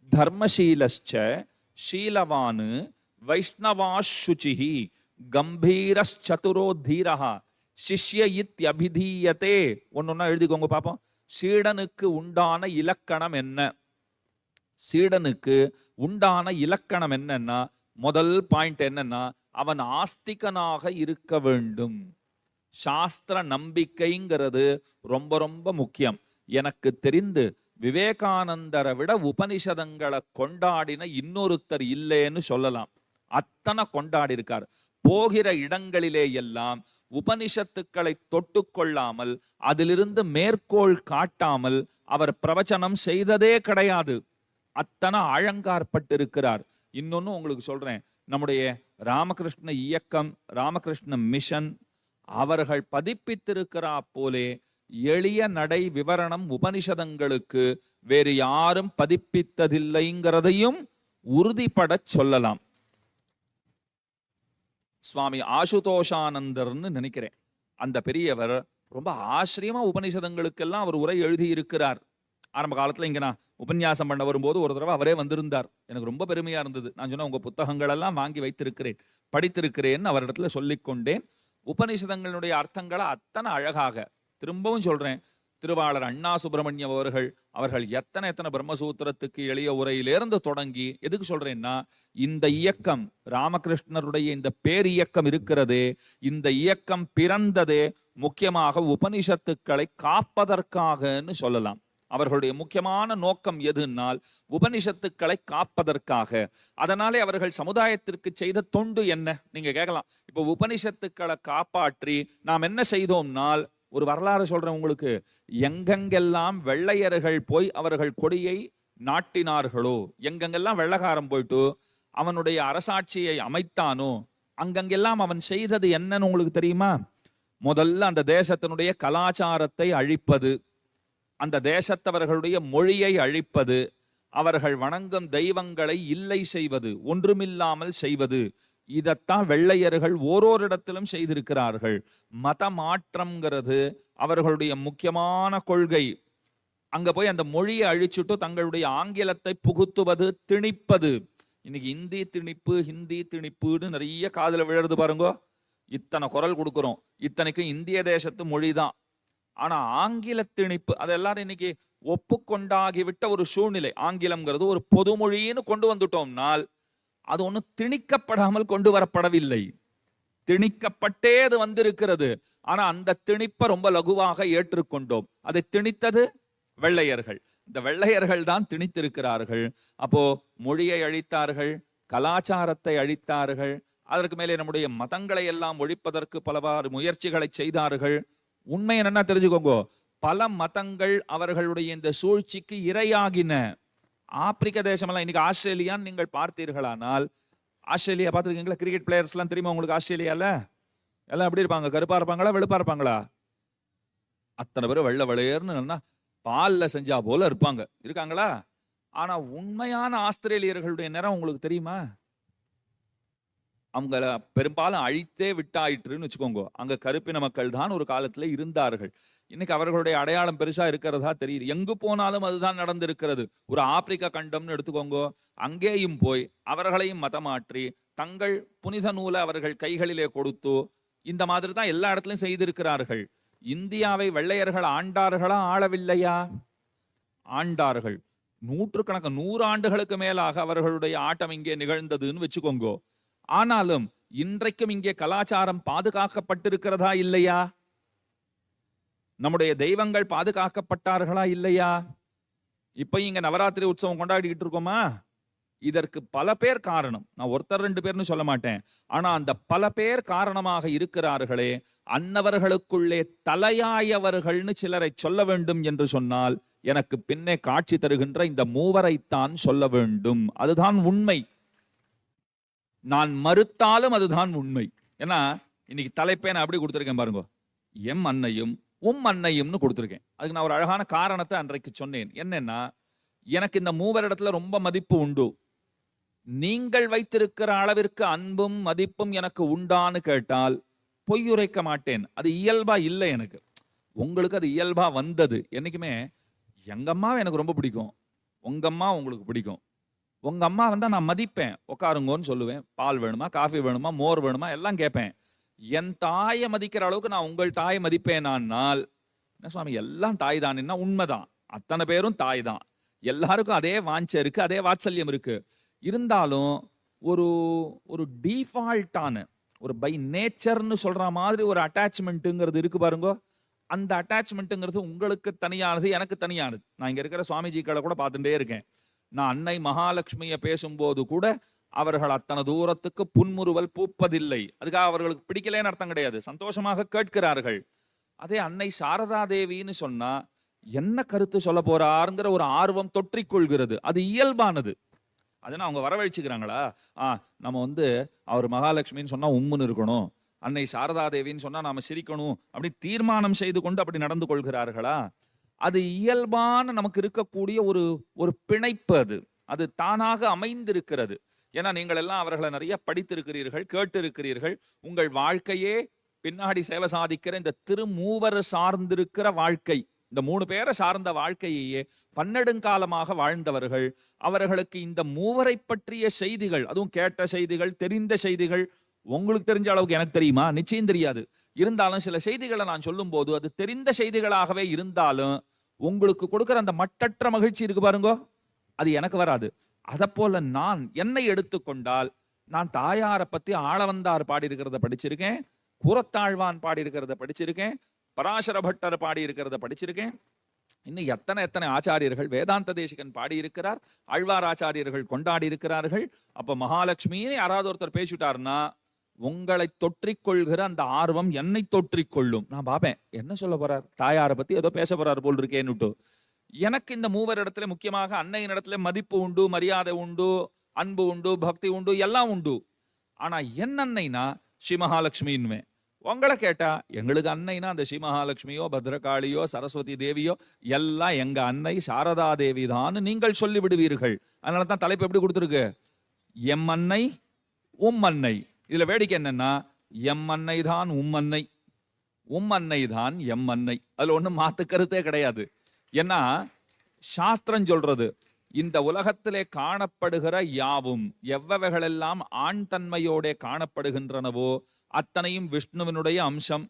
தர்மசீலஸ்ச ஷீலவானு வைஷ்ணவாசுச்சிஹி கம்பீரச்சதுரோ தீரஹ சிஷ்ய இத்யபிதீயதே. ஒன்னொன்னா எழுதிக்கோங்க பாப்போம். சீடனுக்கு உண்டான இலக்கணம் என்ன? சீடனுக்கு உண்டான இலக்கணம் என்னன்னா, முதல் பாயிண்ட் என்னன்னா, அவன் ஆஸ்திகனாக இருக்க வேண்டும். சாஸ்திர நம்பிக்கைங்கிறது ரொம்ப ரொம்ப முக்கியம். எனக்கு தெரிந்து விவேகானந்தரை விட உபனிஷதங்களை கொண்டாடின இன்னொருத்தர் இல்லைன்னு சொல்லலாம். அத்தனை கொண்டாடி இருக்கார். போகிற இடங்களிலே எல்லாம் உபனிஷத்துக்களை தொட்டு கொள்ளாமல், அதிலிருந்து மேற்கோள் காட்டாமல் அவர் பிரவச்சனம் செய்ததே கிடையாது. அத்தனை ஆழங்காற்பட்டிருக்கிறார். இன்னொன்னு உங்களுக்கு சொல்றேன், நம்முடைய ராமகிருஷ்ண இயக்கம், ராமகிருஷ்ண மிஷன் அவர்கள் பதிப்பித்திருக்கிறா போலே எளிய நடை விவரணம் உபனிஷதங்களுக்கு வேறு யாரும் பதிப்பித்ததில்லைங்கிறதையும் உறுதிப்பட சொல்லலாம். சுவாமி ஆசுதோஷானந்தர்னு நினைக்கிறேன், அந்த பெரியவர் ரொம்ப ஆச்சரியமா உபனிஷதங்களுக்கெல்லாம் அவர் உரை எழுதி இருக்கிறார். ஆரம்ப காலத்துல இங்க நான் உபன்யாசம் பண்ண வரும்போது ஒரு தடவை அவரே வந்திருந்தார். எனக்கு ரொம்ப பெருமையா இருந்தது. நான் சொன்ன உங்க புத்தகங்கள் எல்லாம் வாங்கி வைத்திருக்கிறேன், படித்திருக்கிறேன்னு அவரிடத்துல சொல்லிக்கொண்டேன். உபனிஷதங்களுடைய அர்த்தங்களை அத்தனை அழகாக, திரும்பவும் சொல்றேன், திருவாளர் அண்ணா சுப்பிரமணியம் அவர்கள் எத்தனை பிரம்மசூத்திரத்துக்கு எளிய உரையிலிருந்து தொடங்கி, எதுக்கு சொல்றேன்னா, இந்த இயக்கம் ராமகிருஷ்ணருடைய இந்த பேர் இயக்கம் இருக்கிறதே, இந்த இயக்கம் பிறந்ததே முக்கியமாக உபனிஷத்துக்களை காப்பதற்காகன்னு சொல்லலாம். அவர்களுடைய முக்கியமான நோக்கம் எதுனால் உபனிஷத்துக்களை காப்பதற்காக. அதனாலே அவர்கள் சமுதாயத்திற்கு செய்த தொண்டு என்ன நீங்க கேட்கலாம். இப்போ உபனிஷத்துக்களை காப்பாற்றி நாம் என்ன செய்தோம்னால், ஒரு வரலாறு சொல்றேன் உங்களுக்கு. எங்கெங்கெல்லாம் வெள்ளையர்கள் போய் அவர்கள் கொடியை நாட்டினார்களோ, எங்கெங்கெல்லாம் வெள்ளக்காரன் போயிட்டு அவனுடைய அரசாட்சியை அமைத்தானோ, அங்கங்கெல்லாம் அவன் செய்தது என்னன்னு உங்களுக்கு தெரியுமா? முதல்ல அந்த தேசத்தினுடைய கலாச்சாரத்தை அழிப்பது, அந்த தேசத்தவர்களுடைய மொழியை அழிப்பது, அவர்கள் வணங்கும் தெய்வங்களை இல்லை செய்வது, ஒன்றுமில்லாமல் செய்வது. இதைத்தான் வெள்ளையர்கள் ஓரோரிடத்திலும் செய்திருக்கிறார்கள். மத மாற்றம்ங்கிறது அவர்களுடைய முக்கியமான கொள்கை. அங்க போய் அந்த மொழியை அழிச்சுட்டு தங்களுடைய ஆங்கிலத்தை புகுத்துவது, திணிப்பது. இன்னைக்கு இந்தி திணிப்பு, ஹிந்தி திணிப்புன்னு நிறைய காதுல விழுறது பாருங்க. இத்தனை குரல் கொடுக்குறோம், இத்தனைக்கும் இந்திய தேசத்து மொழிதான். ஆனா ஆங்கில திணிப்பு அதை எல்லாரும் இன்னைக்கு ஒப்புக்கொண்டாகிவிட்ட ஒரு சூழ்நிலை. ஆங்கிலம்ங்கிறது ஒரு பொதுமொழின்னு கொண்டு வந்துட்டோம்னால் அது ஒன்றும் திணிக்கப்படாமல் கொண்டு வரப்படவில்லை, திணிக்கப்பட்டே அது வந்திருக்கிறது. ஆனா அந்த திணிப்பை ரொம்ப லகுவாக ஏற்றுக்கொண்டோம். அதை திணித்தது வெள்ளையர்கள். இந்த வெள்ளையர்கள் தான் திணித்திருக்கிறார்கள். அப்போ மொழியை அழித்தார்கள், கலாச்சாரத்தை அழித்தார்கள், அதற்கு மேலே நம்முடைய மதங்களை எல்லாம் ஒழிப்பதற்கு பலவாறு முயற்சிகளை செய்தார்கள். உண்மை என்னன்னா தெரிஞ்சுக்கோங்க, பல மதங்கள் அவர்களுடைய இந்த சூழ்ச்சிக்கு இரையாகின. ஆப்பிரிக்க தேசமெல்லாம் இன்னைக்கு ஆஸ்திரேலியான்னு நீங்கள் பார்த்தீர்களானால், ஆஸ்திரேலியா பார்த்துருக்கீங்களா? கிரிக்கெட் பிளேயர்ஸ் எல்லாம் தெரியுமா உங்களுக்கு? ஆஸ்திரேலியால எல்லாம் எப்படி இருப்பாங்க? கருப்பா இருப்பாங்களா, வெளுப்பா இருப்பாங்களா? அத்தனை பேரும் வெள்ளை வெளையர்னு பால்ல செஞ்சா போல இருக்காங்களா? ஆனா உண்மையான ஆஸ்திரேலியர்களுடைய நிறம் உங்களுக்கு தெரியுமா? அவங்கள பெரும்பாலும் அழித்தே விட்டாயிற்றுன்னு வச்சுக்கோங்க. அங்க கருப்பின மக்கள் தான் ஒரு காலத்துல இருந்தார்கள். இன்னைக்கு அவர்களுடைய அடையாளம் பெருசா இருக்கிறதா தெரியுது. எங்கு போனாலும் அதுதான் நடந்திருக்கிறது. ஒரு ஆப்பிரிக்கா கண்டம்னு எடுத்துக்கோங்க, அங்கேயும் போய் அவர்களையும் மதமாற்றி தங்கள் புனித நூலை அவர்கள் கைகளிலே கொடுத்து இந்த மாதிரி தான் எல்லா இடத்துலையும் செய்திருக்கிறார்கள். இந்தியாவை வெள்ளையர்கள் ஆண்டார்களா, ஆளவில்லையா? ஆண்டார்கள். நூற்றுக்கணக்கு 100 ஆண்டுகளுக்கு மேலாக அவர்களுடைய ஆட்டம் இங்கே நிகழ்ந்ததுன்னு வச்சுக்கோங்க. ஆனாலும் இன்றைக்கும் இங்கே கலாச்சாரம் பாதுகாக்கப்பட்டிருக்கிறதா இல்லையா? நம்முடைய தெய்வங்கள் பாதுகாக்கப்பட்டார்களா இல்லையா? இப்ப இங்க நவராத்திரி உற்சவம் கொண்டாடிக்கிட்டு இருக்கோமா? இதற்கு பல பேர் காரணம். நான் ஒருத்தர் 2 பேர்னு சொல்ல மாட்டேன். ஆனா அந்த பல பேர் காரணமாக இருக்கிறார்களே, அன்னவர்களுக்குள்ளே தலையாயவர்கள்னு சிலரை சொல்ல வேண்டும் என்று சொன்னால் எனக்கு பின்னே காட்சி தருகின்ற இந்த மூவரைத்தான் சொல்ல வேண்டும். அதுதான் உண்மை. நான் மறுத்தாலும் அதுதான் உண்மை. ஏன்னா இன்னைக்கு தலைப்பே நான் அப்படி கொடுத்துருக்கேன் பாருங்க, எம் அன்னையும் அன்னையும்னு கொடுத்துருக்கேன். அதுக்கு நான் ஒரு அழகான காரணத்தை அன்றைக்கு சொன்னேன். என்னன்னா, எனக்கு இந்த மூவரிடத்துல ரொம்ப மதிப்பு உண்டு. நீங்கள் வைத்திருக்கிற அளவிற்கு அன்பும் மதிப்பும் எனக்கு உண்டான்னு கேட்டால் பொய்யுரைக்க மாட்டேன். அது இயல்பா இல்லை எனக்கு. உங்களுக்கு அது இயல்பா வந்தது. என்னைக்குமே எங்க அம்மாவை எனக்கு ரொம்ப பிடிக்கும், உங்க அம்மா உங்களுக்கு பிடிக்கும். உங்க அம்மா வந்தா நான் மதிப்பேன், உட்காருங்கன்னு சொல்லுவேன். பால் வேணுமா, காஃபி வேணுமா, மோர் வேணுமா எல்லாம் கேட்பேன். என் தாயை மதிக்கிற அளவுக்கு நான் உங்கள் தாயை மதிப்பேனால் என்ன சுவாமி, எல்லாம் தாய் தானேன்னா உண்மைதான். அத்தனை பேரும் தாய் தான். எல்லாருக்கும் அதே வாஞ்சை இருக்கு, அதே வாத்சல்யம் இருக்கு. இருந்தாலும் ஒரு ஒரு டிஃபால்ட்டான ஒரு பை நேச்சர்னு சொல்ற மாதிரி ஒரு அட்டாச்மெண்ட்டுங்கிறது இருக்கு பாருங்க. அந்த அட்டாச்மெண்ட்டுங்கிறது உங்களுக்கு தனியானது, எனக்கு தனியானது. நான் இங்க இருக்கிற சுவாமிஜிக்களை கூட பார்த்துட்டே இருக்கேன். நான் அன்னை மகாலட்சுமியை பேசும்போது கூட அவர்கள் அத்தனை தூரத்துக்கு புன்முறுவல் பூப்பதில்லை. அதுக்காக அவர்களுக்கு பிடிக்கலன்னு அர்த்தம் கிடையாது, சந்தோஷமாக கேட்கிறார்கள். அதே அன்னை சாரதா தேவின்னு சொன்னா என்ன கருத்து சொல்ல போறாருங்கிற ஒரு ஆர்வம் தொற்றிக்கொள்கிறது. அது இயல்பானது. அதனா அவங்க வரவழைச்சுக்கிறாங்களா? நம்ம அவர் மகாலட்சுமின்னு சொன்னா உம்முன்னு இருக்கணும், அன்னை சாரதா தேவின்னு சொன்னா நாம சிரிக்கணும் அப்படி தீர்மானம் செய்து கொண்டு அப்படி நடந்து கொள்கிறார்களா? அது இயல்பான நமக்கு இருக்கக்கூடிய ஒரு பிணைப்பு. அது தானாக அமைந்திருக்கிறது. ஏன்னா நீங்கள் எல்லாம் அவர்களை நிறைய படித்திருக்கிறீர்கள், கேட்டிருக்கிறீர்கள். உங்கள் வாழ்க்கையே பின்னாடி சேவை சாதிக்கிற இந்த திருமூவர் சார்ந்திருக்கிற வாழ்க்கை, இந்த 3 பேரை சார்ந்த வாழ்க்கையே பன்னெடுங்காலமாக வாழ்ந்தவர்கள். அவர்களுக்கு இந்த மூவரை பற்றிய செய்திகள், அதுவும் கேட்ட செய்திகள், தெரிந்த செய்திகள், உங்களுக்கு தெரிஞ்ச அளவுக்கு எனக்கு தெரியுமா? நிச்சயம் தெரியாது. இருந்தாலும் சில செய்திகளை நான் சொல்லும் போது அது தெரிந்த செய்திகளாகவே இருந்தாலும் உங்களுக்கு கொடுக்கிற அந்த மட்டற்ற மகிழ்ச்சி இருக்கு பாருங்க, அது எனக்கு வராது. அதை போல நான் என்னை எடுத்துக்கொண்டால், நான் தாயாரை பத்தி ஆளவந்தார் பாடி இருக்கிறத படிச்சிருக்கேன், கூரத்தாழ்வான் பாடி இருக்கிறத படிச்சிருக்கேன், பராசர பட்டர் பாடி இருக்கிறத படிச்சிருக்கேன், இன்னும் எத்தனை எத்தனை ஆச்சாரியர்கள் வேதாந்த தேசிகன் பாடியிருக்கிறார், ஆழ்வார் ஆச்சாரியர்கள் கொண்டாடி இருக்கிறார்கள். அப்ப மகாலட்சுமியை யாராவது ஒருத்தர் பேசிட்டாருன்னா உங்களை தொற்றிக்கொள்கிற அந்த ஆர்வம் என்னை தொற்றிக்கொள்ளும். நான் பாப்பேன் என்ன சொல்ல போறார், தாயாரை பத்தி ஏதோ பேச போறார் போல் இருக்கேன்னுட்டு. எனக்கு இந்த மூவர் இடத்துல முக்கியமாக அன்னையின் இடத்துல மதிப்பு உண்டு, மரியாதை உண்டு, அன்பு உண்டு, பக்தி உண்டு, எல்லாம் உண்டு. ஆனா என் அன்னைனா ஸ்ரீ மகாலட்சுமின்னு. உங்களை கேட்டா எங்களுக்கு அன்னைனா அந்த ஸ்ரீ மகாலட்சுமியோ பத்ரகாளியோ சரஸ்வதி தேவியோ எல்லாம் எங்க அன்னை சாரதா தேவி தான் நீங்கள் சொல்லி விடுவீர்கள். அதனால தான் தலைப்பு எப்படி கொடுத்துருக்கு, எம் அன்னை உம் அன்னை. இதுல வேடிக்கை என்னன்னா, எம் அன்னை தான் உம் அன்னை, உம் அன்னை தான் எம் அன்னை. அதுல ஒண்ணும் மாத்து கருத்தே கிடையாது. ஏன்னா சாஸ்திரம் சொல்றது, இந்த உலகத்திலே காணப்படுகிற யாவும் எவ்வவைகளெல்லாம் ஆண் தன்மையோட காணப்படுகின்றனவோ அத்தனையும் விஷ்ணுவினுடைய அம்சம்,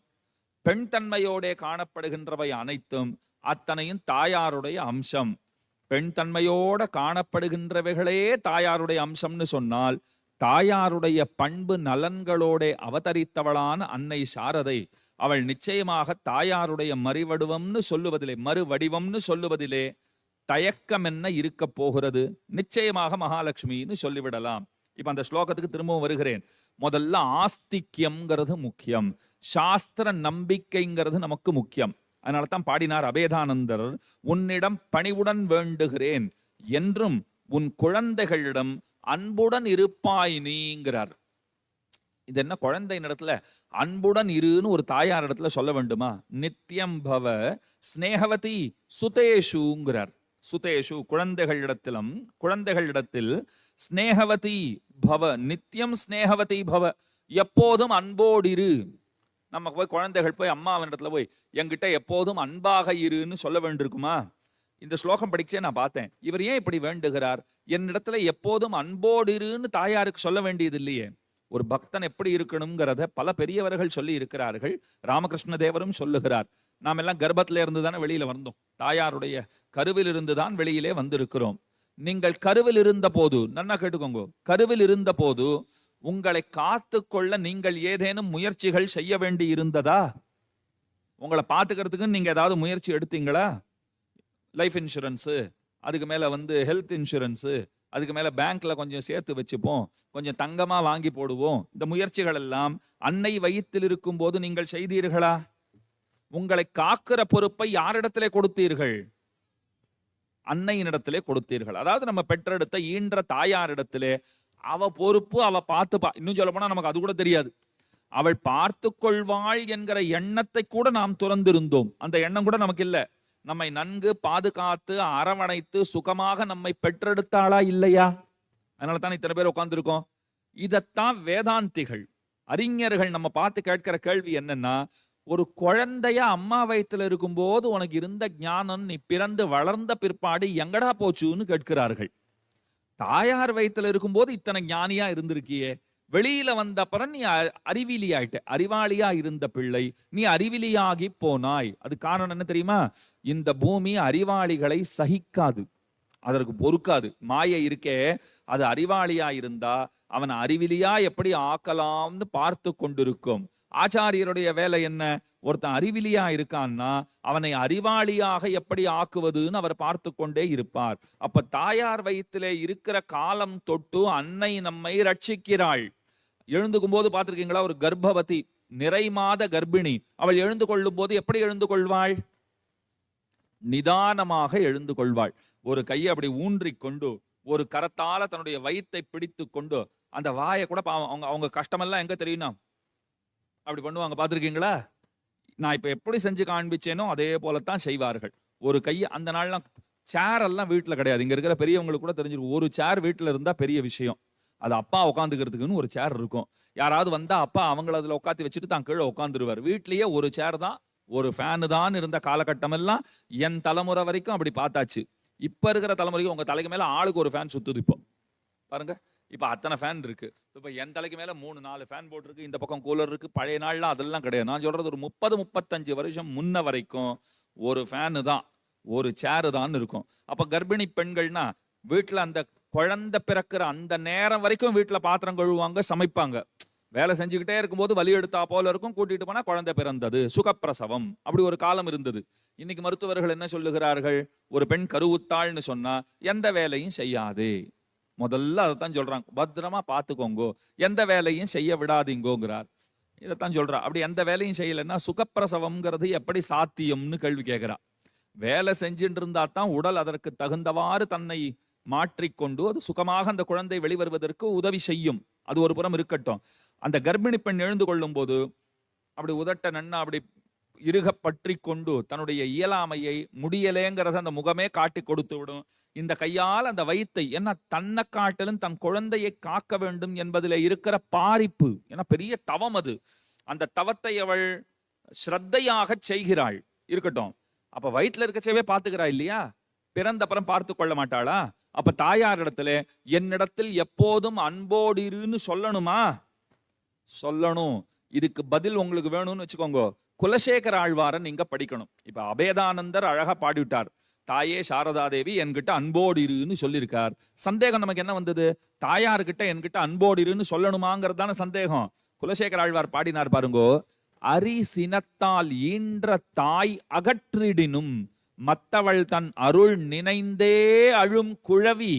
பெண் தன்மையோட காணப்படுகின்றவை அனைத்தும் அத்தனையும் தாயாருடைய அம்சம். பெண் தன்மையோட காணப்படுகின்றவைகளே தாயாருடைய அம்சம்னு சொன்னால், தாயாருடைய பண்பு நலன்களோட அவதரித்தவளான அன்னை சாரதை அவள் நிச்சயமாக தாயாருடைய மறுவடிவம்னு சொல்லுவதிலே தயக்கம் என்ன இருக்க போகிறது, நிச்சயமாக மகாலட்சுமின்னு சொல்லிவிடலாம். இப்ப அந்த ஸ்லோகத்துக்கு திரும்பவும் வருகிறேன். முதல்ல ஆஸ்திக்யம்ங்கிறது முக்கியம், சாஸ்திர நம்பிக்கைங்கிறது நமக்கு முக்கியம். அதனால தான் பாடினார் அபேதானந்தர், உன்னிடம் பணிவுடன் வேண்டுகிறேன் என்றும் உன் குழந்தைகளிடம் அன்புடன் இருப்பாய் நீங்கிறார். இது என்ன, குழந்தை இடத்துல அன்புடன் இருன்னு ஒரு தாயார் இடத்துல சொல்ல வேண்டுமா? நித்தியம் பவ ஸ்நேகவதி சுதேஷுங்கிறார். சுதேஷு குழந்தைகளிடத்தில் ஸ்நேகவதி பவ, நித்தியம் ஸ்நேகவதி பவ, எப்போதும் அன்போடு இரு. நம்ம போய் குழந்தைகள் போய் அம்மாவனிடத்துல போய் என்கிட்ட எப்போதும் அன்பாக இருன்னு சொல்ல வேண்டியிருக்குமா? இந்த ஸ்லோகம் படிச்சே நான் பார்த்தேன், இவர் ஏன் இப்படி வேண்டுகிறார்? என்னிடத்துல எப்போதும் அன்போடு இருன்னு தாயாருக்கு சொல்ல வேண்டியது இல்லையே. ஒரு பக்தன் எப்படி இருக்கணுங்கிறத பல பெரியவர்கள் சொல்லி இருக்கிறார்கள். ராமகிருஷ்ண தேவரும் சொல்லுகிறார். நாம் எல்லாம் கர்ப்பத்தில இருந்து தானே வெளியில வந்தோம், தாயாருடைய கருவில் இருந்து தான் வெளியிலே வந்திருக்கிறோம். நீங்கள் கருவில் இருந்த போது, நன்னா கேட்டுக்கோங்க, கருவில் இருந்த போது உங்களை காத்து கொள்ள நீங்கள் ஏதேனும் முயற்சிகள் செய்ய வேண்டி இருந்ததா? உங்களை பார்த்துக்கிறதுக்கு நீங்க ஏதாவது முயற்சி எடுத்தீங்களா? லைஃப் இன்சூரன்ஸு, அதுக்கு மேல ஹெல்த் இன்சூரன்ஸு, அதுக்கு மேல பேங்க்ல கொஞ்சம் சேர்த்து வச்சுப்போம், கொஞ்சம் தங்கமா வாங்கி போடுவோம். இந்த முயற்சிகள் எல்லாம் அன்னை வயிற்றில் இருக்கும் போது நீங்கள் செய்தீர்களா? உங்களை காக்கிற பொறுப்பை யாரிடத்திலே கொடுத்தீர்கள்? அன்னையினிடத்திலே கொடுத்தீர்கள். அதாவது நம்ம பெற்றெடுத்த ஈன்ற தாயாரிடத்திலே அவ பொறுப்பு, அவ பார்த்துப்பா. இன்னும் சொல்ல போனா நமக்கு அது கூட தெரியாது. அவள் பார்த்து கொள்வாள் என்கிற எண்ணத்தை கூட நாம் துறந்திருந்தோம். அந்த எண்ணம் கூட நமக்கு இல்லை. நம்மை நன்கு பாதுகாத்து அரவணைத்து சுகமாக நம்மை பெற்றெடுத்தாளா இல்லையா? அதனால தான் இத்தனை பேர் உட்கார்ந்துருக்கோம். இதத்தான் வேதாந்திகள் அறிஞர்கள் நம்ம பார்த்து கேட்கிற கேள்வி என்னன்னா, ஒரு குழந்தைய அம்மா வயிற்றுல இருக்கும்போது உனக்கு இருந்த ஞானம் நீ பிறந்து வளர்ந்த பிற்பாடு எங்கடா போச்சுன்னு கேட்கிறார்கள். தாயார் வயிற்றுல இருக்கும்போது இத்தனை ஞானியா இருந்திருக்கியே, வெளியில வந்த அப்புறம் நீ அறிவிலி ஆயிட்ட. அறிவாளியா இருந்த பிள்ளை நீ அறிவிலியாகி போனாய். அது காரணம் என்ன தெரியுமா? இந்த பூமி அறிவாளிகளை சகிக்காது, அதற்கு பொறுக்காது. மாயை இருக்கே, அது அறிவாளியா இருந்தா அவன் அறிவிலியா எப்படி ஆக்கலாம்னு பார்த்து கொண்டிருக்கும். ஆச்சாரியருடைய வேலை என்ன? ஒருத்தன் அறிவிலியா இருக்கான்னா அவனை அறிவாளியாக எப்படி ஆக்குவதுன்னு அவர் பார்த்து கொண்டே இருப்பார். அப்ப தாயார் வயிற்றிலே இருக்கிற காலம் தொட்டு அன்னை நம்மை ரட்சிக்கிறாள். எழுந்துக்கும் போது பார்த்திருக்கீங்களா? ஒரு கர்ப்பவதி, நிறை மாத கர்ப்பிணி, அவள் எழுந்து கொள்ளும் போது எப்படி எழுந்து கொள்வாள்? நிதானமாக எழுந்து கொள்வாள். ஒரு கையை அப்படி ஊன்றி கொண்டு, ஒரு கரத்தால தன்னுடைய வயிற்றை பிடித்து கொண்டு, அந்த வாயை கூட அவங்க கஷ்டமெல்லாம் எங்க தெரியும்னா அப்படி பண்ணுவாங்க. பார்த்துருக்கீங்களா? நான் இப்ப எப்படி செஞ்சு காண்பிச்சேனோ அதே போலத்தான் செய்வார்கள். ஒரு கையை, அந்த நாள்லாம் சேர் எல்லாம் வீட்டுல கிடையாது. இங்க இருக்கிற பெரியவங்களுக்கு கூட தெரிஞ்சிருக்கும், ஒரு சேர் வீட்டுல இருந்தா பெரிய விஷயம். அது அப்பா உட்காந்துக்கிறதுக்குன்னு ஒரு சேர் இருக்கும். யாராவது வந்தா அப்பா அவங்கள அதுல உட்காந்து வச்சுட்டு தான் கீழே உட்காந்துருவார். வீட்லயே ஒரு சேர் தான், ஒரு ஃபேனு தான் இருந்த காலகட்டம் எல்லாம் என் தலைமுறை வரைக்கும் அப்படி பார்த்தாச்சு. இப்ப இருக்கிற தலைமுறைக்கு உங்க தலைக்கு மேல ஆளுக்கு ஒரு ஃபேன் சுத்துது. இப்போ பாருங்க, இப்ப அத்தனை ஃபேன் இருக்கு. இப்ப என் தலைக்கு மேல 3-4 ஃபேன் போட்டிருக்கு, இந்த பக்கம் கூலர் இருக்கு. பழைய நாள்லாம் அதெல்லாம் கிடையாது. நான் சொல்றது ஒரு 30-35 வருஷம் முன்ன வரைக்கும் ஒரு ஃபேனு தான், ஒரு சேரு தான் இருக்கும். அப்ப கர்ப்பிணி பெண்கள்னா வீட்டுல அந்த குழந்தை பிறக்கிற அந்த நேரம் வரைக்கும் வீட்டுல பாத்திரம் கழுவுவாங்க, சமைப்பாங்க. வேலை செஞ்சுக்கிட்டே இருக்கும்போது வலி எடுத்தா போல இருக்கும், கூட்டிட்டு போனா குழந்தை பிறந்தது, சுகப்பிரசவம், அப்படி ஒரு காலம் இருந்தது. இன்னைக்கு மருத்துவர்கள் என்ன சொல்லுகிறார்கள்? ஒரு பெண் கருவுத்தாள்னு சொன்னா எந்த வேலையும் செய்யாதே. முதல்ல அதைத்தான் சொல்றாங்க, பத்திரமா பார்த்துக்கோங்கோ, எந்த வேலையும் செய்ய விடாதீங்கோங்கிறார். இதைத்தான் சொல்றா. அப்படி எந்த வேலையும் செய்யலைன்னா சுகப்பிரசவம்ங்கிறது எப்படி சாத்தியம்னு கேள்வி கேட்கிறா. வேலை செஞ்சுட்டு இருந்தா தான் உடல் அதற்கு தகுந்தவாறு தன்னை மாற்றிக்கொண்டு அது சுகமாக அந்த குழந்தை வெளிவருவதற்கு உதவி செய்யும். அது ஒரு புறம் இருக்கட்டும். அந்த கர்ப்பிணி பெண் எழுந்து கொள்ளும் போது அப்படி உதட்ட நன்னா அப்படி இறுக பற்றி கொண்டு தன்னுடைய இயலாமையை, முடியலேங்கிறத அந்த முகமே காட்டி கொடுத்து விடும். இந்த கையால் அந்த வயித்தை, ஏன்னா தன்னை காட்டிலும் தன் குழந்தையை காக்க வேண்டும் என்பதில் இருக்கிற பாரிப்பு, ஏன்னா பெரிய தவம் அது. அந்த தவத்தை அவள் ஸ்ரத்தையாக செய்கிறாள். இருக்கட்டும். அப்ப வயிற்றுல இருக்கச்சவே பார்த்துக்கிறா இல்லையா? பிறந்த அப்புறம் பார்த்து கொள்ள மாட்டாளா? அப்ப தாயார் இடத்துல என்னிடத்தில் எப்போதும் அன்போடிருன்னு சொல்லணுமா? சொல்லணும். இதுக்கு பதில் உங்களுக்கு வேணும்னு வச்சுக்கோங்க, குலசேகர ஆழ்வாரன் நீங்க படிக்கணும். இப்ப அபேதானந்தர் அழகா பாடிவிட்டார், தாயே சாரதா தேவி என்கிட்ட அன்போடிருன்னு சொல்லியிருக்கார். சந்தேகம் நமக்கு என்ன வந்தது? தாயார்கிட்ட என்கிட்ட அன்போடிருன்னு சொல்லணுமாங்கிறது தானே சந்தேகம். குலசேகர ஆழ்வார் பாடினார் பாருங்கோ, அரி சினத்தால் ஈன்ற தாய் அகற்றிடினும் மத்தவள் தன் அருள் நினைந்தே அழும் குழவி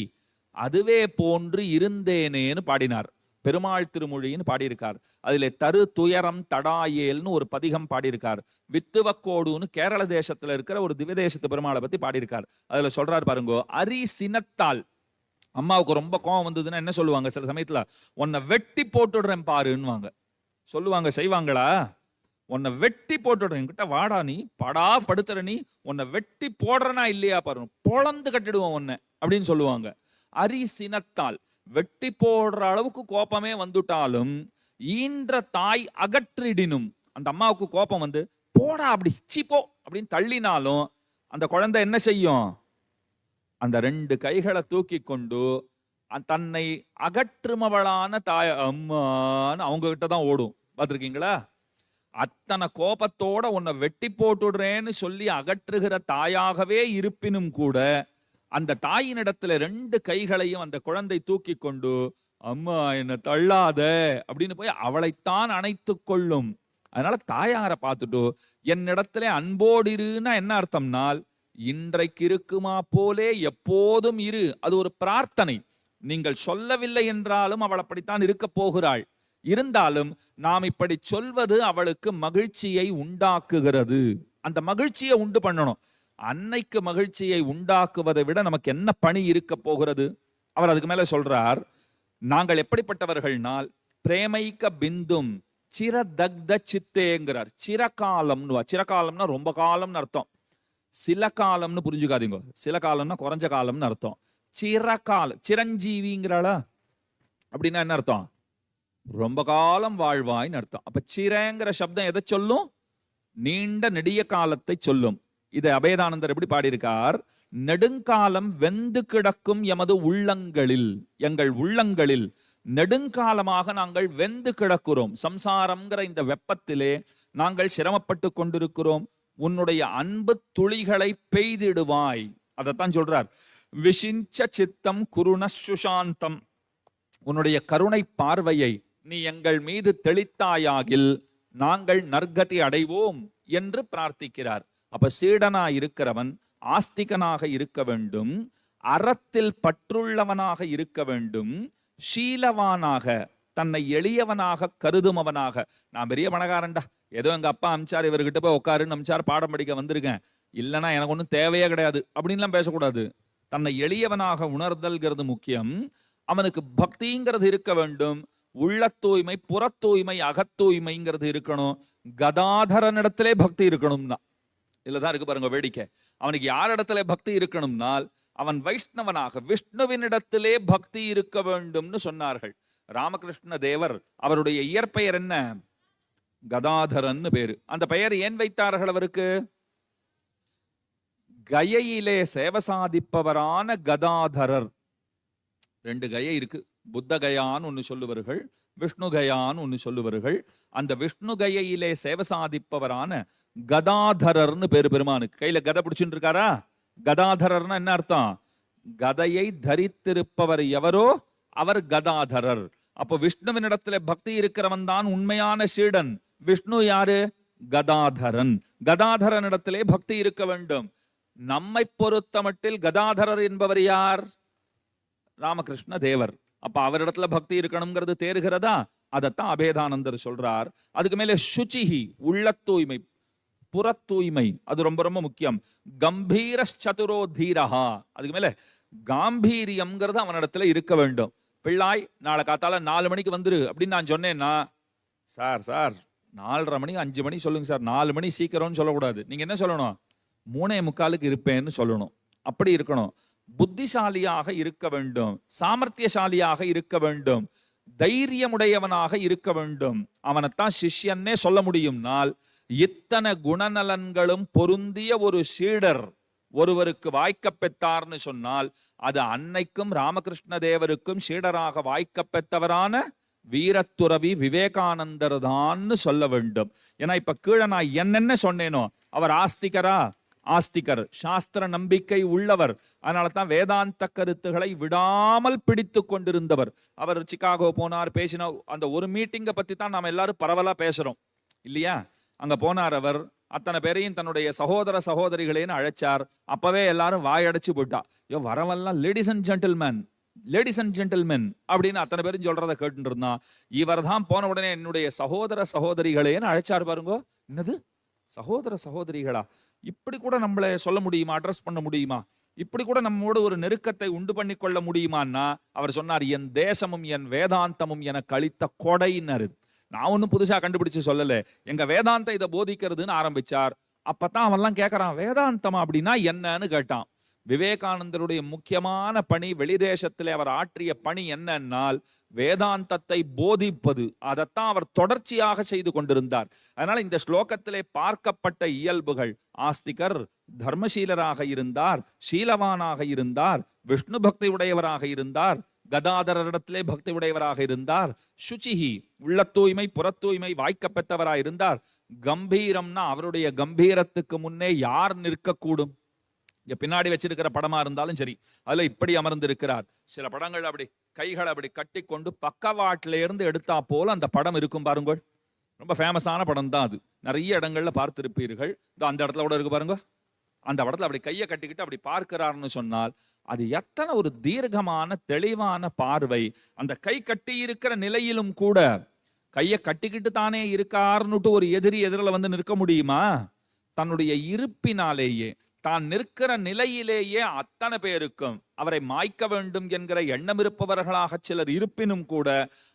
அதுவே போன்று இருந்தேனேன்னு பாடினார். பெருமாள் திருமொழின்னு பாடியிருக்கார். அதிலே தரு துயரம் தடாயேல்னு ஒரு பதிகம் பாடியிருக்கார். வித்துவக்கோடுன்னு கேரள தேசத்துல இருக்கிற ஒரு திவ்யதேசத்து பெருமாளை பத்தி பாடியிருக்கார். அதுல சொல்றாரு பாருங்கோ, அரி சினத்தால், அம்மாவுக்கு ரொம்ப கோவம் வந்ததுன்னா என்ன சொல்லுவாங்க? சில சமயத்துல உன்னை வெட்டி போட்டுடுறேன் பாருன்னுவாங்க. சொல்லுவாங்க, செய்வாங்களா? உன்னை வெட்டி போட்டுடுறேன், என்கிட்ட வாடா, நீ படா படுத்துற, நீ உன்னை வெட்டி போடுறனா இல்லையா பாரு, பொழந்து கட்டிடுவோம் உன்னை அப்படின்னு சொல்லுவாங்க. அரி சினத்தால், வெட்டி போடுற அளவுக்கு கோபமே வந்துட்டாலும் ஈன்ற தாய் அகற்றிடினும், அந்த அம்மாவுக்கு கோபம் வந்து போடா அப்படி சீப்போ அப்படின்னு தள்ளினாலும் அந்த குழந்தை என்ன செய்யும்? அந்த ரெண்டு கைகளை தூக்கி கொண்டு தன்னை அகற்றுமவளான தாய் அம்மான்னு அவங்க கிட்ட தான் ஓடும். பார்த்துருக்கீங்களா? அத்தனை கோபத்தோட உன்னை வெட்டி போட்டுடுறேன்னு சொல்லி அகற்றுகிற தாயாகவே இருப்பினும் கூட அந்த தாயினிடத்துல ரெண்டு கைகளையும் அந்த குழந்தை தூக்கி கொண்டு அம்மா என்ன தள்ளாத அப்படின்னு போய் அவளைத்தான் அணைத்து கொள்ளும். அதனால தாயாரை பார்த்துட்டு என்னிடத்துல அன்போடு இருன்னா என்ன அர்த்தம்னால், இன்றைக்கு இருக்குமா போலே எப்போதும் இரு. அது ஒரு பிரார்த்தனை. நீங்கள் சொல்லவில்லை என்றாலும் அவள் அப்படித்தான் இருக்க போகிறாள். இருந்தாலும் நாம் இப்படி சொல்வது அவளுக்கு மகிழ்ச்சியை உண்டாக்குகிறது. அந்த மகிழ்ச்சியை உண்டு பண்ணணும். அன்னைக்கு மகிழ்ச்சியை உண்டாக்குவதை விட நமக்கு என்ன பணி இருக்க போகிறது? அவர் அதுக்கு மேல சொல்றார், நாங்கள் எப்படிப்பட்டவர்கள்னால் பிரேமைக்க பிந்தும் சிரதக்த சித்தேங்கிறார். சிரகாலம்னு, சிரகாலம்னா ரொம்ப காலம்னு அர்த்தம். சில காலம்னு புரிஞ்சுக்காதீங்க. சில காலம்னா குறைஞ்ச காலம்னு அர்த்தம். சிரகாலம், சிரஞ்சீவிங்கிறாளா அப்படின்னா என்ன அர்த்தம்? ரொம்ப காலம் வாழ்வாய்ன்னு அர்த்தம். அப்ப சிரங்கிற சப்தம் எதை சொல்லும்? நீண்ட நெடிய காலத்தை சொல்லும். இதை அபேதானந்தர் எப்படி பாடியிருக்கார்? நெடுங்காலம் வெந்து கிடக்கும் எமது உள்ளங்களில், எங்கள் உள்ளங்களில் நெடுங்காலமாக நாங்கள் வெந்து கிடக்கிறோம். சம்சாரம்ங்கிற இந்த வெப்பத்திலே நாங்கள் சிரமப்பட்டு கொண்டிருக்கிறோம். உன்னுடைய அன்பு துளிகளை பெய்திடுவாய். அதைத்தான் சொல்றார். விஷிஞ்ச சித்தம் குருண சுசாந்தம், உன்னுடைய கருணை பார்வையை நீ எங்கள் மீது தெளித்தாயாகில் நாங்கள் நற்கதி அடைவோம் என்று பிரார்த்திக்கிறார். அப்ப சீடனா இருக்கிறவன் ஆஸ்திகனாக இருக்க வேண்டும், அறத்தில் பற்றுள்ளவனாக இருக்க வேண்டும், ஷீலவானாக, தன்னை எளியவனாக கருதுமவனாக. நான் பெரிய பணக்காரன்டா, ஏதோ எங்க அப்பா அமிச்சார், இவர்கிட்ட போய் உட்காருன்னு அமிச்சார், பாடம் படிக்க வந்திருக்கேன், இல்லைன்னா எனக்கு ஒன்றும் தேவையே கிடையாது அப்படின்லாம் பேசக்கூடாது. தன்னை எளியவனாக உணர்தல்கிறது முக்கியம். அவனுக்கு பக்திங்கிறது இருக்க வேண்டும். உள்ள தூய்மை, புற தூய்மை, அகத்தூய்மைங்கிறது இருக்கணும். கதாதரனிடத்திலே பக்தி இருக்கணும் தான். இல்லதான் இருக்கு பாருங்க வேடிக்கை. அவனுக்கு யார் இடத்துல பக்தி இருக்கணும்னால் அவன் வைஷ்ணவனாக விஷ்ணுவினிடத்திலே பக்தி இருக்க வேண்டும்னு சொன்னார்கள். ராமகிருஷ்ண தேவர் அவருடைய இயற்பெயர் என்ன? கதாதரன் பேரு. அந்த பெயர் ஏன் வைத்தார்கள் அவருக்கு? கயையிலே சேவை சாதிப்பவரான கதாதரர். ரெண்டு கயை இருக்கு. புத்த கயான்னு ஒன்று சொல்லுவார்கள், விஷ்ணு கயான்னு ஒன்று சொல்லுவார்கள். அந்த விஷ்ணு கயையிலே சேவை சாதிப்பவரான கதாதரர்னு பேரு பெருமானுக்கு. கையில கதை பிடிச்சுட்டு இருக்காரா? கதாதரர்னா என்ன அர்த்தம்? கதையை தரித்திருப்பவர் எவரோ அவர் கதாதரர். அப்போ விஷ்ணுவினிடத்துல பக்தி இருக்கிறவன் தான் உண்மையான சீடன். விஷ்ணு யாரு? கதாதரன். கதாதரனிடத்திலே பக்தி இருக்க வேண்டும். நம்மை பொறுத்த மட்டில் கதாதரர் என்பவர் யார்? ராமகிருஷ்ண தேவர். அப்ப அவரிடத்துல பக்தி இருக்கணுங்கிறது தேறுகிறதா? அதைத்தான் அபேதானந்தர் சொல்றார். அதுக்கு மேலே சுச்சிஹி, உள்ள தூய்மை, புற தூய்மை, அது ரொம்ப ரொம்ப முக்கியம். கம்பீர சதுரோ தீரஹா, அதுக்கு மேல காம்பீரியம்ங்கிறது அவனிடத்துல இருக்க வேண்டும். பிள்ளாய் நாளை காத்தால 4 மணிக்கு வந்துரு அப்படின்னு நான் சொன்னேன்னா, சார் 4:30 மணி 5 மணி சொல்லுங்க சார், 4 மணி சீக்கிரம்னு சொல்லக்கூடாது. நீங்க என்ன சொல்லணும்? 3:45 இருப்பேன்னு சொல்லணும். அப்படி இருக்கணும். புத்திசாலியாக இருக்க வேண்டும், சாமர்த்தியசாலியாக இருக்க வேண்டும், தைரியமுடையவனாக இருக்க வேண்டும். அவனைத்தான் சிஷ்யன்னே சொல்ல முடியும்னால், இத்தனை குணநலன்களும் பொருந்திய ஒரு சீடர் ஒருவருக்கு வாய்க்க பெற்றார்னு சொன்னால், அது அன்னைக்கும் ராமகிருஷ்ண தேவருக்கும் சீடராக வாய்க்க பெற்றவரான வீரத்துறவி விவேகானந்தர் தான்னு சொல்ல வேண்டும். ஏன்னா இப்ப கீழே நான் என்னென்ன சொன்னேனோ, அவர் ஆஸ்திகரா? ஆஸ்திகர், சாஸ்திர நம்பிக்கை உள்ளவர். அதனால தான் வேதாந்த கருத்துக்களை விடாமல் பிடித்து கொண்டிருந்தவர். அவர் சிகாகோ போனார், பேசின அந்த ஒரு மீட்டிங்கை பத்தி தான் நாம எல்லாரும் பரவலா பேசுறோம் இல்லையா? அங்க போனார் அவர், அத்தனை பேரையும் தன்னுடைய சகோதர சகோதரிகளேன்னு அழைச்சார். அப்பவே எல்லாரும் வாயடைச்சு போயிட்டா. வரவெல்லாம் ladies and gentlemen, ladies and gentlemen அப்படின்னு அத்தனை பேரும் சொல்றதை கேட்டு இருந்தான். இவர் தான் போன உடனே என்னுடைய சகோதர சகோதரிகளேன்னு அழைச்சார். பாருங்க, என்னது சகோதர சகோதரிகளா? இப்படி கூட நம்மளை சொல்ல முடியுமா? அட்ரஸ் பண்ண முடியுமா? இப்படி கூட நம்மோடு ஒரு நெருக்கத்தை உண்டு பண்ணி கொள்ள முடியுமான்னா, அவர் சொன்னார், என் தேசமும் என் வேதாந்தமும் எனக்கு அளித்த கொடையினர். நான் ஒன்னும் புதுசா கண்டுபிடிச்சு சொல்லல, எங்க வேதாந்தம் இதை போதிக்கிறதுன்னு ஆரம்பிச்சார். அப்பதான் அவன்லாம் கேட்கறான், வேதாந்தமா அப்படின்னா என்னன்னு கேட்டான். விவேகானந்தருடைய முக்கியமான பணி, வெளிதேசத்திலே அவர் ஆற்றிய பணி என்னன்னால் வேதாந்தத்தை போதிப்பது. அதைத்தான் அவர் தொடர்ச்சியாக செய்து கொண்டிருந்தார். அதனால இந்த ஸ்லோகத்திலே பார்க்கப்பட்ட இயல்புகள், ஆஸ்திகர் தர்மசீலராக இருந்தார், சீலவானாக இருந்தார், விஷ்ணு பக்தி உடையவராக இருந்தார், கதாதரரிடத்திலே பக்தி உடையவராக இருந்தார், சுச்சிஹி உள்ள தூய்மை புற தூய்மை வாய்க்க பெற்றவராக இருந்தார், கம்பீரம்னா அவருடைய கம்பீரத்துக்கு முன்னே யார் நிற்கக்கூடும்? இங்க பின்னாடி வச்சிருக்கிற படமா இருந்தாலும் சரி, அதுல இப்படி அமர்ந்து இருக்கிறார். சில படங்கள் அப்படி கைகளை அப்படி கட்டி கொண்டு பக்கவாட்டில இருந்து எடுத்தா போல அந்த படம் இருக்கும் பாருங்க. ரொம்ப ஃபேமஸான படம் தான் அது, நிறைய இடங்கள்ல பார்த்திருப்பீர்கள். அந்த இடத்துல கூட இருக்கு பாருங்க. அந்த படத்துல அப்படி கையை கட்டிக்கிட்டு அப்படி பார்க்கிறார்னு சொன்னால், அது எத்தனை ஒரு தீர்க்கமான தெளிவான பார்வை. அந்த கை கட்டி இருக்கிற நிலையிலும் கூட கையை கட்டிக்கிட்டு தானே இருக்காருன்னுட்டு ஒரு எதிரி எதிரில வந்து நிற்க முடியுமா? தன்னுடைய இருப்பினாலேயே, தான் நிற்கிற நிலையிலேயே அத்தனை பேருக்கும் அவரை மாய்க்க வேண்டும் என்கிற எண்ணம் இருப்பவர்களாக சிலர் இருப்பினும் கூட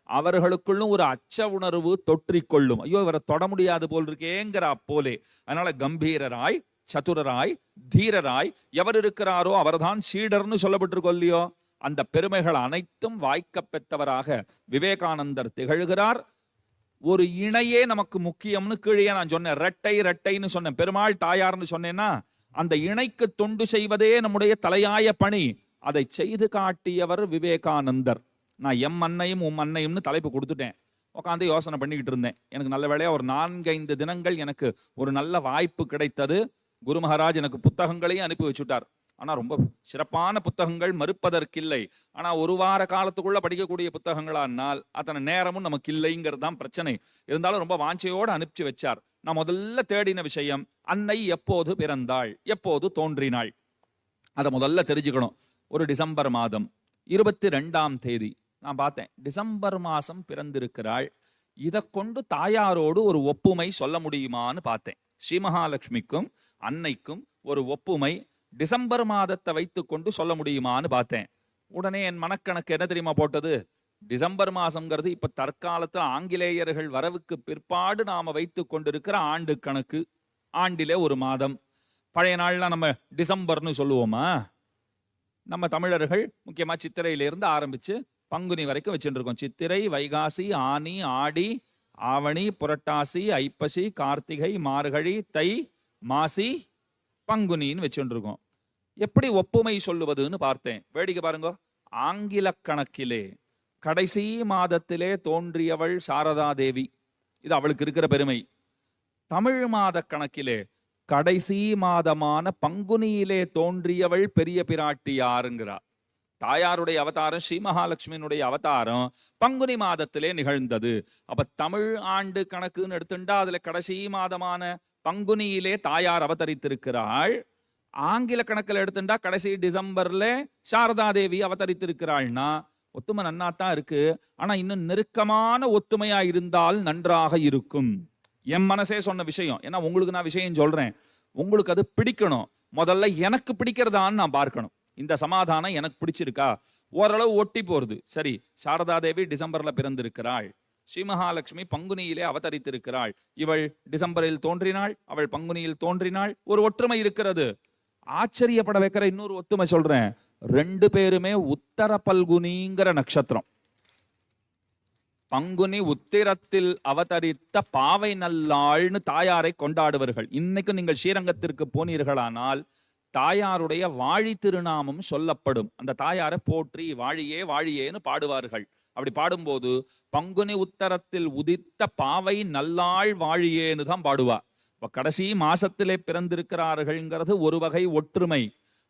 அவர்களுக்குள்ளும் ஒரு அச்ச உணர்வு தொற்றிக்கொள்ளும். ஐயோ, இவரை தொட முடியாது போல் இருக்கேங்கிற அப்போலே. அதனால கம்பீரராய், சதுரராய், தீரராய் எவர் இருக்கிறாரோ அவர்தான் சீடர்னு சொல்லப்பட்டிருக்கோ இல்லையோ, அந்த பெருமைகள் அனைத்தும் வாய்க்க பெற்றவராக விவேகானந்தர் திகழ்கிறார். ஒரு இணையே நமக்கு முக்கியம்னு கீழே நான் சொன்னேன். ரெட்டைன்னு சொன்னேன். பெருமாள் தாயார்னு சொன்னேன்னா, அந்த இணைக்கு தொண்டு செய்வதே நம்முடைய தலையாய பணி. அதை செய்து காட்டியவர் விவேகானந்தர். நான் எம் அன்னையும் உம் அன்னையும்னு தலைப்பு கொடுத்துட்டேன். உட்காந்து யோசனை பண்ணிக்கிட்டு இருந்தேன். எனக்கு நல்ல வேளையா ஒரு 4-5 தினங்கள் எனக்கு ஒரு நல்ல வாய்ப்பு கிடைத்தது. குரு மகாராஜ் எனக்கு புத்தகங்களையும் அனுப்பி வச்சுட்டார். ஆனா ரொம்ப சிறப்பான புத்தகங்கள், மறுப்பதற்கில்லை. ஆனா ஒரு வார காலத்துக்குள்ள படிக்கக்கூடிய புத்தகங்களானால் அத்தனை நேரமும் நமக்கு இல்லைங்கிறது தான் பிரச்சனை. இருந்தாலும் ரொம்ப வாஞ்சையோடு அனுப்பிச்சு வச்சார். நான் முதல்ல தேடின விஷயம், அன்னை எப்போது பிறந்தாள், எப்போது தோன்றினாள், அதை முதல்ல தெரிஞ்சுக்கணும். ஒரு டிசம்பர் மாதம் 22ஆம் தேதி நான் பார்த்தேன், டிசம்பர் மாசம் பிறந்திருக்கிறாள். இதை கொண்டு தாயாரோடு ஒரு ஒப்புமை சொல்ல முடியுமான்னு பார்த்தேன். ஸ்ரீ மகாலட்சுமிக்கும் அன்னைக்கும் ஒரு ஒப்புமை டிசம்பர் மாதத்தை வைத்து கொண்டு சொல்ல முடியுமான்னு பார்த்தேன். உடனே என் மனக்கணக்கு என்ன தெரியுமா போட்டது? டிசம்பர் மாசம்ங்கிறது இப்ப தற்காலத்தில் ஆங்கிலேயர்கள் வரவுக்கு பிற்பாடு நாம வைத்து கொண்டிருக்கிற ஆண்டு கணக்கு. ஆண்டிலே ஒரு மாதம். பழைய நாள்லாம் நம்ம டிசம்பர்னு சொல்லுவோமா? நம்ம தமிழர்கள் முக்கியமா சித்திரையிலிருந்து ஆரம்பிச்சு பங்குனி வரைக்கும் வச்சுட்டு இருக்கோம். சித்திரை, வைகாசி, ஆனி, ஆடி, ஆவணி, புரட்டாசி, ஐப்பசி, கார்த்திகை, மார்கழி, தை, மாசி, பங்குனின்னு வச்சுட்டு இருக்கோம். எப்படி ஒப்புமை சொல்லுவதுன்னு பார்த்தேன். வேடிக்கை பாருங்க. ஆங்கில கணக்கிலே கடைசி மாதத்திலே தோன்றியவள் சாரதா தேவி, இது அவளுக்கு இருக்கிற பெருமை. தமிழ் மாத கணக்கிலே கடைசி மாதமான பங்குனியிலே தோன்றியவள் பெரிய பிராட்டியாருங்கிறா. தாயாருடைய அவதாரம் ஸ்ரீ மகாலட்சுமியினுடைய அவதாரம் பங்குனி மாதத்திலே நிகழ்ந்தது. அப்ப தமிழ் ஆண்டு கணக்குன்னு எடுத்துட்டா அதுல கடைசி மாதமான பங்குனியிலே தாயார் அவதரித்திருக்கிறாள். ஆங்கில கணக்கில் எடுத்துட்டா கடைசி டிசம்பர்ல சாரதா தேவி அவதரித்திருக்கிறாள்னா ஒத்துமை நன்னாத்தான் இருக்கு. ஆனா இன்னும் நெருக்கமான ஒத்துமையா இருந்தால் நன்றாக இருக்கும். என் மனசே சொன்ன விஷயம். ஏன்னா உங்களுக்கு நான் விஷயம் சொல்றேன், உங்களுக்கு அது பிடிக்கணும். முதல்ல எனக்கு பிடிக்கிறதான்னு நான் பார்க்கணும். இந்த சமாதானம் எனக்கு பிடிச்சிருக்கா? ஓரளவு ஒட்டி போறது. சரி, சாரதா தேவி டிசம்பர்ல பிறந்திருக்கிறாள், ஸ்ரீ மகாலட்சுமி பங்குனியிலே அவதரித்திருக்கிறாள். இவள் டிசம்பரில் தோன்றினாள், அவள் பங்குனியில் தோன்றினாள். ஒரு ஒற்றுமை இருக்கிறது. ஆச்சரியப்பட வைக்கிற இன்னொரு ஒத்துமை சொல்றேன். ரெண்டு பேருமே உத்தர பல்குனிங்கிற நட்சத்திரம். பங்குனி உத்திரத்தில் அவதரித்த பாவை நல்லாள்னு தாயாரை கொண்டாடுவர்கள். இன்னைக்கு நீங்கள் ஸ்ரீரங்கத்திற்கு போனீர்களானால் தாயாருடைய வாழி திருநாமம் சொல்லப்படும். அந்த தாயாரை போற்றி வாழியே வாழியேன்னு பாடுவார்கள். அப்படி பாடும்போது பங்குனி உத்தரத்தில் உதித்த பாவை நல்லாள் வாழியேன்னு தான் பாடுவா. கடைசி மாசத்திலே பிறந்திருக்கிறார்கள்ங்கிறது ஒரு வகை ஒற்றுமை.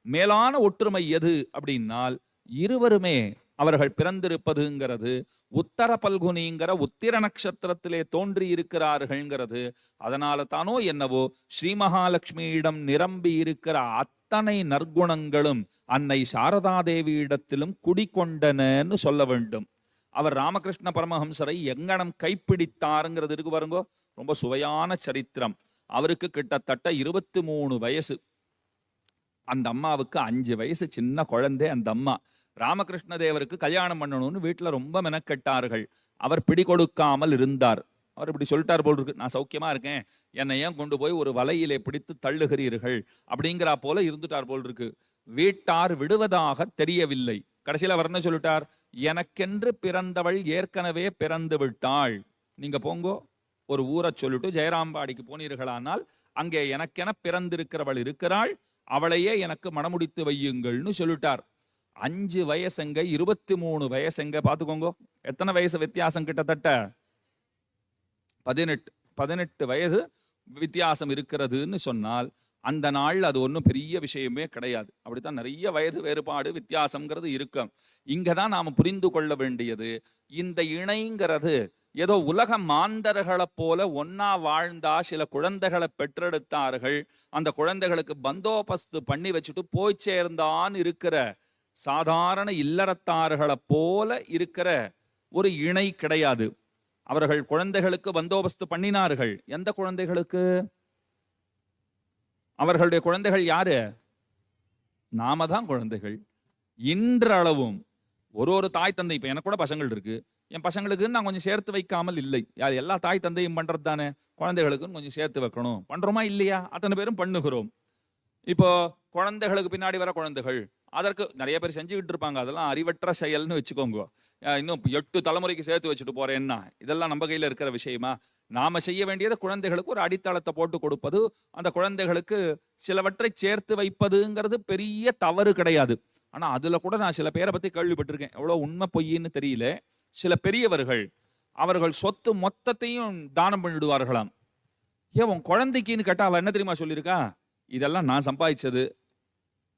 மேலான ஒற்றுமை எது அப்படின்னால் இருவருமே அவர்கள் பிறந்திருப்பதுங்கிறது உத்தர பல்குனிங்கிற உத்திர நட்சத்திரத்திலே தோன்றி இருக்கிறார்கள்ங்கிறது. அதனால தானோ என்னவோ ஸ்ரீ மகாலட்சுமியிடம் நிரம்பி இருக்கிற அத்தனை நற்குணங்களும் அன்னை சாரதா தேவியிடத்திலும் குடிகொண்டனன்னு சொல்ல வேண்டும். அவர் ராமகிருஷ்ண பரமஹம்சரை எங்கனம் கைப்பிடித்தாருங்கிறது இருக்கு பாருங்கோ. ரொம்ப சுவையான சரித்திரம். அவருக்கு கிட்டத்தட்ட 23 வயசு. அந்த அம்மாவுக்கு 5 வயசு சின்ன குழந்தை. அந்த அம்மா ராமகிருஷ்ண தேவருக்கு கல்யாணம் பண்ணணும்னு வீட்டுல ரொம்ப மெனக்கெட்டார்கள். அவர் பிடி கொடுக்காமல் இருந்தார். அவர் இப்படி சொல்லிட்டார் போல் இருக்கு, நான் சௌக்கியமா இருக்கேன், என்னை ஏன் கொண்டு போய் ஒரு வலையிலே பிடித்து தள்ளுகிறீர்கள் அப்படிங்கிறா போல இருந்துட்டார் போல் இருக்கு. வீட்டார் விடுவதாக தெரியவில்லை. கடைசியில் அவர் என்ன சொல்லிட்டார், எனக்கென்று பிறந்தவள் ஏற்கனவே பிறந்து விட்டாள், நீங்க போங்கோ ஒரு ஊரை சொல்லிட்டு ஜெயராம்பாடிக்கு போனீர்களானால் அங்கே எனக்கென பிறந்திருக்கிறவள் இருக்கிறாள், அவளையே எனக்கு மணமுடித்து வையுங்கள்னு சொல்லிட்டார். 5 வயசுங்க 23 வயசுங்க. பார்த்துக்கோங்க எத்தனை வயசு வித்தியாசம். கிட்டத்தட்ட 18 வயது வித்தியாசம் இருக்கிறதுன்னு சொன்னால் அந்த நாள் அது ஒன்றும் பெரிய விஷயமே கிடையாது. அப்படித்தான் நிறைய வயது வேறுபாடு வித்தியாசம்ங்கிறது இருக்கும். இங்கே தான் நாம் புரிந்து கொள்ள வேண்டியது, இந்த இணைங்கிறது ஏதோ உலக மாந்தர்களை போல ஒன்னா வாழ்ந்தா சில குழந்தைகளை பெற்றெடுத்தார்கள், அந்த குழந்தைகளுக்கு பந்தோபஸ்து பண்ணி வச்சுட்டு போய் சேர்ந்தான் இருக்கிற சாதாரண இல்லறத்தார்களை போல இருக்கிற ஒரு இணை கிடையாது. அவர்கள் குழந்தைகளுக்கு பந்தோபஸ்து பண்ணினார்கள். எந்த குழந்தைகளுக்கு? அவர்களுடைய குழந்தைகள் யாரு? நாம தான் குழந்தைகள். இன்றளவும் ஒரு தாய் தந்தை, இப்ப எனக்கு கூட பசங்கள் இருக்கு, என் பசங்களுக்கு நான் கொஞ்சம் சேர்த்து வைக்காமல் இல்லை. யார் எல்லா தாய் தந்தையும் பண்றது தானே, குழந்தைகளுக்குன்னு கொஞ்சம் சேர்த்து வைக்கணும். பண்றோமா இல்லையா? அத்தனை பேரும் பண்ணுகிறோம். இப்போ குழந்தைகளுக்கு பின்னாடி வர குழந்தைகள் அதற்கு நிறைய பேர் செஞ்சுக்கிட்டு இருப்பாங்க. அதெல்லாம் அறிவற்ற செயல்னு வச்சுக்கோங்க. இன்னும் 8 தலைமுறைக்கு சேர்த்து வச்சுட்டு போறேன்னா இதெல்லாம் நம்ம கையில இருக்கிற விஷயமா? நாம செய்ய வேண்டியது குழந்தைகளுக்கு ஒரு அடித்தளத்தை போட்டு கொடுப்பது, அந்த குழந்தைகளுக்கு சிலவற்றை சேர்த்து வைப்பதுங்கிறது பெரிய தவறு கிடையாது. ஆனா அதுல கூட நான் சில பேரை பத்தி கேள்விப்பட்டிருக்கேன், எவ்வளவு உண்மை பொய்ன்னு தெரியல. சில பெரியவர்கள் அவர்கள் சொத்து மொத்தத்தையும் தானம் பண்ணிடுவார்களாம். ஏன் உன் குழந்தைக்குன்னு கேட்டா அவ என்ன தெரியுமா சொல்லியிருக்கா, இதெல்லாம் நான் சம்பாதிச்சது,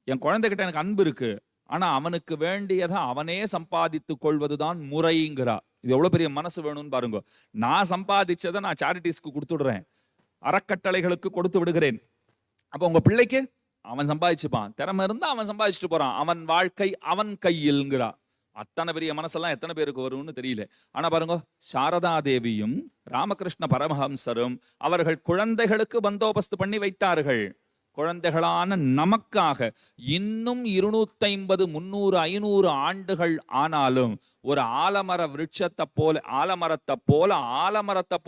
என் குழந்தைகிட்ட எனக்கு அன்பு இருக்கு, ஆனா அவனுக்கு வேண்டியதை அவனே சம்பாதித்துக் கொள்வதுதான் முறைங்கிறா. இது எவ்வளவு பெரிய மனசு வேணும்னு பாருங்க. நான் சம்பாதிச்சதை நான் சேரிட்டிஸ்க்கு கொடுத்துடுறேன், அறக்கட்டளைகளுக்கு கொடுத்து விடுகிறேன். அப்ப உங்க பிள்ளைக்கு அவன் சம்பாதிச்சுப்பான், திறமை இருந்தா அவன் சம்பாதிச்சுட்டு போறான், அவன் வாழ்க்கை அவன் கையில்ங்கிறா. அத்தனை பெரிய மனசெல்லாம் எத்தனை பேருக்கு வரும்னு தெரியல. ஆனா பாருங்க, சாரதா தேவியும் ராமகிருஷ்ண பரமஹம்சரும் அவர்கள் குழந்தைகளுக்கு பந்தோபஸ்து பண்ணி வைத்தார்கள். குழந்தைகளான நமக்காக இன்னும் 250, 300, 500 ஆண்டுகள் ஆனாலும் ஒரு ஆலமர விருட்சத்தை போல, ஆலமரத்தை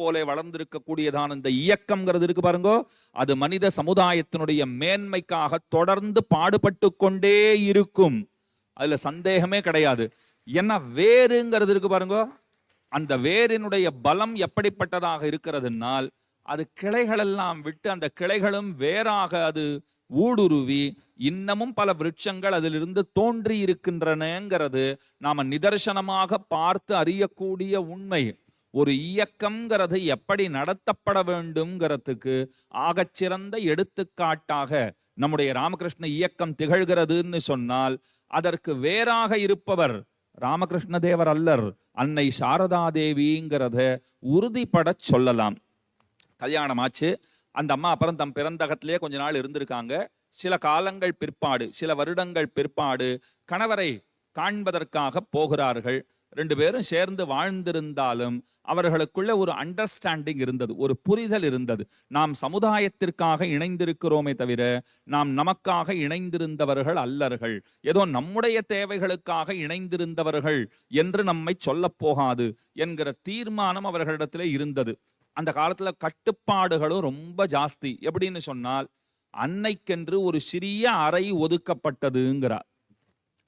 போல வளர்ந்திருக்கக்கூடியதான இந்த இயக்கம்ங்கிறது இருக்கு பாருங்க, அது மனித சமுதாயத்தினுடைய மேன்மைக்காக தொடர்ந்து பாடுபட்டு கொண்டே இருக்கும். அதுல சந்தேகமே கிடையாது. ஏன்னா வேறுங்கிறது இருக்கு பாருங்க, அந்த வேரினுடைய பலம் எப்படிப்பட்டதாக இருக்கிறதுனால் அது கிளைகள் எல்லாம் விட்டு அந்த கிளைகளும் வேறாக அது ஊடுருவி இன்னமும் பல விருட்சங்கள் அதிலிருந்து தோன்றி இருக்கின்றனங்கிறது நாம நிதர்சனமாக பார்த்து அறியக்கூடிய உண்மை. ஒரு இயக்கம்ங்கிறது எப்படி நடத்தப்பட வேண்டும்ங்கிறதுக்கு ஆகச்சிறந்த எடுத்துக்காட்டாக நம்முடைய ராமகிருஷ்ண இயக்கம் திகழ்கிறதுன்னு சொன்னால் அதற்கு வேறாக இருப்பவர் ராமகிருஷ்ண தேவர் அல்லர், அன்னை சாரதா தேவிங்கிறத உறுதிப்பட சொல்லலாம். கல்யாணம் ஆச்சு, அந்த அம்மா அப்புறம் தம் பிறந்தகத்திலே கொஞ்ச நாள் இருந்திருக்காங்க. சில காலங்கள் பிற்பாடு, சில வருடங்கள் பிற்பாடு கணவரை காண்பதற்காக போகிறார்கள். 2 பேரும் சேர்ந்து வாழ்ந்திருந்தாலும் அவர்களுக்குள்ள ஒரு அண்டர்ஸ்டாண்டிங் இருந்தது, ஒரு புரிதல் இருந்தது. நாம் சமுதாயத்திற்காக இணைந்திருக்கிறோமே தவிர நாம் நமக்காக இணைந்திருந்தவர்கள் அல்லர்கள், ஏதோ நம்முடைய தேவைகளுக்காக இணைந்திருந்தவர்கள் என்று நம்மை சொல்ல போகாது என்கிற தீர்மானம் அவர்களிடத்திலே இருந்தது. அந்த காலத்துல கட்டுப்பாடுகளும் ரொம்ப ஜாஸ்தி. எப்படின்னு சொன்னால், அன்னைக்கென்று ஒரு சிறிய அறை ஒதுக்கப்பட்டதுங்கிறார்.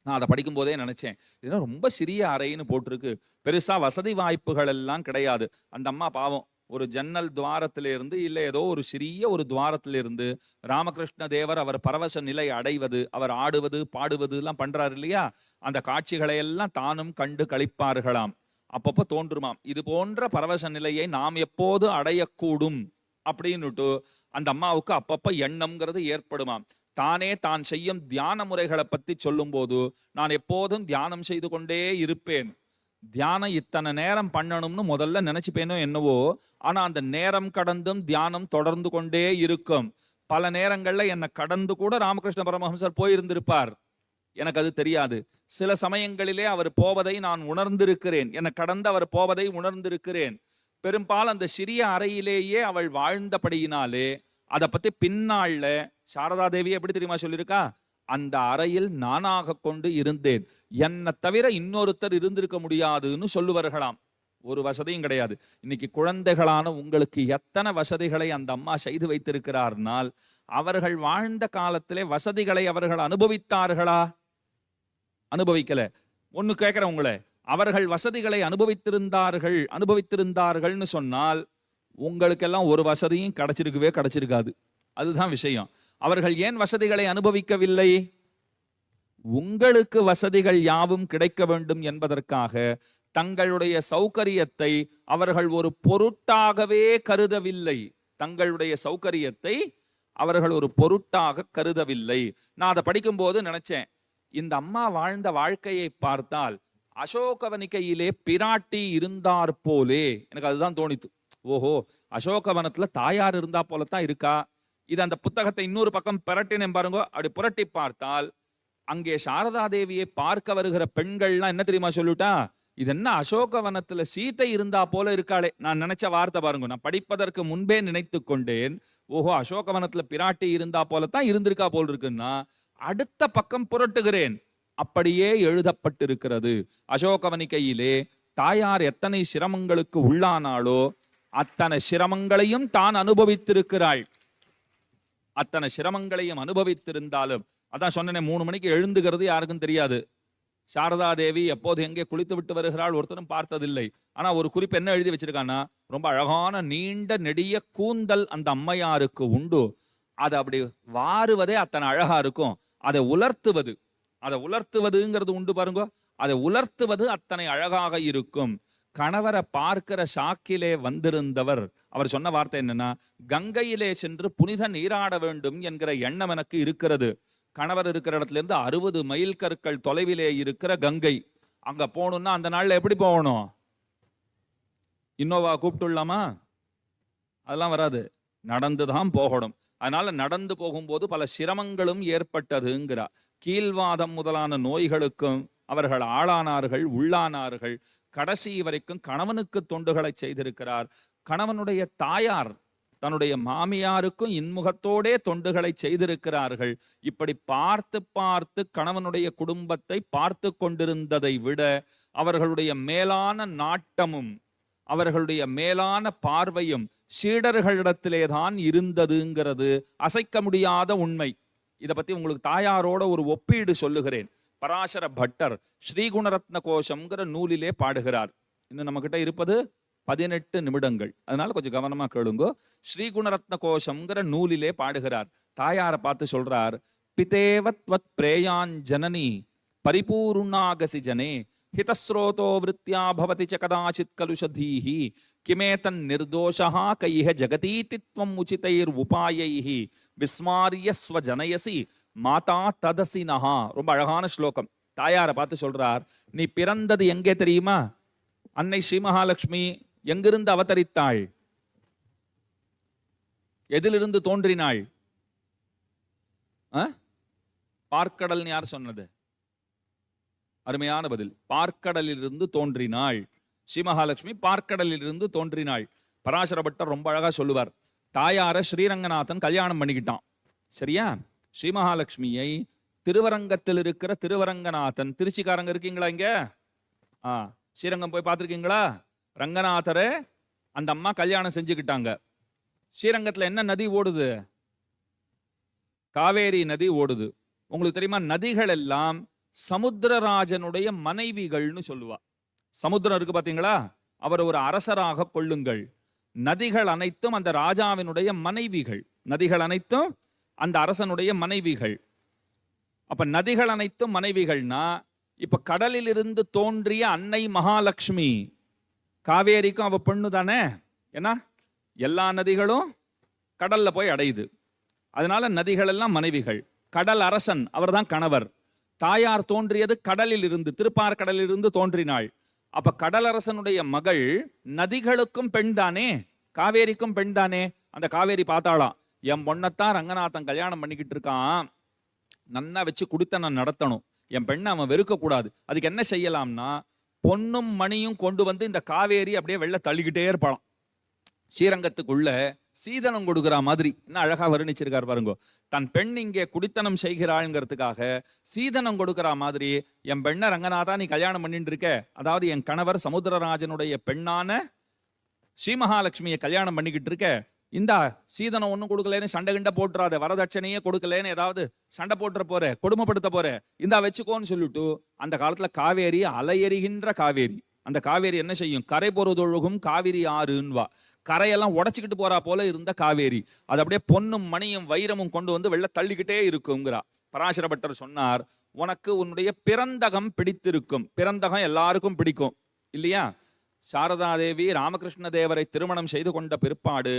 நான் அதை படிக்கும் போதே நினைச்சேன், இதெல்லாம் ரொம்ப சிறிய அறைன்னு போட்டிருக்கு, பெருசா வசதி வாய்ப்புகள் எல்லாம் கிடையாது. அந்த அம்மா பாவம் ஒரு ஜன்னல் துவாரத்திலிருந்து இல்லை ஏதோ ஒரு சிறிய ஒரு துவாரத்திலிருந்து ராமகிருஷ்ண தேவர் அவர் பரவச நிலை அடைவது, அவர் ஆடுவது பாடுவது எல்லாம் பண்றாரு இல்லையா, அந்த காட்சிகளை எல்லாம் தானும் கண்டு களிப்பார்களாம். அப்பப்போ தோன்றுமாம், இது போன்ற பரவச நிலையை நாம் எப்போது அடையக்கூடும் அப்படின்னுட்டு அந்த அம்மாவுக்கு அப்பப்ப எண்ணம்ங்கிறது ஏற்படுமாம். தானே தான் செய்யும் தியான முறைகளை பத்தி சொல்லும் போது, நான் எப்போதும் தியானம் செய்து கொண்டே இருப்பேன், தியானம் இத்தனை நேரம் பண்ணணும்னு முதல்ல நினைச்சுப்பேனோ என்னவோ, ஆனா அந்த நேரம் கடந்தும் தியானம் தொடர்ந்து கொண்டே இருக்கும். பல நேரங்கள்ல என்னை கடந்து கூட ராமகிருஷ்ண பரமஹம்சர் போயிருந்திருப்பார், எனக்கு அது தெரியாது. சில சமயங்களிலே அவர் போவதை நான் உணர்ந்திருக்கிறேன், என்னை கடந்து அவர் போவதை உணர்ந்திருக்கிறேன். பெரும்பாலும் அந்த சிறிய அறையிலேயே அவள் வாழ்ந்தபடியினாலே அதை பத்தி பின்னாள்ல சாரதா தேவி எப்படி தெரியுமா சொல்லியிருக்கா, அந்த அறையில் நானாக கொண்டு இருந்தேன், என்னை தவிர இன்னொருத்தர் இருந்திருக்க முடியாதுன்னு சொல்லுவார்களாம். ஒரு வசதியும் கிடையாது. இன்னைக்கு குழந்தைகளான உங்களுக்கு எத்தனை வசதிகளை அந்த அம்மா செய்து வைத்திருக்கிறார்னால், அவர்கள் வாழ்ந்த காலத்திலே வசதிகளை அவர்கள் அனுபவித்தார்களா? அனுபவிக்கல. ஒண்ணு கேட்கிறேன் உங்களை, அவர்கள் வசதிகளை அனுபவித்திருந்தார்கள்னு சொன்னால் உங்களுக்கெல்லாம் ஒரு வசதியும் கிடைச்சிருக்காது. அதுதான் விஷயம். அவர்கள் ஏன் வசதிகளை அனுபவிக்கவில்லை? உங்களுக்கு வசதிகள் யாவும் கிடைக்க வேண்டும் என்பதற்காக தங்களுடைய சௌகரியத்தை அவர்கள் ஒரு பொருட்டாகவே கருதவில்லை. தங்களுடைய சௌகரியத்தை அவர்கள் ஒரு பொருட்டாக கருதவில்லை. நான் அதை படிக்கும் போது நினைச்சேன், இந்த அம்மா வாழ்ந்த வாழ்க்கையை பார்த்தால் அசோகவனிகையிலே பிராட்டி இருந்தார் போலே எனக்கு அதுதான் தோணித்து. ஓஹோ, அசோகவனத்துல தாயார் இருந்தா போலத்தான் இருக்கா. இது அந்த புத்தகத்தை இன்னொரு பக்கம் பிரட்டினேன் பாருங்க, அப்படி புரட்டி பார்த்தால் அங்கே சாரதா தேவியை பார்க்க வருகிற பெண்கள்லாம் என்ன தெரியுமா சொல்லிட்டா, இது என்ன அசோகவனத்துல சீதை இருந்தா போல இருக்காளே. நான் நினைச்ச வார்த்தை பாருங்க, நான் படிப்பதற்கு முன்பே நினைத்து கொண்டேன், ஓஹோ அசோகவனத்துல பிராட்டி இருந்தா போலத்தான் இருந்திருக்கா போல் இருக்குன்னா, அடுத்த பக்கம் புரட்டுகிறேன், அப்படியே எழுதப்பட்டிருக்கிறது. அசோகவனிகையிலே தாயார் எத்தனை சிரமங்களுக்கு உள்ளானாலோ அத்தனை சிரமங்களையும் தான் அனுபவித்திருக்கிறாள். அத்தனை சிரமங்களையும் அனுபவித்திருந்தாலும், அதான் சொன்னேன், 3 மணிக்கு எழுந்துகிறது யாருக்கும் தெரியாது. சாரதா தேவி எப்போது எங்கே குளித்து விட்டு வருகிறாள் ஒருத்தரும் பார்த்ததில்லை. ஆனா ஒரு குறிப்பு என்ன எழுதி வச்சிருக்கான்னா, ரொம்ப அழகான நீண்ட நெடிய கூந்தல் அந்த அம்மையாருக்கு உண்டு. அதை அப்படி வாருவதே அத்தனை அழகா இருக்கும். அதை உலர்த்துவதுங்கிறது உண்டு பாருங்க, அதை உலர்த்துவது அத்தனை அழகாக இருக்கும். கணவரை பார்க்கிற சாக்கிலே வந்திருந்தவர் அவர் சொன்ன வார்த்தை என்னன்னா, கங்கையிலே சென்று புனித நீராட வேண்டும் என்கிற எண்ணம் எனக்கு இருக்கிறது. கணவர் இருக்கிற இடத்துல இருந்து 60 மைல் கற்கள் தொலைவிலே இருக்கிற கங்கை, அங்க போகணும்னா அந்த நாள்ல எப்படி போகணும்? இன்னோவா கூப்பிட்டுள்ளாமா? அதெல்லாம் வராது, நடந்துதான் போகணும். அதனால நடந்து போகும்போது பல சிரமங்களும் ஏற்பட்டதுங்கிறா. கீழ்வாதம் முதலான நோய்களுக்கும் அவர்கள் ஆளானார்கள், உள்ளானார்கள். கடைசி வரைக்கும் கணவனுக்கு தொண்டுகளை செய்திருக்கிறார். கணவனுடைய தாயார் தன்னுடைய மாமியாருக்கும் இன்முகத்தோடே தொண்டுகளை செய்திருக்கிறார்கள். இப்படி பார்த்து பார்த்து கணவனுடைய குடும்பத்தை பார்த்து கொண்டிருந்ததை விட அவர்களுடைய மேலான நாட்டமும் அவர்களுடைய மேலான பார்வையும் சீடர்களிடத்திலே தான் இருந்ததுங்கிறது அசைக்க முடியாத உண்மை. இதை பத்தி உங்களுக்கு தாயாரோட ஒரு ஒப்பீடு சொல்லுகிறேன். பராசர பட்டர் ஸ்ரீகுணரத்ன கோஷம்ங்கிற நூலிலே பாடுகிறார். இன்னும் நம்ம கிட்ட இருப்பது 18 நிமிடங்கள், அதனால கொஞ்சம் கவனமா கேளுங்க. ஸ்ரீகுணரத்ன கோஷம்ங்கிற நூலிலே பாடுகிறார். தாயாரை பார்த்து சொல்றார், பிதேவத்வத் பிரேயான் ஜனனி பரிபூர்ணாகசி ஜனே ஹிதஸ்ரோதோ விருத்தியா பவதி ச கதாசித் கலுஷதீஹி கிமேதன் நிர்தோஷா கைஹ ஜகதீதித்வம் உச்சிதைர் உபாயைஹி விஸ்மாரிய ஸ்வஜனயசி மாதா ததசினஹா. ரொம்ப அழகான ஸ்லோகம். தாயாரை பார்த்து சொல்றார், நீ பிறந்தது எங்கே தெரியுமா? அன்னை ஸ்ரீ மகாலட்சுமி எங்கிருந்து அவதரித்தாள்? எதிலிருந்து தோன்றினாள்? பார்க்கடல் யார் சொன்னது? அருமையான பதில். பார்க்கடலில் இருந்து தோன்றினாள். ஸ்ரீ மகாலட்சுமி பார்க்கடலில் இருந்து தோன்றினாள். பராசர பட்டர் ரொம்ப அழகா சொல்லுவார், தாயார ஸ்ரீரங்கநாதன் கல்யாணம் பண்ணிக்கிட்டான். சரியா? ஸ்ரீ மகாலட்சுமியை திருவரங்கத்தில் இருக்கிற திருவரங்கநாதன், திருச்சிக்காரங்க இருக்கீங்களா இங்க? ஸ்ரீரங்கம் போய் பார்த்துருக்கீங்களா? ரங்கநாதரை அந்த அம்மா கல்யாணம் செஞ்சுக்கிட்டாங்க. ஸ்ரீரங்கத்தில் என்ன நதி ஓடுது? காவேரி நதி ஓடுது. உங்களுக்கு தெரியுமா, நதிகள் எல்லாம் சமுத்திரராஜனுடைய மனைவிகள்னு சொல்லுவா. சமுத்திரம் இருக்கு பாத்தீங்களா, அவர் ஒரு அரசராக கொள்ளுங்கள். நதிகள் அனைத்தும் அந்த ராஜாவினுடைய மனைவிகள். நதிகள் அனைத்தும் அந்த அரசனுடைய மனைவிகள். அப்ப நதிகள் அனைத்தும் மனைவிகள்னா, இப்ப கடலில் இருந்து தோன்றிய அன்னை மகாலட்சுமி காவேரிக்கும் அவ பொண்ணு தானே. ஏன்னா எல்லா நதிகளும் கடல்ல போய் அடையுது. அதனால நதிகள் எல்லாம் மனைவிகள். கடல் அரசன் அவர் தான் கணவர். தாயார் தோன்றியது கடலில் இருந்து, திருப்பார்கடலில் இருந்து தோன்றினாள். அப்ப கடலரசனுடைய மகள் நதிகளுக்கும் பெண் தானே, காவேரிக்கும் பெண் தானே. அந்த காவேரி பார்த்தாளாம், என் பொண்ணத்தான் ரங்கநாதன் கல்யாணம் பண்ணிக்கிட்டு இருக்கான், நன்னா வச்சு குடித்தனம் நடத்தணும், என் பெண்ணை அவன் வெறுக்க கூடாது. அதுக்கு என்ன செய்யலாம்னா, பொன்னும் மணியும் கொண்டு வந்து இந்த காவேரி அப்படியே வெள்ள தள்ளிக்கிட்டே இருப்பாளாம். ஸ்ரீரங்கத்துக்குள்ள சீதனம் கொடுக்குற மாதிரி என்ன அழகா வர்ணிச்சிருக்காரு பாருங்க. தன் பெண் இங்கே குடித்தனம் செய்கிறாள்ங்கிறதுக்காக சீதனம் கொடுக்குற மாதிரி, என் பெண்ணை ரங்கநாதா நீ கல்யாணம் பண்ணிட்டு இருக்க, அதாவது என் கணவர் சமுத்திரராஜனுடைய பெண்ணான ஸ்ரீ மகாலட்சுமியை கல்யாணம் பண்ணிக்கிட்டு இருக்க, இந்த சீதனம் ஒன்றும் கொடுக்கலன்னு சண்டை கிண்ட போட்டுறாத, வரதட்சணையே கொடுக்கலன்னு ஏதாவது சண்டை போட்டுற போற, கொடுமைப்படுத்த போற, இந்தா வச்சுக்கோன்னு சொல்லிட்டு அந்த காலத்துல காவேரி அலையெறிகின்ற காவேரி. அந்த காவேரி என்ன செய்யும்? கரை பொறுதொழுகும் காவிரி ஆறுன்வா. கரையெல்லாம் உடச்சிக்கிட்டு போறா போல இருந்த காவேரி அது அப்படியே பொன்னும் மணியும் வைரமும் கொண்டு வந்து வெள்ள தள்ளிக்கிட்டே இருக்குங்கிறா. பராசர பட்டர் சொன்னார், உனக்கு உன்னுடைய பிறந்தகம் பிடித்திருக்கும். பிறந்தகம் எல்லாருக்கும் பிடிக்கும் இல்லையா? சாரதாதேவி ராமகிருஷ்ண தேவரை திருமணம் செய்து கொண்ட பிற்பாடு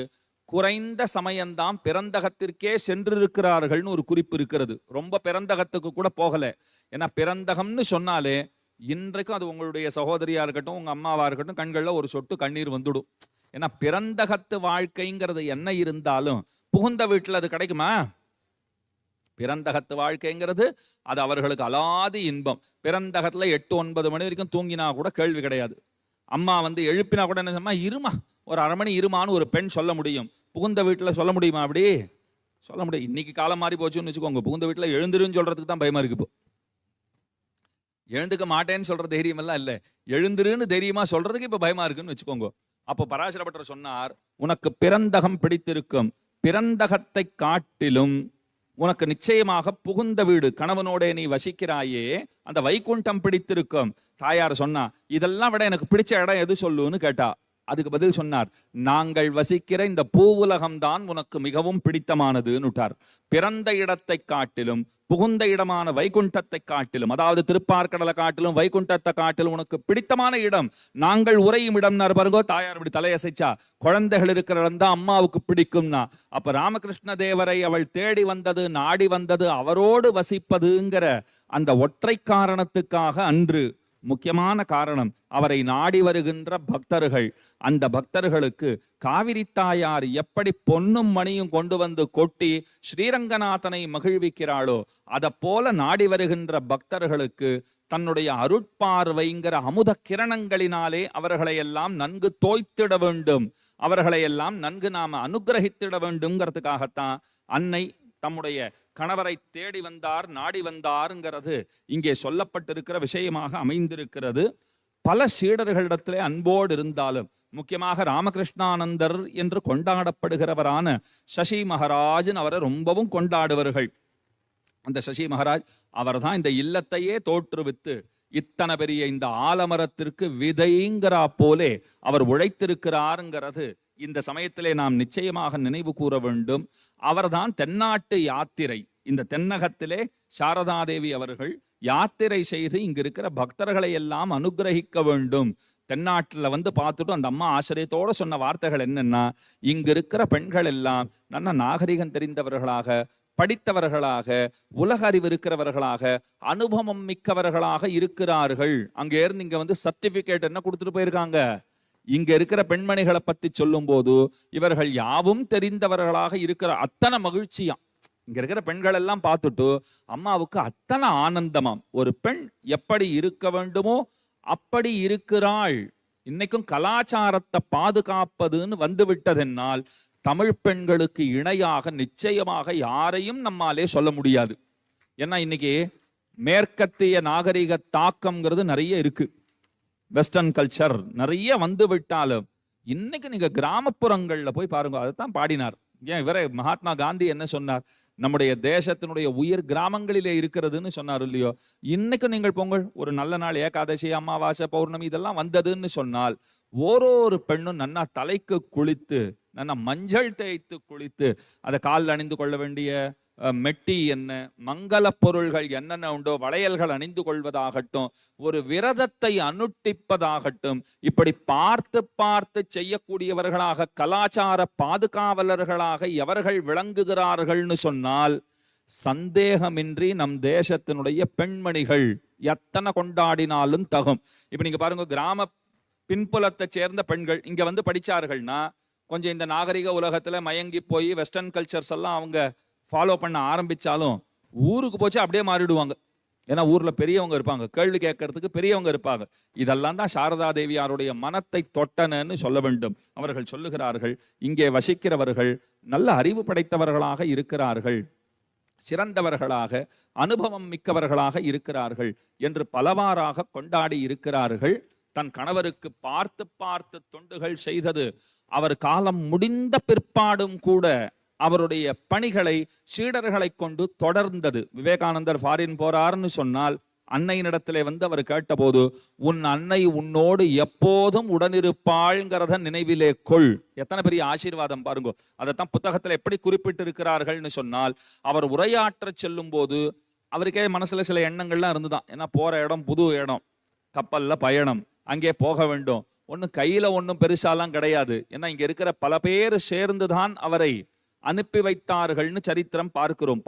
குறைந்த சமயம்தான் பிறந்தகத்திற்கே சென்றிருக்கிறார்கள்னு ஒரு குறிப்பு இருக்கிறது. ரொம்ப பிறந்தகத்துக்கு கூட போகல. ஏன்னா பிறந்தகம்னு சொன்னாலே இன்றைக்கும் அது உங்களுடைய சகோதரியா இருக்கட்டும், உங்க அம்மாவா இருக்கட்டும், கண்கள்ல ஒரு சொட்டு கண்ணீர் வந்துடும். ஏன்னா பிறந்தகத்து வாழ்க்கைங்கிறது என்ன இருந்தாலும் புகுந்த வீட்டுல அது கிடைக்குமா? பிறந்தகத்து வாழ்க்கைங்கிறது அது அவர்களுக்கு அலாதி இன்பம். பிறந்தகத்துல 8-9 மணி வரைக்கும் தூங்கினா கூட கேள்வி கிடையாது. அம்மா வந்து எழுப்பினா கூட என்ன சொன்னா, இருமா ஒரு அரை மணி இருமான்னு ஒரு பெண் சொல்ல முடியும். புகுந்த வீட்டுல சொல்ல முடியுமா? அப்படி சொல்ல முடியும். இன்னைக்கு காலம் மாறி போச்சுன்னு வச்சுக்கோங்க. புகுந்த வீட்டுல எழுந்துருன்னு சொல்றதுக்கு தான் பயமா இருக்கு. இப்போ எழுந்துக்க மாட்டேன்னு சொல்ற தைரியம் எல்லாம் இல்லை, எழுந்துருன்னு தைரியமா சொல்றதுக்கு இப்ப பயமா இருக்குன்னு வச்சுக்கோங்க. அப்போ பராசர பட்டர் சொன்னார், உனக்கு பிறந்தகம் பிடித்திருக்கும். பிறந்தகத்தை காட்டிலும் உனக்கு நிச்சயமாக புகுந்த வீடு, கணவனோட நீ வசிக்கிறாயே, அந்த வைகுண்டம் பிடித்திருக்கும். தாயார் சொன்னா, இதெல்லாம் விட எனக்கு பிடிச்ச இடம் எது சொல்லுன்னு கேட்டா, அதுக்கு பதில் சொன்னார், நாங்கள் வசிக்கிற இந்த பூவுலகம் தான் உனக்கு மிகவும் பிடித்தமானதுன்னுட்டார். பிறந்த இடத்தை காட்டிலும் புகுந்த இடமான வைகுண்டத்தை காட்டிலும், அதாவது திருப்பார்கடலை காட்டிலும் வைகுண்டத்தை காட்டிலும் உனக்கு பிடித்தமான இடம் நாங்கள் உரையும் இடம் பாருங்கோ. தாயார் இப்படி தலையசைச்சா, குழந்தைகள் இருக்கிற இடம் தான் அம்மாவுக்கு பிடிக்கும்னா. அப்ப ராமகிருஷ்ண தேவரை அவள் தேடி வந்தது, நாடி வந்தது, அவரோடு வசிப்பதுங்கிற அந்த ஒற்றை காரணத்துக்காக அன்று. முக்கியமான காரணம், அவரை நாடி வருகின்ற பக்தர்கள். அந்த பக்தர்களுக்கு காவிரி தாயார் எப்படி பொன்னும் மணியும் கொண்டு வந்து கொட்டி ஸ்ரீரங்கநாதனை மகிழ்விக்கிறாளோ, அதை போல நாடி வருகின்ற பக்தர்களுக்கு தன்னுடைய அருட்பார்வைங்கிற அமுத கிரணங்களினாலே அவர்களை எல்லாம் நன்கு தோய்த்திட வேண்டும், அவர்களை எல்லாம் நன்கு நாம அனுகிரகித்திட வேண்டும்ங்கிறதுக்காகத்தான் அன்னை தம்முடைய கணவரை தேடி வந்தார், நாடி வந்தாருங்கிறது இங்கே சொல்லப்பட்டிருக்கிற விஷயமாக அமைந்திருக்கிறது. பல சீடர்களிடத்திலே அன்போடு இருந்தாலும் முக்கியமாக ராமகிருஷ்ணானந்தர் என்று கொண்டாடப்படுகிறவரான சசி மகாராஜன் அவரை ரொம்பவும் கொண்டாடுவார்கள். அந்த சசி மகாராஜ் அவர் தான் இந்த இல்லத்தையே தோற்றுவித்து இத்தனை பெரிய இந்த ஆலமரத்திற்கு விதைங்கிறா போலே அவர் உழைத்திருக்கிறாருங்கிறது இந்த சமயத்திலே நாம் நிச்சயமாக நினைவு கூற வேண்டும். அவர்தான் தென்னாட்டு யாத்திரை, இந்த தென்னகத்திலே சாரதாதேவி அவர்கள் யாத்திரை செய்து இங்க இருக்கிற பக்தர்களை எல்லாம் அனுகிரகிக்க வேண்டும். தென்னாட்டில் வந்து பார்த்துட்டு அந்த அம்மா ஆச்சரியத்தோட சொன்ன வார்த்தைகள் என்னன்னா, இங்க இருக்கிற பெண்கள் எல்லாம் நல்ல நாகரிகம் தெரிந்தவர்களாக, படித்தவர்களாக, உலக அறிவு இருக்கிறவர்களாக, அனுபவம் மிக்கவர்களாக இருக்கிறார்கள். அங்க இருந்து இங்க வந்து சர்டிபிகேட் என்ன கொடுத்துட்டு போயிருக்காங்க. இங்க இருக்கிற பெண்மணிகளை பத்தி சொல்லும் போது இவர்கள் யாவும் தெரிந்தவர்களாக இருக்கிற அத்தனை மகிழ்ச்சியாம். இங்க இருக்கிற பெண்கள் எல்லாம் பார்த்துட்டு அம்மாவுக்கு அத்தனை ஆனந்தமாம். ஒரு பெண் எப்படி இருக்க வேண்டுமோ அப்படி இருக்கிறாள். இன்னைக்கும் கலாச்சாரத்தை பாதுகாப்பதுன்னு வந்து விட்டதென்னால் தமிழ் பெண்களுக்கு இணையாக நிச்சயமாக யாரையும் நம்மாலே சொல்ல முடியாது. ஏன்னா இன்னைக்கு மேற்கத்திய நாகரிக தாக்கம்ங்கிறது நிறைய இருக்கு. வெஸ்டர்ன் கல்ச்சர் நிறைய வந்து விட்டாலும் இன்னைக்கு நீங்க கிராமப்புறங்கள்ல போய் பாருங்க. அதைத்தான் பாடினார். ஏன் இவரே மகாத்மா காந்தி என்ன சொன்னார்? நம்முடைய தேசத்தினுடைய உயிர் கிராமங்களிலே இருக்கிறதுன்னு சொன்னார் இல்லையோ. இன்னைக்கு நீங்கள் பொங்கல் ஒரு நல்ல நாள், ஏகாதசி, அமாவாசை, பௌர்ணமி இதெல்லாம் வந்ததுன்னு சொன்னால் ஒரு பெண்ணும் நன்னா தலைக்கு குளித்து நன்னா மஞ்சள் தேய்த்து குளித்து அதை காலில் அணிந்து கொள்ள வேண்டிய மெட்டி என்ன, மங்கள பொருள்கள் என்னென்ன உண்டோ, வளையல்கள் அணிந்து கொள்வதாகட்டும், ஒரு விரதத்தை அனுட்டிப்பதாகட்டும், இப்படி பார்த்து பார்த்து செய்யக்கூடியவர்களாக, கலாச்சார பாதுகாவலர்களாக எவர்கள் விளங்குகிறார்கள்னு சொன்னால் சந்தேகமின்றி நம் தேசத்தினுடைய பெண்மணிகள் எத்தனை கொண்டாடினாலும் தகும். இப்ப நீங்க பாருங்க, கிராம பின்புலத்தை சேர்ந்த பெண்கள் இங்க வந்து படிச்சார்கள்னா கொஞ்சம் இந்த நாகரிக உலகத்துல மயங்கி போய் வெஸ்டர்ன் கல்ச்சர்ஸ் எல்லாம் அவங்க ஃபாலோ பண்ண ஆரம்பிச்சாலும் ஊருக்கு போச்சு அப்படியே மாறிடுவாங்க. ஏன்னா ஊர்ல பெரியவங்க இருப்பாங்க, கேள்வி கேட்கறதுக்கு பெரியவங்க இருப்பாங்க. இதெல்லாம் தான் சாரதா தேவியாருடைய மனத்தை தொட்டனன்னு சொல்ல வேண்டும். அவர்கள் சொல்லுகிறார்கள், இங்கே வசிக்கிறவர்கள் நல்ல அறிவு படைத்தவர்களாக இருக்கிறார்கள், சிறந்தவர்களாக, அனுபவம் மிக்கவர்களாக இருக்கிறார்கள் என்று பலவாறாக கொண்டாடி இருக்கிறார்கள். தன் கணவருக்கு பார்த்து பார்த்து தொண்டுகள் செய்தது அவர் காலம் முடிந்த பிற்பாடும் கூட அவருடைய பணிகளை சீடர்களை கொண்டு தொடர்ந்தது. விவேகானந்தர் ஃபாரின் போறாருன்னு சொன்னால் அன்னையினிடத்திலே வந்து அவர் கேட்டபோது, உன் அன்னை உன்னோடு எப்போதும் உடனிருப்பாள்ங்கிறத நினைவிலே கொள். எத்தனை பெரிய ஆசீர்வாதம் பாருங்க. அதைத்தான் புத்தகத்தில் எப்படி குறிப்பிட்டு இருக்கிறார்கள்னு சொன்னால், அவர் உரையாற்ற செல்லும் போது அவருக்கே மனசுல சில எண்ணங்கள்லாம் இருந்துதான். ஏன்னா போற இடம் புது இடம், கப்பல்ல பயணம், அங்கே போக வேண்டும், ஒன்றும் கையில ஒன்றும் பெருசாலாம் கிடையாது. ஏன்னா இங்க இருக்கிற பல பேர் சேர்ந்துதான் அவரை அனுப்பி வைத்தார்கள்னு சரித்திரம் பார்க்கிறோம்.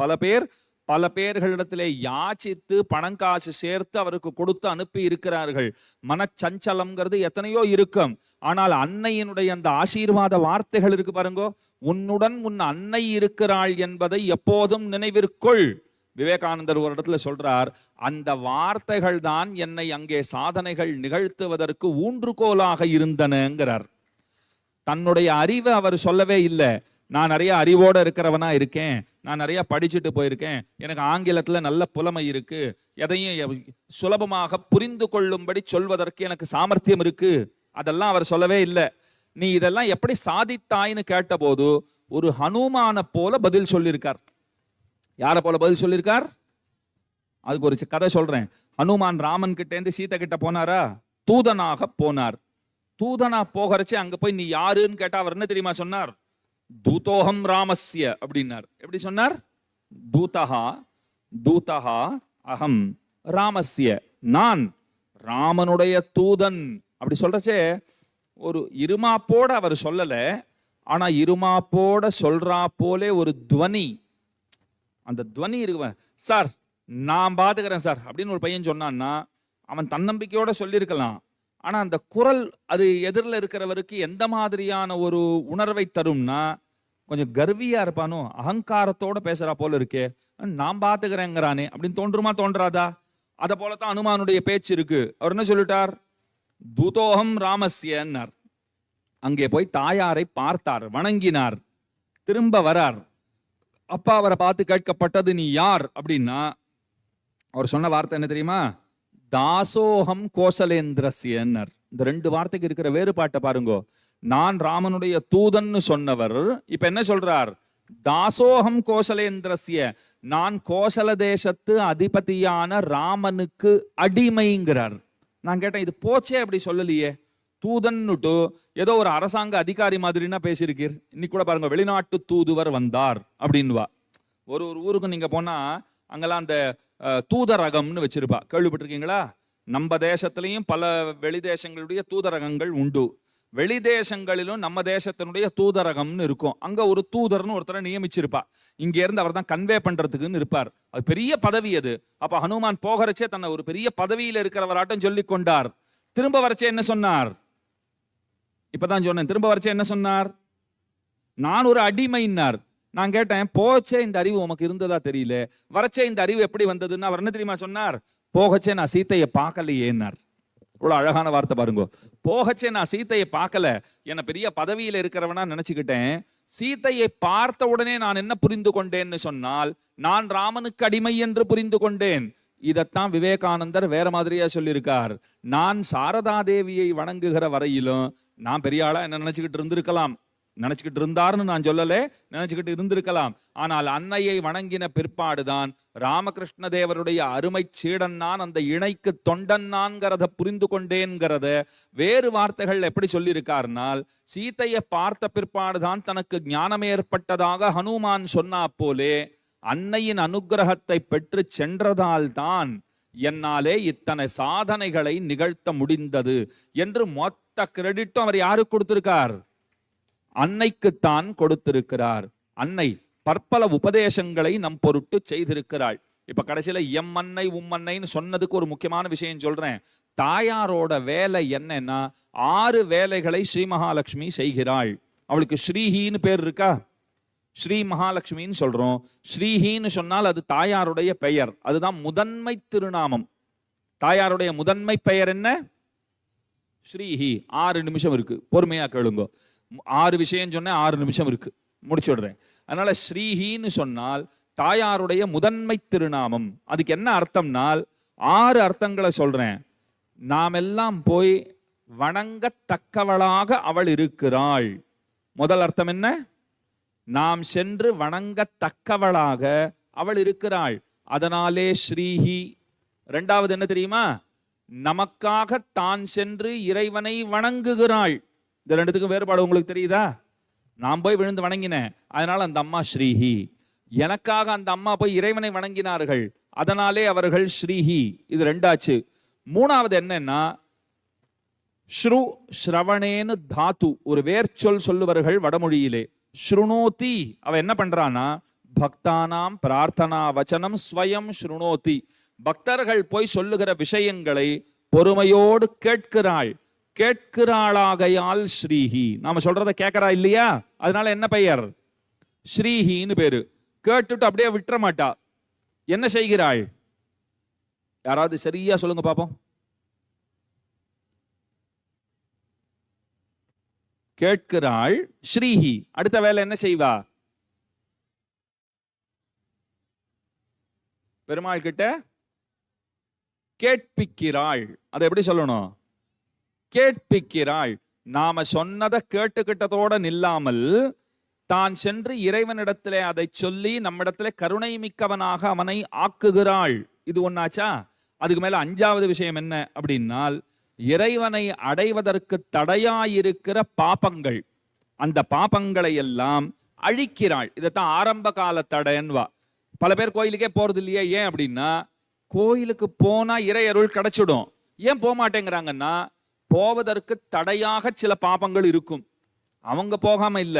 பல பேர்களிடத்திலே யாச்சித்து பணங்காசு சேர்த்து அவருக்கு கொடுத்து அனுப்பி இருக்கிறார்கள். மனச்சஞ்சலம்ங்கிறது எத்தனையோ இருக்கும். ஆனால் அன்னையினுடைய அந்த ஆசீர்வாத வார்த்தைகள் இருக்கு பாருங்கோ, உன்னுடன் உன் அன்னை இருக்கிறாள் என்பதை எப்போதும் நினைவிற்குள். விவேகானந்தர் ஒரு இடத்துல சொல்றார், அந்த வார்த்தைகள் தான் என்னை அங்கே சாதனைகள் நிகழ்த்துவதற்கு ஊன்றுகோலாக இருந்தனங்கிறார். தன்னுடைய அறிவை அவர் சொல்லவே இல்லை. நான் நிறைய அறிவோட இருக்கிறவனா இருக்கேன், நான் நிறைய படிச்சுட்டு போயிருக்கேன், எனக்கு ஆங்கிலத்துல நல்ல புலமை இருக்கு, எதையும் சுலபமாக புரிந்து கொள்ளும்படி சொல்வதற்கு எனக்கு சாமர்த்தியம் இருக்கு, அதெல்லாம் அவர் சொல்லவே இல்லை. நீ இதெல்லாம் எப்படி சாதித்தாய்னு கேட்டபோது ஒரு ஹனுமான போல பதில் சொல்லியிருக்கார். யாரை போல பதில் சொல்லியிருக்கார்? அதுக்கு ஒரு கதை சொல்றேன். ஹனுமான் ராமன் கிட்ட இருந்து சீதை கிட்ட போனாரா? தூதனாக போனார். தூதனா போகிறச்சு அங்க போய் நீ யாருன்னு கேட்டா அவர் என்ன தெரியுமா சொன்னார்? தூதோகம் ராமஸ்ய அப்படின்னார். எப்படி சொன்னார்? தூதஹா அகம் ராமஸ்ய, நான் ராமனுடைய தூதன். அப்படி சொல்றச்சே ஒரு இருமாப்போட அவர் சொல்லல, ஆனா இருமாப்போட சொல்றா போலே ஒரு துவனி, அந்த துவனி இருக்கு. சார் நான் பாத்துக்கிறேன் சார் அப்படின்னு ஒரு பையன் சொன்னான்னா அவன் தன்னம்பிக்கையோட சொல்லியிருக்கலாம். ஆனா அந்த குரல் அது எதிரில் இருக்கிறவருக்கு எந்த மாதிரியான ஒரு உணர்வை தரும்னா, கொஞ்சம் கர்வியா இருப்பானோ, அகங்காரத்தோட பேசுறா போல இருக்கே, நான் பாத்துக்கிறேங்கிறானே அப்படின்னு தோன்றுமா தோன்றாதா? அதை போலத்தான் அனுமானுடைய பேச்சு இருக்கு. அவர் என்ன சொல்லிட்டார்? தூதோகம் ராமஸ்யன்னார். அங்கே போய் தாயாரை பார்த்தார், வணங்கினார், திரும்ப வரார். அப்பா அவரை பார்த்து கேட்கப்பட்டது, நீ யார் அப்படின்னா அவர் சொன்ன வார்த்தை என்ன தெரியுமா? தாசோகம் கோசலேந்திரஸ்யன்னர். இந்த ரெண்டு வார்த்தைக்கு இருக்கிற வேறுபாட்டை பாருங்கோ. நான் ராமனுடைய தூதன்னு சொன்னவர் இப்ப என்ன சொல்றார்? தாசோகம் கோசலேந்திரஸ்ய, நான் கோசல தேசத்து அதிபதியான ராமனுக்கு அடிமைங்கிறார். நான் கேட்டேன், இது போச்சே அப்படி சொல்லலையே, தூதன்னுட்டு ஏதோ ஒரு அரசாங்க அதிகாரி மாதிரின்னா பேசியிருக்கீர். இன்னைக்கு கூட பாருங்க, வெளிநாட்டு தூதுவர் வந்தார் அப்படின்வா. ஒரு ஊருக்கு நீங்க போனா அங்கெல்லாம் அந்த தூதரகம்னு வச்சிருப்பா. கேள்விப்பட்டிருக்கீங்களா? நம்ம தேசத்திலையும் பல வெளி தேசங்களுடைய தூதரகங்கள் உண்டு. வெளி தேசங்களிலும் நம்ம தேசத்தினுடைய தூதரகம்னு இருக்கும். அங்க ஒரு தூதர்னு ஒருத்தரை நியமிச்சிருப்பா. இங்க இருந்து அவர் தான் கன்வே பண்றதுக்குன்னு இருப்பார். அது பெரிய பதவி அது. அப்ப ஹனுமான் போகிறச்சே தன்னை ஒரு பெரிய பதவியில இருக்கிறவராட்டம் சொல்லி கொண்டார். திரும்ப வரச்சே என்ன சொன்னார்? இப்பதான் சொன்னேன். திரும்ப வரச்சே என்ன சொன்னார்? நான் ஒரு அடிமைன்னார். நான் கேட்டேன், போச்சே இந்த அறிவு உமக்கு இருந்ததா தெரியல, வரச்சே இந்த அறிவு எப்படி வந்ததுன்னு. அவர் என்ன தெரியுமா சொன்னார்? போகச்சே நான் சீத்தையை பார்க்கலையேன்னார். இவ்வளவு அழகான வார்த்தை பாருங்க. போகச்சே நான் சீத்தையை பார்க்கல, என்ன பெரிய பதவியில இருக்கிறவனா நினைச்சுக்கிட்டேன். சீத்தையை பார்த்த உடனே நான் என்ன புரிந்து கொண்டேன்னு சொன்னால், நான் ராமனுக்கு அடிமை என்று புரிந்து கொண்டேன். இதத்தான் விவேகானந்தர் வேற மாதிரியா சொல்லியிருக்கார். நான் சாரதா தேவியை வணங்குகிற வரையிலும் நான் பெரிய ஆளா என்ன நினைச்சுக்கிட்டு இருந்திருக்கலாம். நினைச்சுக்கிட்டு இருந்தார்னு நான் சொல்லல, நினைச்சுக்கிட்டு இருந்திருக்கலாம். ஆனால் அன்னையை வணங்கின பிற்பாடுதான் ராமகிருஷ்ண தேவருடைய அருமை சீடன் நான், அந்த இணைக்கு தொண்டன் நான்கிறத புரிந்து கொண்டேன்கிறத வேறு வார்த்தைகள் எப்படி சொல்லியிருக்கார்னால், சீத்தையை பார்த்த பிற்பாடுதான் தனக்கு ஞானம் ஏற்பட்டதாக ஹனுமான் சொன்னா போலே, அன்னையின் அனுகிரகத்தை பெற்று சென்றதால் தான் என்னாலே இத்தனை சாதனைகளை நிகழ்த்த முடிந்தது என்று மொத்த கிரெடிட்டும் அவர் யாருக்கு கொடுத்திருக்கார்? அன்னைக்குத்தான் கொடுத்திருக்கிறார். அன்னை பற்பல உபதேசங்களை நம் பொருட்டு செய்திருக்கிறாள். இப்ப கடைசியில எம் அன்னை உம்மன்னைன்னு சொன்னதுக்கு ஒரு முக்கியமான விஷயம் சொல்றேன். தாயாரோட வேலை என்னன்னா, 6 வேலைகளை ஸ்ரீ மகாலட்சுமி செய்கிறாள். அவளுக்கு ஸ்ரீஹின்னு பேர் இருக்கா? ஸ்ரீ மகாலட்சுமின்னு சொல்றோம். ஸ்ரீஹின்னு சொன்னால் அது தாயாருடைய பெயர். அதுதான் முதன்மை திருநாமம். தாயாருடைய முதன்மை பெயர் என்ன? ஸ்ரீஹி. 6 நிமிஷம் இருக்கு, பொறுமையா கேளுங்க. 6 விஷயம் சொன்ன 6 நிமிஷம் இருக்கு, முடிச்சு விடுறேன். அதனால ஸ்ரீஹின்னு சொன்னால் தாயாருடைய முதன்மை திருநாமம். அதுக்கு என்ன அர்த்தம்னால் 6 அர்த்தங்களை சொல்றேன். நாம் எல்லாம் போய் வணங்கத்தக்கவளாக அவள் இருக்கிறாள். முதல் அர்த்தம் என்ன? நாம் சென்று வணங்கத்தக்கவளாக அவள் இருக்கிறாள், அதனாலே ஸ்ரீஹி. இரண்டாவது என்ன தெரியுமா? நமக்காக தான் சென்று இறைவனை வணங்குகிறாள். இந்த ரெண்டுத்துக்கும் வேறுபாடு உங்களுக்கு தெரியுதா? நான் போய் விழுந்து வணங்கினேன், அதனால அந்த அம்மா ஸ்ரீஹி. எனக்காக அந்த அம்மா போய் இறைவனை வணங்கினார்கள், அதனாலே அவர்கள் ஸ்ரீஹி. இது ரெண்டாச்சு. மூணாவது என்னன்னா, ஸ்ரு ஸ்ரவணேன்னு தாத்து, ஒரு வேர்ச்சொல் சொல்லுவார்கள் வடமொழியிலே. ஸ்ருணோதி, அவ என்ன பண்றானா, பக்தானாம் பிரார்த்தனா வச்சனம் ஸ்வயம் ஸ்ருணோதி. பக்தர்கள் போய் சொல்லுகிற விஷயங்களை பொறுமையோடு கேட்கிறாள். கேட்கிறாளாகையால் ஸ்ரீஹி. நாம சொல்றத கேட்கறா இல்லையா, அதனால என்ன பெயர்? ஸ்ரீஹின்னு பேரு. கேட்டுட்டு அப்படியே விட்டுற மாட்டா. என்ன செய்கிறாள்? யாராவது சரியா சொல்லுங்க பாப்போம். கேட்கிறாள் ஸ்ரீஹி. அடுத்த வேலை என்ன செய்வா? பெருமாள் கிட்ட கேட்பிக்கிறாள். அதை எப்படி சொல்லணும்? கேட்பிக்கிறாள். நாம சொன்னதை கேட்டுக்கிட்டதோட நில்லாமல் தான் சென்று இறைவனிடத்திலே அதை சொல்லி நம்மிடத்திலே கருணை மிக்கவனாக அவனை ஆக்குகிறாள். இது ஒன்னாச்சா? அதுக்கு மேல 5வது விஷயம் என்ன அப்படின்னால், இறைவனை அடைவதற்கு தடையாயிருக்கிற பாபங்கள், அந்த பாபங்களை எல்லாம் அழிக்கிறாள். இதைத்தான் ஆரம்ப கால தடைன்வா. பல பேர் கோயிலுக்கே போறது இல்லையே. ஏன் அப்படின்னா, கோயிலுக்கு போனா இறை அருள் கிடைச்சிடும். ஏன் போக மாட்டேங்கிறாங்கன்னா, போவதற்கு தடையாக சில பாபங்கள் இருக்கும். அவங்க போகாம இல்ல,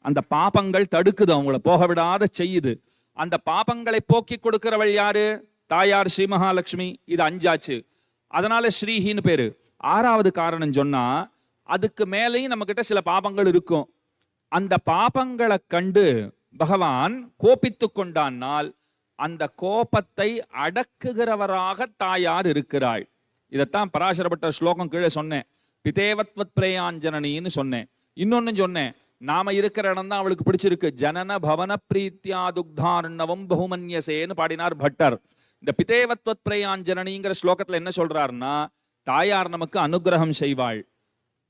அந்த பாபங்கள் தடுக்குது, அவங்கள போக விடாத செய்யுது. அந்த பாபங்களை போக்கி கொடுக்கிறவள் யாரு? தாயார் ஸ்ரீ மகாலட்சுமி. இது 5ஆச்சு. அதனால ஸ்ரீஹின்னு பேரு. 6வது காரணம் சொன்னா, அதுக்கு மேலேயும் நம்ம கிட்ட சில பாபங்கள் இருக்கும். அந்த பாபங்களை கண்டு பகவான் கோபித்து கொண்டானால் அந்த கோபத்தை அடக்குகிறவராக தாயார் இருக்கிறாள். இதைத்தான் பராசரப்பட்ட ஸ்லோகம் கீழே சொன்னேன். பிதேவத்வத் பிரேயாஞ்சனனின்னு சொன்னேன். இன்னொன்னு சொன்னேன், நாம இருக்கிற இடம் தான் அவளுக்கு பிடிச்சிருக்கு. ஜனன பவன பிரீத்தியா துக்தார்ணவம் பகுமன்யசேன்னு பாடினார் பட்டர். இந்த பிதேவத்வத் பிரேயாஞ்சனனிங்கிற ஸ்லோகத்துல என்ன சொல்றாருன்னா, தாயார் நமக்கு அனுகிரகம் செய்வாள்.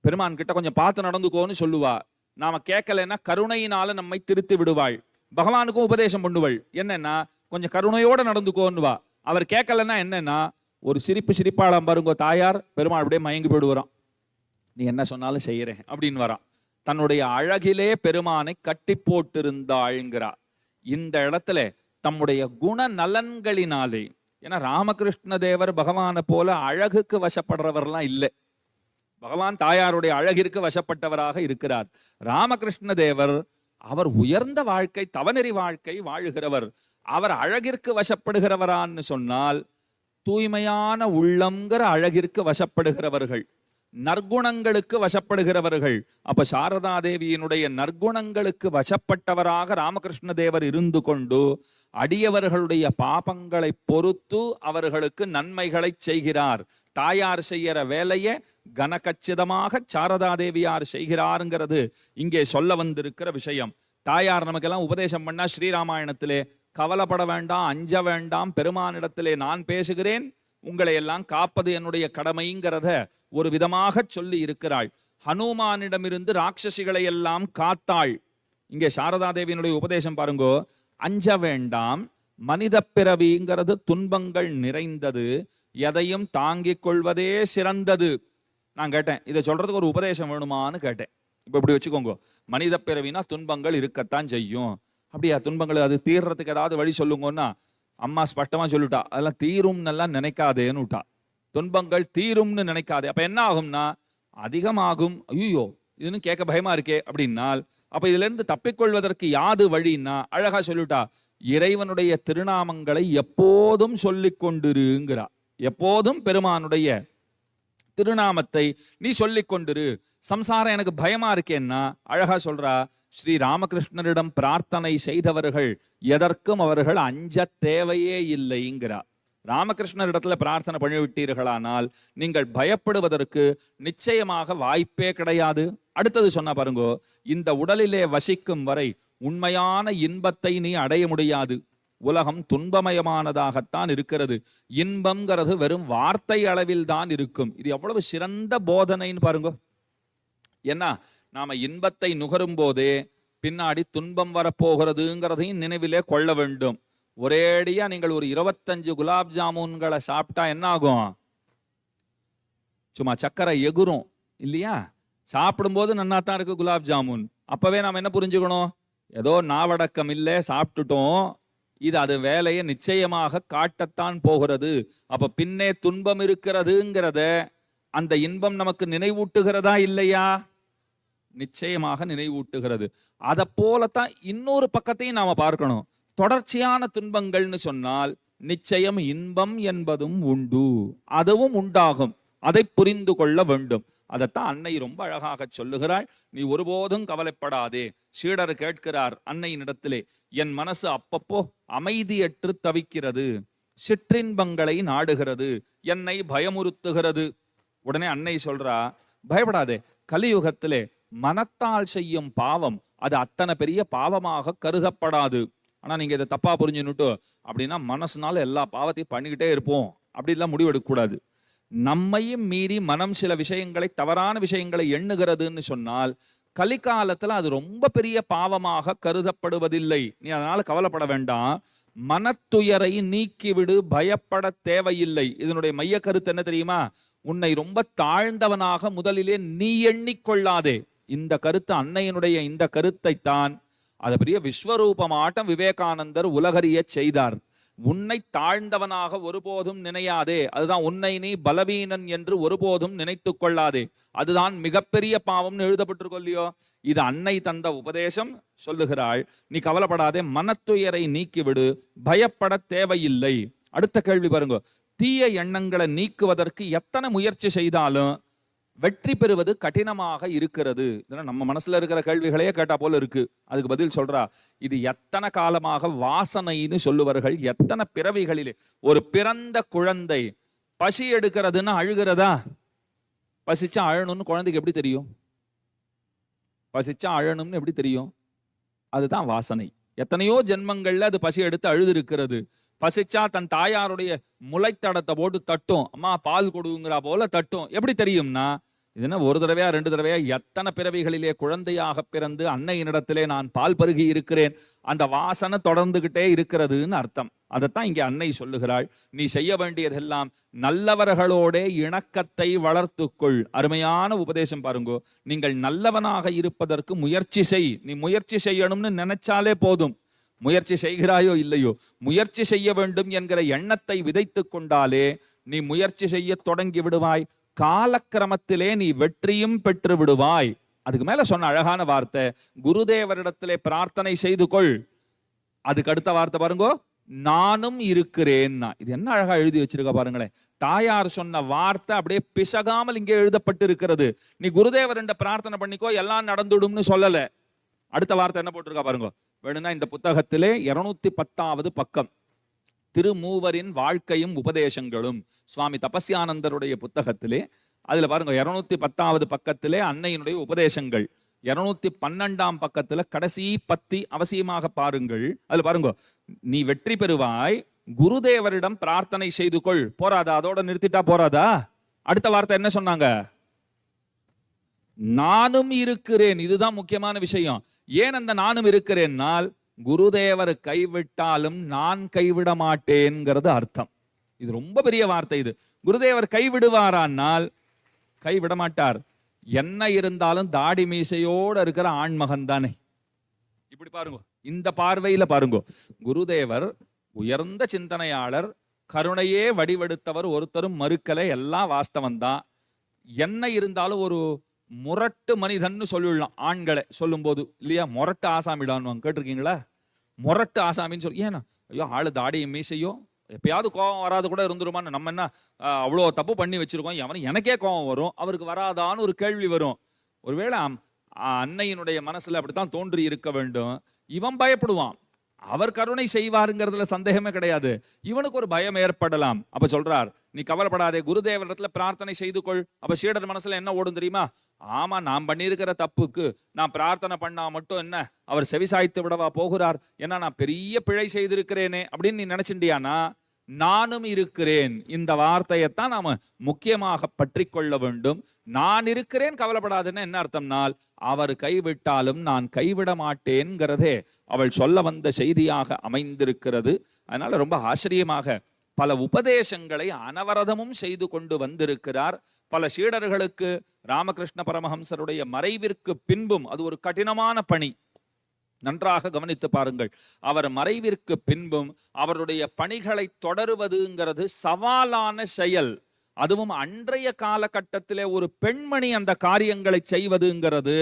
பெருமான் கிட்ட கொஞ்சம் பார்த்து நடந்துக்கோன்னு சொல்லுவா. நாம கேட்கலன்னா கருணையினால நம்மை திருத்தி விடுவாள். பகவானுக்கும் உபதேசம் பண்ணுவாள். என்னன்னா, கொஞ்சம் கருணையோட நடந்துக்கோன்னுவா. அவர் கேட்கலன்னா என்னன்னா, ஒரு சிரிப்பாளாம் பாருங்க தாயார். பெருமாள் அப்படியே மயங்கி போயிடுவாராம். நீ என்ன சொன்னாலும் செய்யறேன் அப்படின்னு வரான். தன்னுடைய அழகிலே பெருமானை கட்டி போட்டிருந்தாள்ங்கிறா. இந்த இடத்துல தம்முடைய குண நலன்களினாலே, ஏன்னா ராமகிருஷ்ண தேவர் பகவானை போல அழகுக்கு வசப்படுறவர்லாம் இல்லை. பகவான் தாயாருடைய அழகிற்கு வசப்பட்டவராக இருக்கிறார். ராமகிருஷ்ண தேவர் அவர் உயர்ந்த வாழ்க்கை, தவநெறி வாழ்க்கை வாழுகிறவர். அவர் அழகிற்கு வசப்படுகிறவரான்னு சொன்னால் தூய்மையான உள்ளம்ங்கிற அழகிற்கு வசப்படுகிறவர்கள், நற்குணங்களுக்கு வசப்படுகிறவர்கள். அப்ப சாரதா தேவியினுடைய நற்குணங்களுக்கு வசப்பட்டவராக ராமகிருஷ்ண தேவர் இருந்து கொண்டு அடியவர்களுடைய பாபங்களை பொறுத்து அவர்களுக்கு நன்மைகளை செய்கிறார். தாயார் செய்கிற வேலையை கனகச்சிதமாக சாரதா தேவியார் செய்கிறாருங்கிறது இங்கே சொல்ல வந்திருக்கிற விஷயம். தாயார் நமக்கெல்லாம் உபதேசம் பண்ணா ஸ்ரீராமாயணத்திலே கவலைப்பட வேண்டாம், அஞ்ச வேண்டாம், பெருமானிடத்திலே நான் பேசுகிறேன், உங்களை எல்லாம் காப்பது என்னுடைய கடமைங்கிறத ஒரு விதமாக சொல்லி இருக்கிறாள். ஹனுமானிடமிருந்து ராட்சசிகளை எல்லாம் காத்தாள். இங்கே சாரதா தேவியினுடைய உபதேசம் பாருங்கோ. அஞ்ச வேண்டாம், மனித பிறவிங்கிறது துன்பங்கள் நிறைந்தது, எதையும் தாங்கிக் கொள்வதே சிறந்தது. நான் கேட்டேன், இதை சொல்றதுக்கு ஒரு உபதேசம் வேணுமான்னு கேட்டேன். இப்ப இப்படி வச்சுக்கோங்க, மனித பிறவினா துன்பங்கள் இருக்கத்தான் செய்யும். அப்படியா, துன்பங்கள் அது தீர்றதுக்கு ஏதாவது வழி சொல்லுங்கன்னா அம்மா ஸ்பஷ்டமா சொல்லிட்டா, அதெல்லாம் தீரும்னு எல்லாம் நினைக்காதேன்னு விட்டா. துன்பங்கள் தீரும்னு நினைக்காதே. அப்ப என்ன ஆகும்னா அதிகமாகும். ஐயோ இதுன்னு கேட்க பயமா இருக்கே அப்படின்னால் அப்ப இதுல இருந்து தப்பிக்கொள்வதற்கு யாது வழின்னா அழகா சொல்லிட்டா, இறைவனுடைய திருநாமங்களை எப்போதும் சொல்லிக் கொண்டிருங்கிறா. எப்போதும் பெருமானுடைய திருநாமத்தை நீ சொல்லிக் கொண்டிரு. சம்சாரம் எனக்கு பயமா இருக்கேன்னா அழகா சொல்றா, ஸ்ரீ ராமகிருஷ்ணரிடம் பிரார்த்தனை செய்தவர்கள் எதற்கும் அவர்கள் அஞ்ச தேவையே இல்லைங்கிறா. ராமகிருஷ்ணரிடத்துல பிரார்த்தனை பண்ணிவிட்டீர்களானால் நீங்கள் பயப்படுவதற்கு நிச்சயமாக வாய்ப்பே கிடையாது. அடுத்தது சொன்னா பாருங்கோ, இந்த உடலிலே வசிக்கும் வரை உண்மையான இன்பத்தை நீ அடைய முடியாது. உலகம் துன்பமயமானதாகத்தான் இருக்கிறது. இன்பம்ங்கிறது வெறும் வார்த்தை அளவில் தான் இருக்கும். இது எவ்வளவு சிறந்த போதனைன்னு பாருங்க. ஏன்னா நாம இன்பத்தை நுகரும் போதே பின்னாடி துன்பம் வரப்போகிறதுங்கிறதையும் நினைவிலே கொள்ள வேண்டும். ஒரேடியா நீங்கள் ஒரு 25 குலாப் ஜாமுன்களை சாப்பிட்டா என்ன ஆகும்? சும்மா சக்கரை எகுரும் இல்லையா? சாப்பிடும்போது நன்னாத்தான் இருக்கு குலாப் ஜாமுன். அப்பவே நாம என்ன புரிஞ்சுக்கணும்? ஏதோ நாவடக்கம் இல்லை, சாப்பிட்டுட்டோம், இது அது வேலையை நிச்சயமாக காட்டத்தான் போகிறது. அப்ப பின்னே துன்பம் இருக்கிறதுங்கிறத அந்த இன்பம் நமக்கு நினைவூட்டுகிறதா இல்லையா? நிச்சயமாக நினைவூட்டுகிறது. அதை போலத்தான் இன்னொரு பக்கத்தையும் நாம பார்க்கணும். தொடர்ச்சியான துன்பங்கள்னு சொன்னால் நிச்சயம் இன்பம் என்பதும் உண்டு, அதுவும் உண்டாகும். அதை புரிந்து கொள்ள வேண்டும். அதைத்தான் அன்னை ரொம்ப அழகாக சொல்லுகிறாள். நீ ஒருபோதும் கவலைப்படாதே. சீடர் கேட்கிறார் அன்னையினிடத்திலே, என் மனசு அப்பப்போ அமைதியற்று தவிக்கிறது, சிற்றின்பங்களை நாடுகிறது, என்னை பயமுறுத்துகிறது. உடனே அன்னை சொல்றா, பயப்படாதே, கலியுகத்திலே மனத்தால் செய்யும் பாவம் அது அத்தனை பெரிய பாவமாக கருதப்படாது. ஆனா நீங்க இதை தப்பா புரிஞ்சுன்னுட்டு அப்படின்னா மனசுனால எல்லா பாவத்தையும் பண்ணிக்கிட்டே இருப்போம் அப்படிலாம் முடிவெடுக்க கூடாது. நம்மையும் மீறி மனம் சில விஷயங்களை, தவறான விஷயங்களை எண்ணுகிறதுன்னு சொன்னால் கலிகாலத்துல அது ரொம்ப பெரிய பாவமாக கருதப்படுவதில்லை. நீ அதனால கவலைப்பட வேண்டாம். மனத்துயரை நீக்கிவிடு, பயப்பட தேவையில்லை. இதனுடைய மைய கருத்து என்ன தெரியுமா? உன்னை ரொம்ப தாழ்ந்தவனாக முதலிலே நீ எண்ணிக்கொள்ளாதே. இந்த கருத்து அன்னையினுடைய இந்த கருத்தை தான் அது பெரிய விஸ்வரூபமாட்டம் விவேகானந்தர் உலகறிய செய்தார். உன்னை தாழ்ந்தவனாக ஒருபோதும் நினையாதே. அதுதான் உன்னை நீ பலவீனன் என்று ஒருபோதும் நினைத்து கொள்ளாதே. அதுதான் மிகப்பெரிய பாவம்னு எழுதப்பட்டிருக்கோ இல்லையோ? இது அன்னை தந்த உபதேசம். சொல்லுகிறாள், நீ கவலைப்படாதே, மனத்துயரை நீக்கிவிடு, பயப்பட தேவையில்லை. அடுத்த கேள்வி பாருங்க, தீய எண்ணங்களை நீக்குவதற்கு எத்தனை முயற்சி செய்தாலும் வெற்றி பெறுவது கடினமாக இருக்கிறது. நம்ம மனசுல இருக்கிற கேள்விகளையே கேட்டா போல இருக்கு. அதுக்கு பதில் சொல்றா, இது எத்தனை காலமாக வாசனைன்னு சொல்லுவார்கள். எத்தனை பிறவிகளிலே ஒரு பிறந்த குழந்தை பசி எடுக்கிறதுன்னு அழுகிறதா? பசிச்சா அழணும்னு குழந்தைக்கு எப்படி தெரியும்? பசிச்சா அழணும்னு எப்படி தெரியும்? அதுதான் வாசனை. எத்தனையோ ஜென்மங்கள்ல அது பசி எடுத்து அழுது இருக்கிறது. பசிச்சா தன் தாயாருடைய முளைத்தடத்தை போட்டு தட்டும், அம்மா பால் கொடுங்கிறா போல தட்டும். எப்படி தெரியும்னா, இதுனா ஒரு தடவையா 2 தடவையா எத்தனை பிறவிகளிலே குழந்தையாக பிறந்து அன்னையினிடத்திலே நான் பால் பருகி இருக்கிறேன், அந்த வாசனை தொடர்ந்துகிட்டே இருக்கிறதுன்னு அர்த்தம். அதைத்தான் இங்கே அன்னை சொல்லுகிறாள். நீ செய்ய வேண்டியதெல்லாம் நல்லவர்களோட இணக்கத்தை வளர்த்துக்கொள். அருமையான உபதேசம் பாருங்கோ. நீங்கள் நல்லவனாக இருப்பதற்கு முயற்சி செய். நீ முயற்சி செய்யணும்னு நினைச்சாலே போதும். முயற்சி செய்கிறாயோ இல்லையோ, முயற்சி செய்ய வேண்டும் என்கிற எண்ணத்தை விதைத்து கொண்டாலே நீ முயற்சி செய்ய தொடங்கி விடுவாய். காலக்கிரமத்திலே நீ வெற்றியும் பெற்று விடுவாய். அதுக்கு மேல சொன்ன அழகான வார்த்தை, குருதேவரிடத்திலே பிரார்த்தனை செய்து கொள். அதுக்கு அடுத்த வார்த்தை பாருங்கோ, நானும் இருக்கிறேன்னா. இது என்ன அழகா எழுதி வச்சிருக்க பாருங்களேன். தாயார் சொன்ன வார்த்தை அப்படியே பிசகாமல் இங்கே எழுதப்பட்டு இருக்கிறது. நீ குருதேவர்கிட்ட பிரார்த்தனை பண்ணிக்கோ, எல்லாம் நடந்துடும்னு சொல்லல. அடுத்த வார்த்தை என்ன போட்டிருக்கா பாருங்க. வேணும்னா இந்த புத்தகத்திலே 210வது பக்கம், திருமூவரின் வாழ்க்கையும் உபதேசங்களும், சுவாமி தபஸ்யானந்தருடைய புத்தகத்திலே அதுல பாருங்க 210வது பக்கத்திலே அன்னையினுடைய உபதேசங்கள், 212ஆம் பக்கத்துல கடைசி பத்தி அவசியமாக பாருங்கள். அதுல பாருங்க, நீ வெற்றி பெறுவாய், குருதேவரிடம் பிரார்த்தனை செய்து கொள். போராதா? அதோட நிறுத்திட்டா போராதா? அடுத்த வார்த்தை என்ன சொன்னாங்க? நானும் இருக்கிறேன். இதுதான் முக்கியமான விஷயம். ஏன் அந்த நானும் இருக்கிறேன்னால், குருதேவர் கைவிட்டாலும் நான் கைவிட மாட்டேன்ங்கிறது அர்த்தம். இது ரொம்ப பெரிய வார்த்தை. இது குருதேவர் கைவிடுவாரானால் கைவிட மாட்டார். என்ன இருந்தாலும் தாடி மீசையோடு இருக்கிற ஆண்மகன் தானே. இப்படி பாருங்க, இந்த பார்வையில பாருங்க. குருதேவர் உயர்ந்த சிந்தனையாளர், கருணையே வடிவெடுத்தவர், ஒருத்தரும் மறுக்கலை, எல்லாம் வாஸ்தவம் தான். என்ன இருந்தாலும் ஒரு முரட்டு மனிதன்னு சொல்லிடலாம் ஆண்களை சொல்லும் போது, இல்லையா? முரட்டு ஆசாமிடான்னு கேட்டிருக்கீங்களா? முரட்டு ஆசாமின்னு சொல்லி, ஏன்னா ஐயோ ஆளு தாடியும் மீசையோ, எப்பயாவது கோபம் வராது கூட இருந்துருமான்னு. நம்ம என்ன அவ்வளோ தப்பு பண்ணி வச்சிருக்கோம், எனக்கே கோபம் வரும், அவருக்கு வராதான்னு ஒரு கேள்வி வரும். ஒருவேளை அன்னையினுடைய மனசுல அப்படித்தான் தோன்றி இருக்க வேண்டும். இவன் பயப்படுவான், அவர் கருணை செய்வாருங்கிறதுல சந்தேகமே கிடையாது. இவனுக்கு ஒரு பயம் ஏற்படலாம். அப்ப சொல்றார், நீ கவலைப்படாதே, குருதேவரிடத்துல பிரார்த்தனை செய்து கொள். அப்ப சீடர் மனசுல என்ன ஓடும் தெரியுமா? ஆமா, நான் பண்ணியிருக்கிற தப்புக்கு நான் பிரார்த்தனை பண்ணா மட்டும் என்ன அவர் செவிசாய்த்து விடவா போகிறார்? ஏன்னா நான் பெரிய பிழை செய்திருக்கிறேனே அப்படின்னு நீ நினைச்சிண்டியானா, நானும் இருக்கிறேன் இந்த வார்த்தையத்தான் நாம முக்கியமாக பற்றி கொள்ள வேண்டும். நான் இருக்கிறேன், கவலைப்படாதுன்னு என்ன அர்த்தம்னால், அவர் கைவிட்டாலும் நான் கைவிட மாட்டேன்கிறதே அவள் சொல்ல வந்த செய்தியாக அமைந்திருக்கிறது. அதனால ரொம்ப ஆச்சரியமாக பல உபதேசங்களை அனவரதமும் செய்து கொண்டு வந்திருக்கிறார். பல சீடர்களுக்கு ராமகிருஷ்ண பரமஹம்சருடைய மறைவிற்கு பின்பும், அது ஒரு கடினமான பணி, நன்றாக கவனித்து பாருங்கள். அவர் மறைவிற்கு பின்பும் அவருடைய பணிகளை தொடருவதுங்கிறது சவாலான செயல். அதுவும் அன்றைய காலகட்டத்திலே ஒரு பெண்மணி அந்த காரியங்களை செய்வதுங்கிறது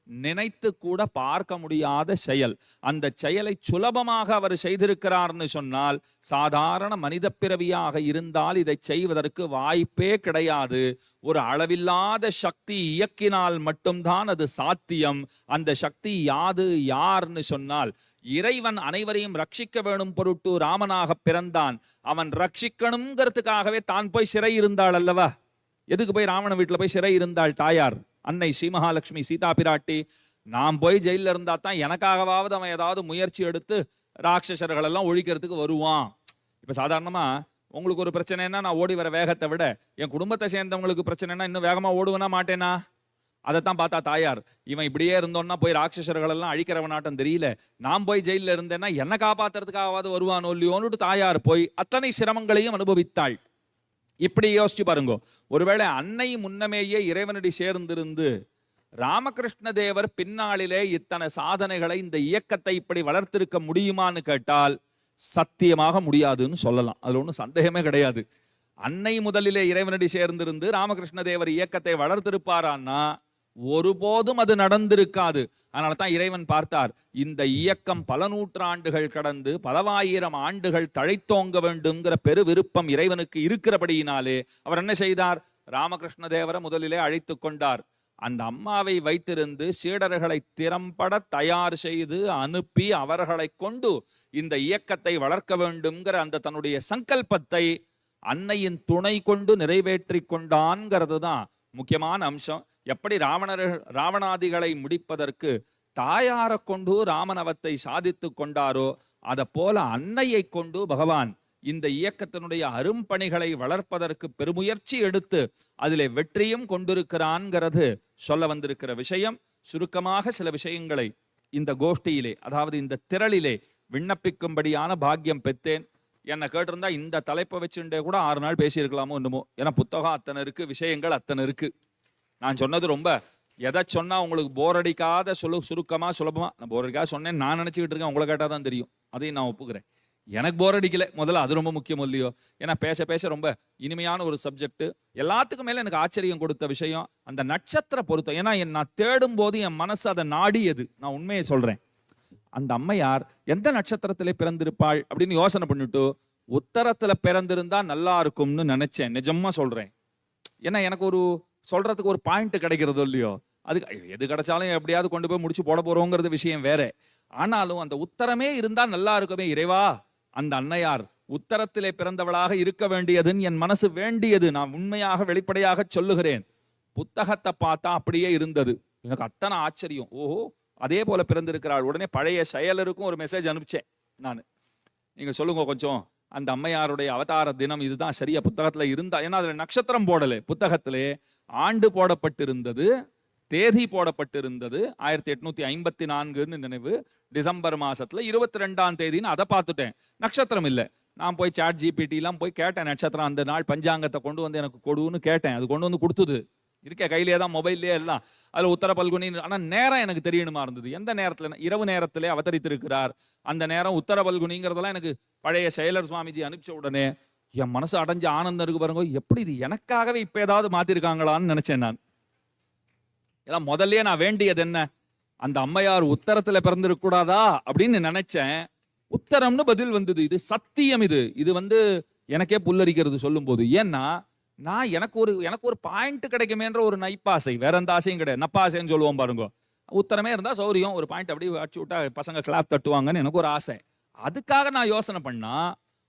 நினைத்து கூட பார்க்க முடியாத செயல். அந்த செயலை சுலபமாக அவர் செய்திருக்கிறார்னு சொன்னால், சாதாரண மனித பிறவியாக இருந்தால் இதை செய்வதற்கு வாய்ப்பே கிடையாது. ஒரு அளவில்லாத சக்தி இயக்கினால் மட்டும்தான் அது சாத்தியம். அந்த சக்தி யாது யார்னு சொன்னால், இறைவன் அனைவரையும் ரட்சிக்க வேணும் பொருட்டு ராமனாக பிறந்தான். அவன் ரட்சிக்கணுங்கிறதுக்காகவே தான் போய் சிறை இருந்தாள் அல்லவா? எதுக்கு போய் ராவண வீட்டுல போய் சிறை இருந்தாள் தாயார்? அன்னை ஸ்ரீ மகாலட்சுமி சீதா பிராட்டி, நான் போய் ஜெயில இருந்தா தான் எனக்காகவாவது அவன் ஏதாவது முயற்சி எடுத்து ராட்சசர்கள் எல்லாம் ஒழிக்கிறதுக்கு வருவான். இப்ப சாதாரணமா உங்களுக்கு ஒரு பிரச்சனைனா நான் ஓடி வர வேகத்தை விட என் குடும்பத்தை சேர்ந்தவங்களுக்கு பிரச்சனைனா இன்னும் வேகமா ஓடுவேனா மாட்டேனா? அதைத்தான் பார்த்தா தாயார், இவன் இப்படியே இருந்தோன்னா போய் ராட்சசர்கள் எல்லாம் அழிக்கிறவனாட்டம் தெரியல, நான் போய் ஜெயில இருந்தேன்னா என்ன காப்பாத்துறதுக்காகவாவது வருவானோ இல்லையோன்னு தாயார் போய் அத்தனை சிரமங்களையும் அனுபவித்தாள். இப்படி யோசிச்சு பாருங்க, ஒருவேளை அன்னை முன்னமேயே இறைவனடி சேர்ந்திருந்து ராமகிருஷ்ண தேவர் பின்னாளிலே இத்தனை சாதனைகளை, இந்த இயக்கத்தை இப்படி வளர்த்திருக்க முடியுமான்னு கேட்டால் சத்தியமாக முடியாதுன்னு சொல்லலாம். அதுல ஒன்றும் சந்தேகமே கிடையாது. அன்னை முதலிலே இறைவனடி சேர்ந்திருந்து ராமகிருஷ்ண தேவர் இயக்கத்தை வளர்த்திருப்பாரான்னா ஒருபோதும் அது நடந்திருக்காது. அதனால தான் இறைவன் பார்த்தார், இந்த இயக்கம் பல நூற்றாண்டுகள் கடந்து பலவாயிரம் ஆண்டுகள் தழைத்தோங்க வேண்டும்ங்கிற பெரு விருப்பம் இறைவனுக்கு இருக்கிறபடியினாலே அவர் என்ன செய்தார்? ராமகிருஷ்ண தேவரை முதலிலே அழைத்து கொண்டார். அந்த அம்மாவை வைத்திருந்து சீடர்களை திறம்பட தயார் செய்து அனுப்பி அவர்களை கொண்டு இந்த இயக்கத்தை வளர்க்க வேண்டும்ங்கிற அந்த தன்னுடைய சங்கல்பத்தை அன்னையின் துணை கொண்டு நிறைவேற்றி கொண்டான்ங்கிறது தான் முக்கியமான அம்சம். எப்படி ராவணாதிகளை முடிப்பதற்கு தாயாரை கொண்டு ராமனவத்தை சாதித்து கொண்டாரோ, அதை போல அன்னையை கொண்டு பகவான் இந்த இயக்கத்தினுடைய அரும்பணிகளை வளர்ப்பதற்கு பெருமுயற்சி எடுத்து அதிலே வெற்றியும் கொண்டிருக்கிறான்ங்கிறது சொல்ல வந்திருக்கிற விஷயம். சுருக்கமாக சில விஷயங்களை இந்த கோஷ்டியிலே, அதாவது இந்த திரளிலே விண்ணப்பிக்கும்படியான பாக்கியம் பெற்றேன். என்னை கேட்டிருந்தா இந்த தலைப்பை வச்சுட்டே கூட 6 நாள் பேசியிருக்கலாமோ என்னமோ. ஏன்னா புத்தகம் அத்தனை இருக்கு, விஷயங்கள் அத்தனை இருக்கு. நான் சொன்னது ரொம்ப எதை சொன்னா உங்களுக்கு போர் அடிக்காத சுருக்கமா சுலபமா, நான் போர் அடிக்காத சொன்னேன் நான் நினைச்சுக்கிட்டு இருக்கேன், உங்களை கேட்டாதான் தெரியும். அதையும் நான் ஒப்புக்கிறேன். எனக்கு போர் அடிக்கல, முதல்ல அது ரொம்ப முக்கியம் இல்லையோ. ஏன்னா பேச பேச ரொம்ப இனிமையான ஒரு சப்ஜெக்ட். எல்லாத்துக்கும் மேல எனக்கு ஆச்சரியம் கொடுத்த விஷயம் அந்த நட்சத்திர பொருத்தம். ஏன்னா நான் தேடும் போது என் மனசு அதை நாடியது. நான் உண்மையை சொல்றேன். அந்த அம்மையார் எந்த நட்சத்திரத்திலே பிறந்திருப்பாள் அப்படின்னு யோசனை பண்ணிட்டு உத்தரத்துல பிறந்திருந்தா நல்லா இருக்கும்னு நினைச்சேன். நிஜமா சொல்றேன். ஏன்னா எனக்கு ஒரு சொல்றதுக்கு ஒரு பாயிண்ட் கிடைக்கிறது இல்லையோ. அதுக்கு எது கிடைச்சாலும் எப்படியாவது கொண்டு போய் முடிச்சு போட போறோங்கிறது விஷயம் வேற. ஆனாலும் அந்த உத்தரமே இருந்தா நல்லா இருக்குமே. இறைவா, அந்த அன்னையார் உத்தரத்திலே பிறந்தவளாக இருக்க வேண்டியதுன்னு என் மனசு வேண்டியது. நான் உண்மையாக வெளிப்படையாக சொல்லுகிறேன். புத்தகத்தை பார்த்தா அப்படியே இருந்தது. எனக்கு அத்தனை ஆச்சரியம். ஓஹோ, அதே போல பிறந்திருக்கிறாள். உடனே பழைய செயலருக்கும் ஒரு மெசேஜ் அனுப்பிச்சேன் நான். நீங்க சொல்லுங்க கொஞ்சம், அந்த அம்மையாருடைய அவதார தினம் இதுதான் சரியா புத்தகத்துல இருந்தா? ஏன்னா அதுல நட்சத்திரம் போடல, புத்தகத்திலே ஆண்டு போடப்பட்டிருந்தது, தேதி போடப்பட்டிருந்தது. 1854 நினைவு. டிசம்பர் மாசத்துல 22ஆம் தேதின்னு அதை பார்த்துட்டேன். நட்சத்திரம் இல்லை. நான் போய் சாட் ஜிபிடி எல்லாம் போய் கேட்டேன், நட்சத்திரம் அந்த நாள் பஞ்சாங்கத்தை கொண்டு வந்து எனக்கு கொடுன்னு கேட்டேன். அது கொண்டு வந்து கொடுத்தது. இருக்க கையிலே தான், மொபைல்லே எல்லாம். அதுல உத்தர பல்குனி. ஆனா நேரம் எனக்கு தெரியணுமா இருந்தது. எந்த நேரத்துல? இரவு நேரத்திலே அவதரித்திருக்கிறார். அந்த நேரம் உத்தர பல்குனிங்கிறதெல்லாம் எனக்கு பழைய செயலர் சுவாமிஜி அனுப்பிச்ச உடனே என் மனசு அடைஞ்ச ஆனந்தம் இருக்கு பாருங்க. எப்படி இது எனக்காகவே இப்ப ஏதாவது மாத்திருக்காங்களான்னு நினைச்சேன் நான். ஏன்னா முதல்லயே நான் வேண்டியது என்ன, அந்த அம்மையார் உத்தரத்துல பிறந்திருக்க கூடாதா அப்படின்னு நினைச்சேன். உத்தரம்னு பதில் வந்தது. இது சத்தியம். இது வந்து எனக்கே புல்லரிக்கிறது சொல்லும் போது. ஏன்னா நான் எனக்கு ஒரு பாயிண்ட் கிடைக்குமேன்ற ஒரு நைப்பாசை, வேற எந்த ஆசையும் கிடையாது. நப்பாசைன்னு சொல்லுவோம் பாருங்க. உத்தரமே இருந்தா சௌரியம், ஒரு பாயிண்ட் அப்படியே அடிச்சு விட்டா பசங்க கிளாப் தட்டுவாங்கன்னு எனக்கு ஒரு ஆசை. அதுக்காக நான் யோசனை பண்ணா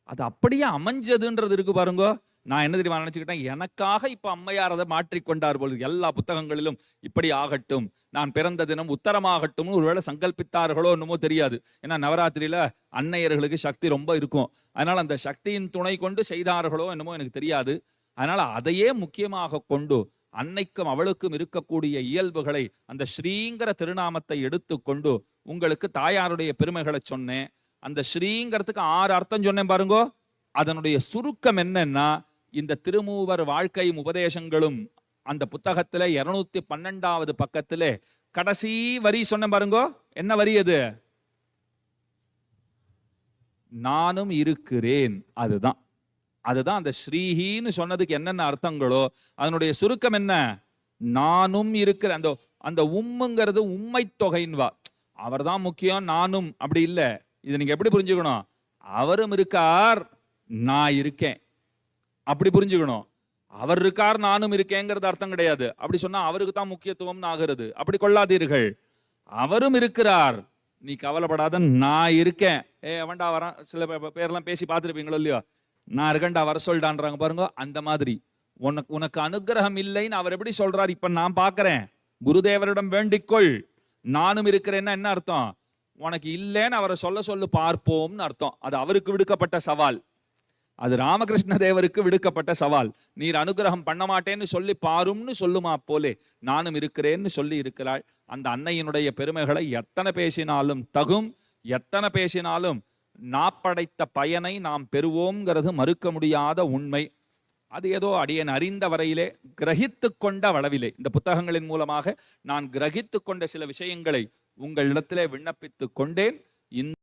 அது அப்படியே அமைஞ்சதுன்றது இருக்கு பாருங்க. நான் என்ன தெரியுமா நினைச்சுக்கிட்டேன், எனக்காக இப்ப அம்மையார் அதை மாற்றிக்கொண்டார் போது. எல்லா புத்தகங்களிலும் இப்படி ஆகட்டும், நான் பிறந்த தினம் உத்தரமாகட்டும் ஒருவேளை சங்கல்பித்தார்களோ என்னமோ தெரியாது. ஏன்னா நவராத்திரியில அன்னையர்களுக்கு சக்தி ரொம்ப இருக்கும். அதனால அந்த சக்தியின் துணை கொண்டு செய்தார்களோ என்னமோ எனக்கு தெரியாது. அதனால அதையே முக்கியமாக கொண்டு அன்னைக்கும் அவளுக்கும் இருக்கக்கூடிய இயல்புகளை, அந்த ஸ்ரீங்கிற திருநாமத்தை எடுத்துக்கொண்டு உங்களுக்கு தாயாருடைய பெருமைகளை சொன்னேன். அந்த ஸ்ரீங்கிறதுக்கு 6 அர்த்தம் சொன்னேன் பாருங்கோ. அதனுடைய சுருக்கம் என்னன்னா, இந்த திருமூவர் வாழ்க்கையும் உபதேசங்களும் அந்த புத்தகத்துல 212வது பக்கத்துல கடைசி வரி சொன்னேன் பாருங்கோ. என்ன வரி அது? நானும் இருக்கிறேன். அதுதான் அந்த ஸ்ரீஹின்னு சொன்னதுக்கு என்னென்ன அர்த்தங்களோ அதனுடைய சுருக்கம் என்ன? நானும் இருக்கிற. அந்த உம்முங்கிறது உண்மை தொகைன்வா. அவர் தான் முக்கியம், நானும் அப்படி இல்லை. இது நீங்க எப்படி புரிஞ்சுக்கணும்? அவரும் இருக்கார், நான் இருக்கேன், அப்படி புரிஞ்சுக்கணும். அவர் இருக்கார், நானும் இருக்கேங்கிறது அர்த்தம் கிடையாது. அப்படி சொன்னா அவருக்கு தான் முக்கியத்துவம் ஆகிறது. அப்படி கொள்ளாதீர்கள். அவரும் இருக்கிறார், நீ கவலைப்படாத, நான் இருக்கேன். அவன்டா வரான். சில பேர்லாம் பேசி பார்த்துருப்பீங்களோ இல்லையோ, நான் இருக்கேன்டா வர சொல்லிட்டான்றாங்க பாருங்க. அந்த மாதிரி உனக்கு அனுகிரகம் இல்லைன்னு அவர் எப்படி சொல்றார்? இப்ப நான் பாக்குறேன். குருதேவரிடம் வேண்டிக்கொள், நானும் இருக்கிறேன்னா என்ன அர்த்தம்? உனக்கு இல்லைன்னு அவரை சொல்லு பார்ப்போம்னு அர்த்தம். அது அவருக்கு விடுக்கப்பட்ட சவால். அது ராமகிருஷ்ண தேவருக்கு விடுக்கப்பட்ட சவால். நீர் அனுகிரகம் பண்ண மாட்டேன்னு சொல்லி பாரும்னு சொல்லுமா போலே நானும் இருக்கிறேன்னு சொல்லி இருக்கிறாள். அந்த அன்னையினுடைய பெருமைகளை எத்தனை பேசினாலும் தகும், எத்தனை பேசினாலும் நாப்படைத்த பயனை நாம் பெறுவோங்கிறது மறுக்க முடியாத உண்மை. அது ஏதோ அடியேன் அறிந்த வரையிலே, கிரகித்து கொண்ட அளவிலே, இந்த புத்தகங்களின் மூலமாக நான் கிரகித்து கொண்ட சில விஷயங்களை உங்களிடத்திலே விண்ணப்பித்து கொண்டேன்.